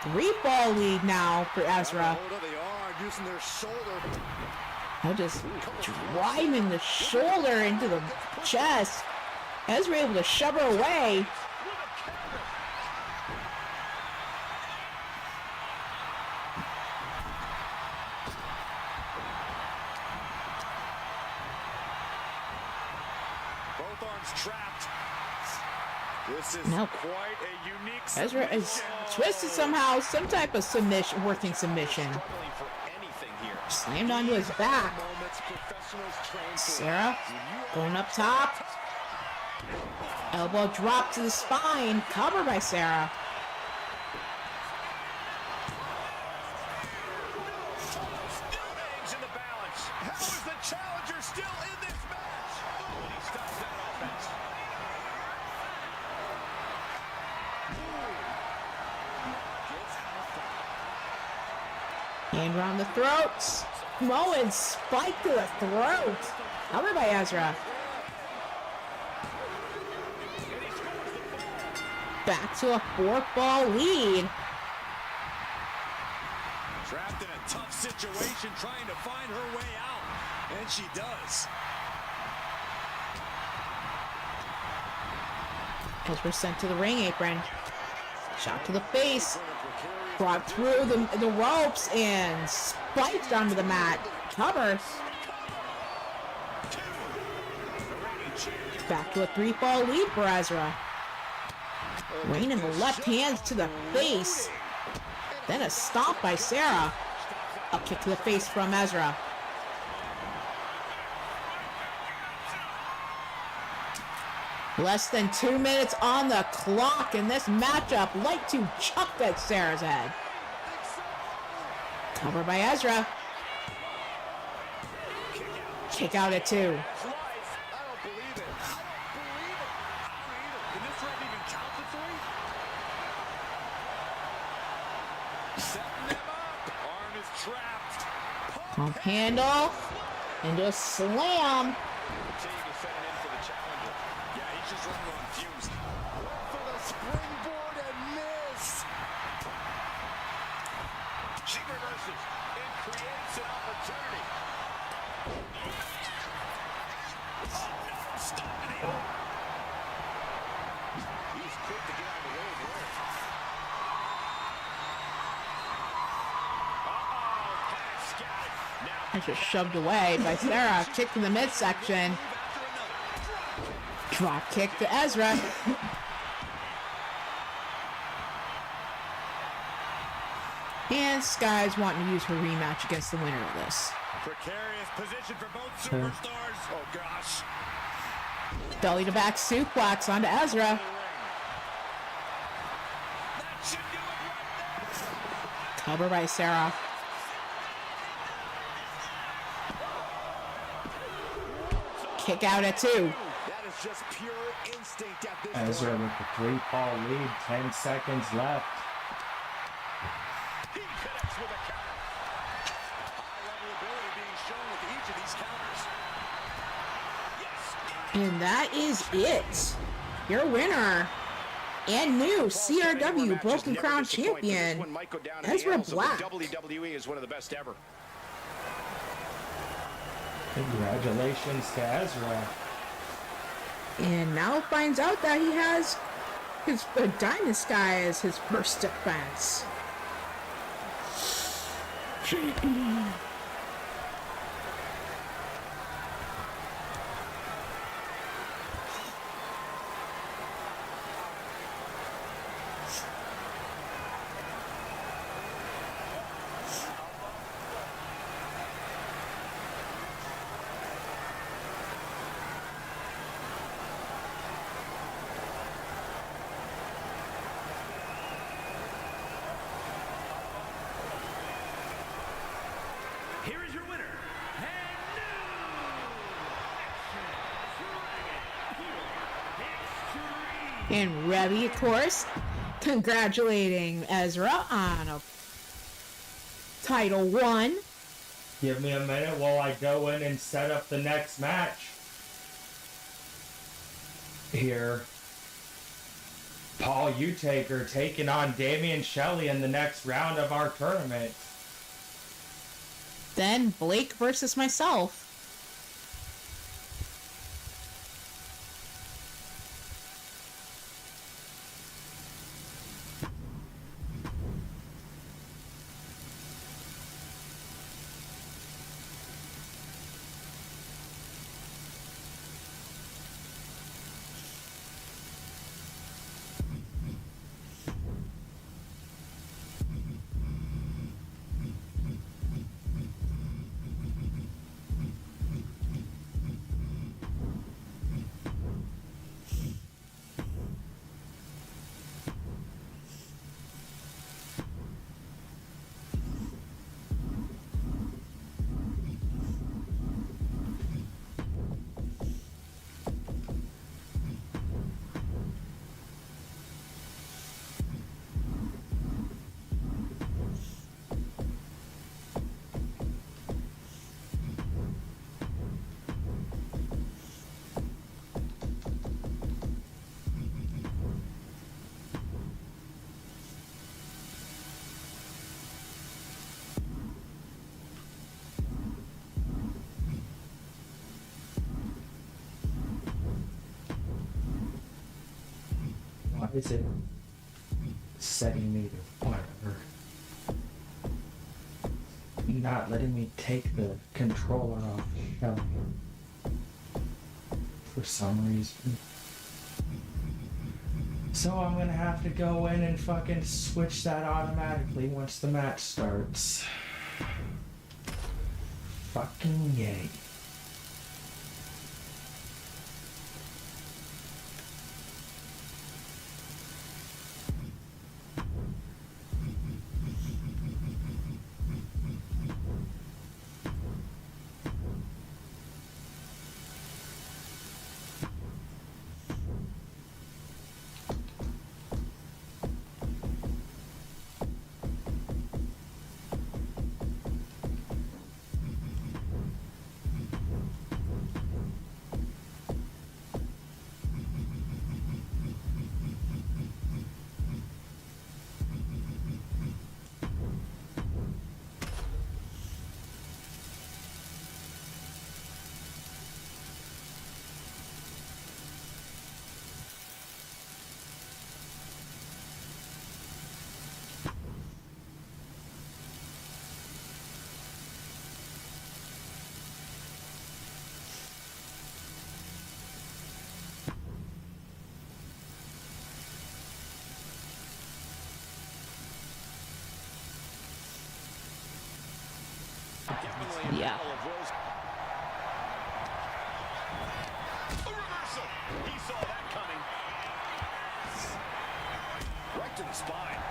3-fall lead now for Ezra. Hold of the arm, using their shoulder. Now just driving the shoulder into the chest. Ezra able to shove her away. Both arms trapped. This is Nope. quite a unique Ezra is submission. twisted somehow, some type of submission, working submission. Struggling for anything here. Slammed onto his back. Moments professionals train for. Sarah going up top. Elbow drop to the spine. Covered by Sarah. Still hangs in the balance. How is the challenger still in this match? Oh, and he stops that offense. Hand around the throats. Moen spike to the throat. Covered by Ezra. Back to a 4-fall lead. Trapped in a tough situation, trying to find her way out. And she does. Ezra sent to the ring apron. Shot to the face. Brought through the ropes and spiked onto the mat. Covers. Back to a 3-fall lead for Ezra. Raining the left hands to the face. Then a stomp by Sarah. A kick to the face from Ezra. Less than 2 minutes on the clock in this matchup. Like to chuck at Sarah's head. Covered by Ezra. Kick out at 2. I don't believe it. I don't believe it. I don't either. Can this ref even count the 3? Setting them up. Arm is trapped. Pump handle. Into a slam. Continue to set it in for the challenger. Yeah, he's just running on fumes. For the springboard and miss. She reverses and creates an opportunity. Stop it. He's quick to get out of the way of the ring. Uh-oh, pass scattered. Now Ezra shoved away by Sarah. Kick to the midsection. move after another. Drop kick to Ezra. And Sky's wanting to use her rematch against the winner of this. Precarious position for both superstars. Oh, gosh. Belly to back suplex onto Ezra. That should do it right there. Cover by Sarah. Kick out at 2. That is just pure instinct at this Ezra point. with the 3-fall lead, 10 seconds left. He connects with a counter. High-level ability being shown with each of these counters. Yes. And that is it. Your winner and new CRW Broken Crown champion, Ezra Black. WWE is one of the best ever. Congratulations to Ezra. And now finds out that he has his Diamond Sky as his first defense. Here is your winner, and new And Revy, of course, congratulating Ezra on a title 1. Give me a minute while I go in and set up the next match. Here. Paul Utaker taking on Damian Shelley in the next round of our tournament. Then Blake versus myself. Why is it setting me to whatever? Not letting me take the controller off Shelley. For some reason. So I'm gonna have to go in and fucking switch that automatically once the match starts. Fucking yay. Yeah. A reversal. He saw that coming. Right to the spine.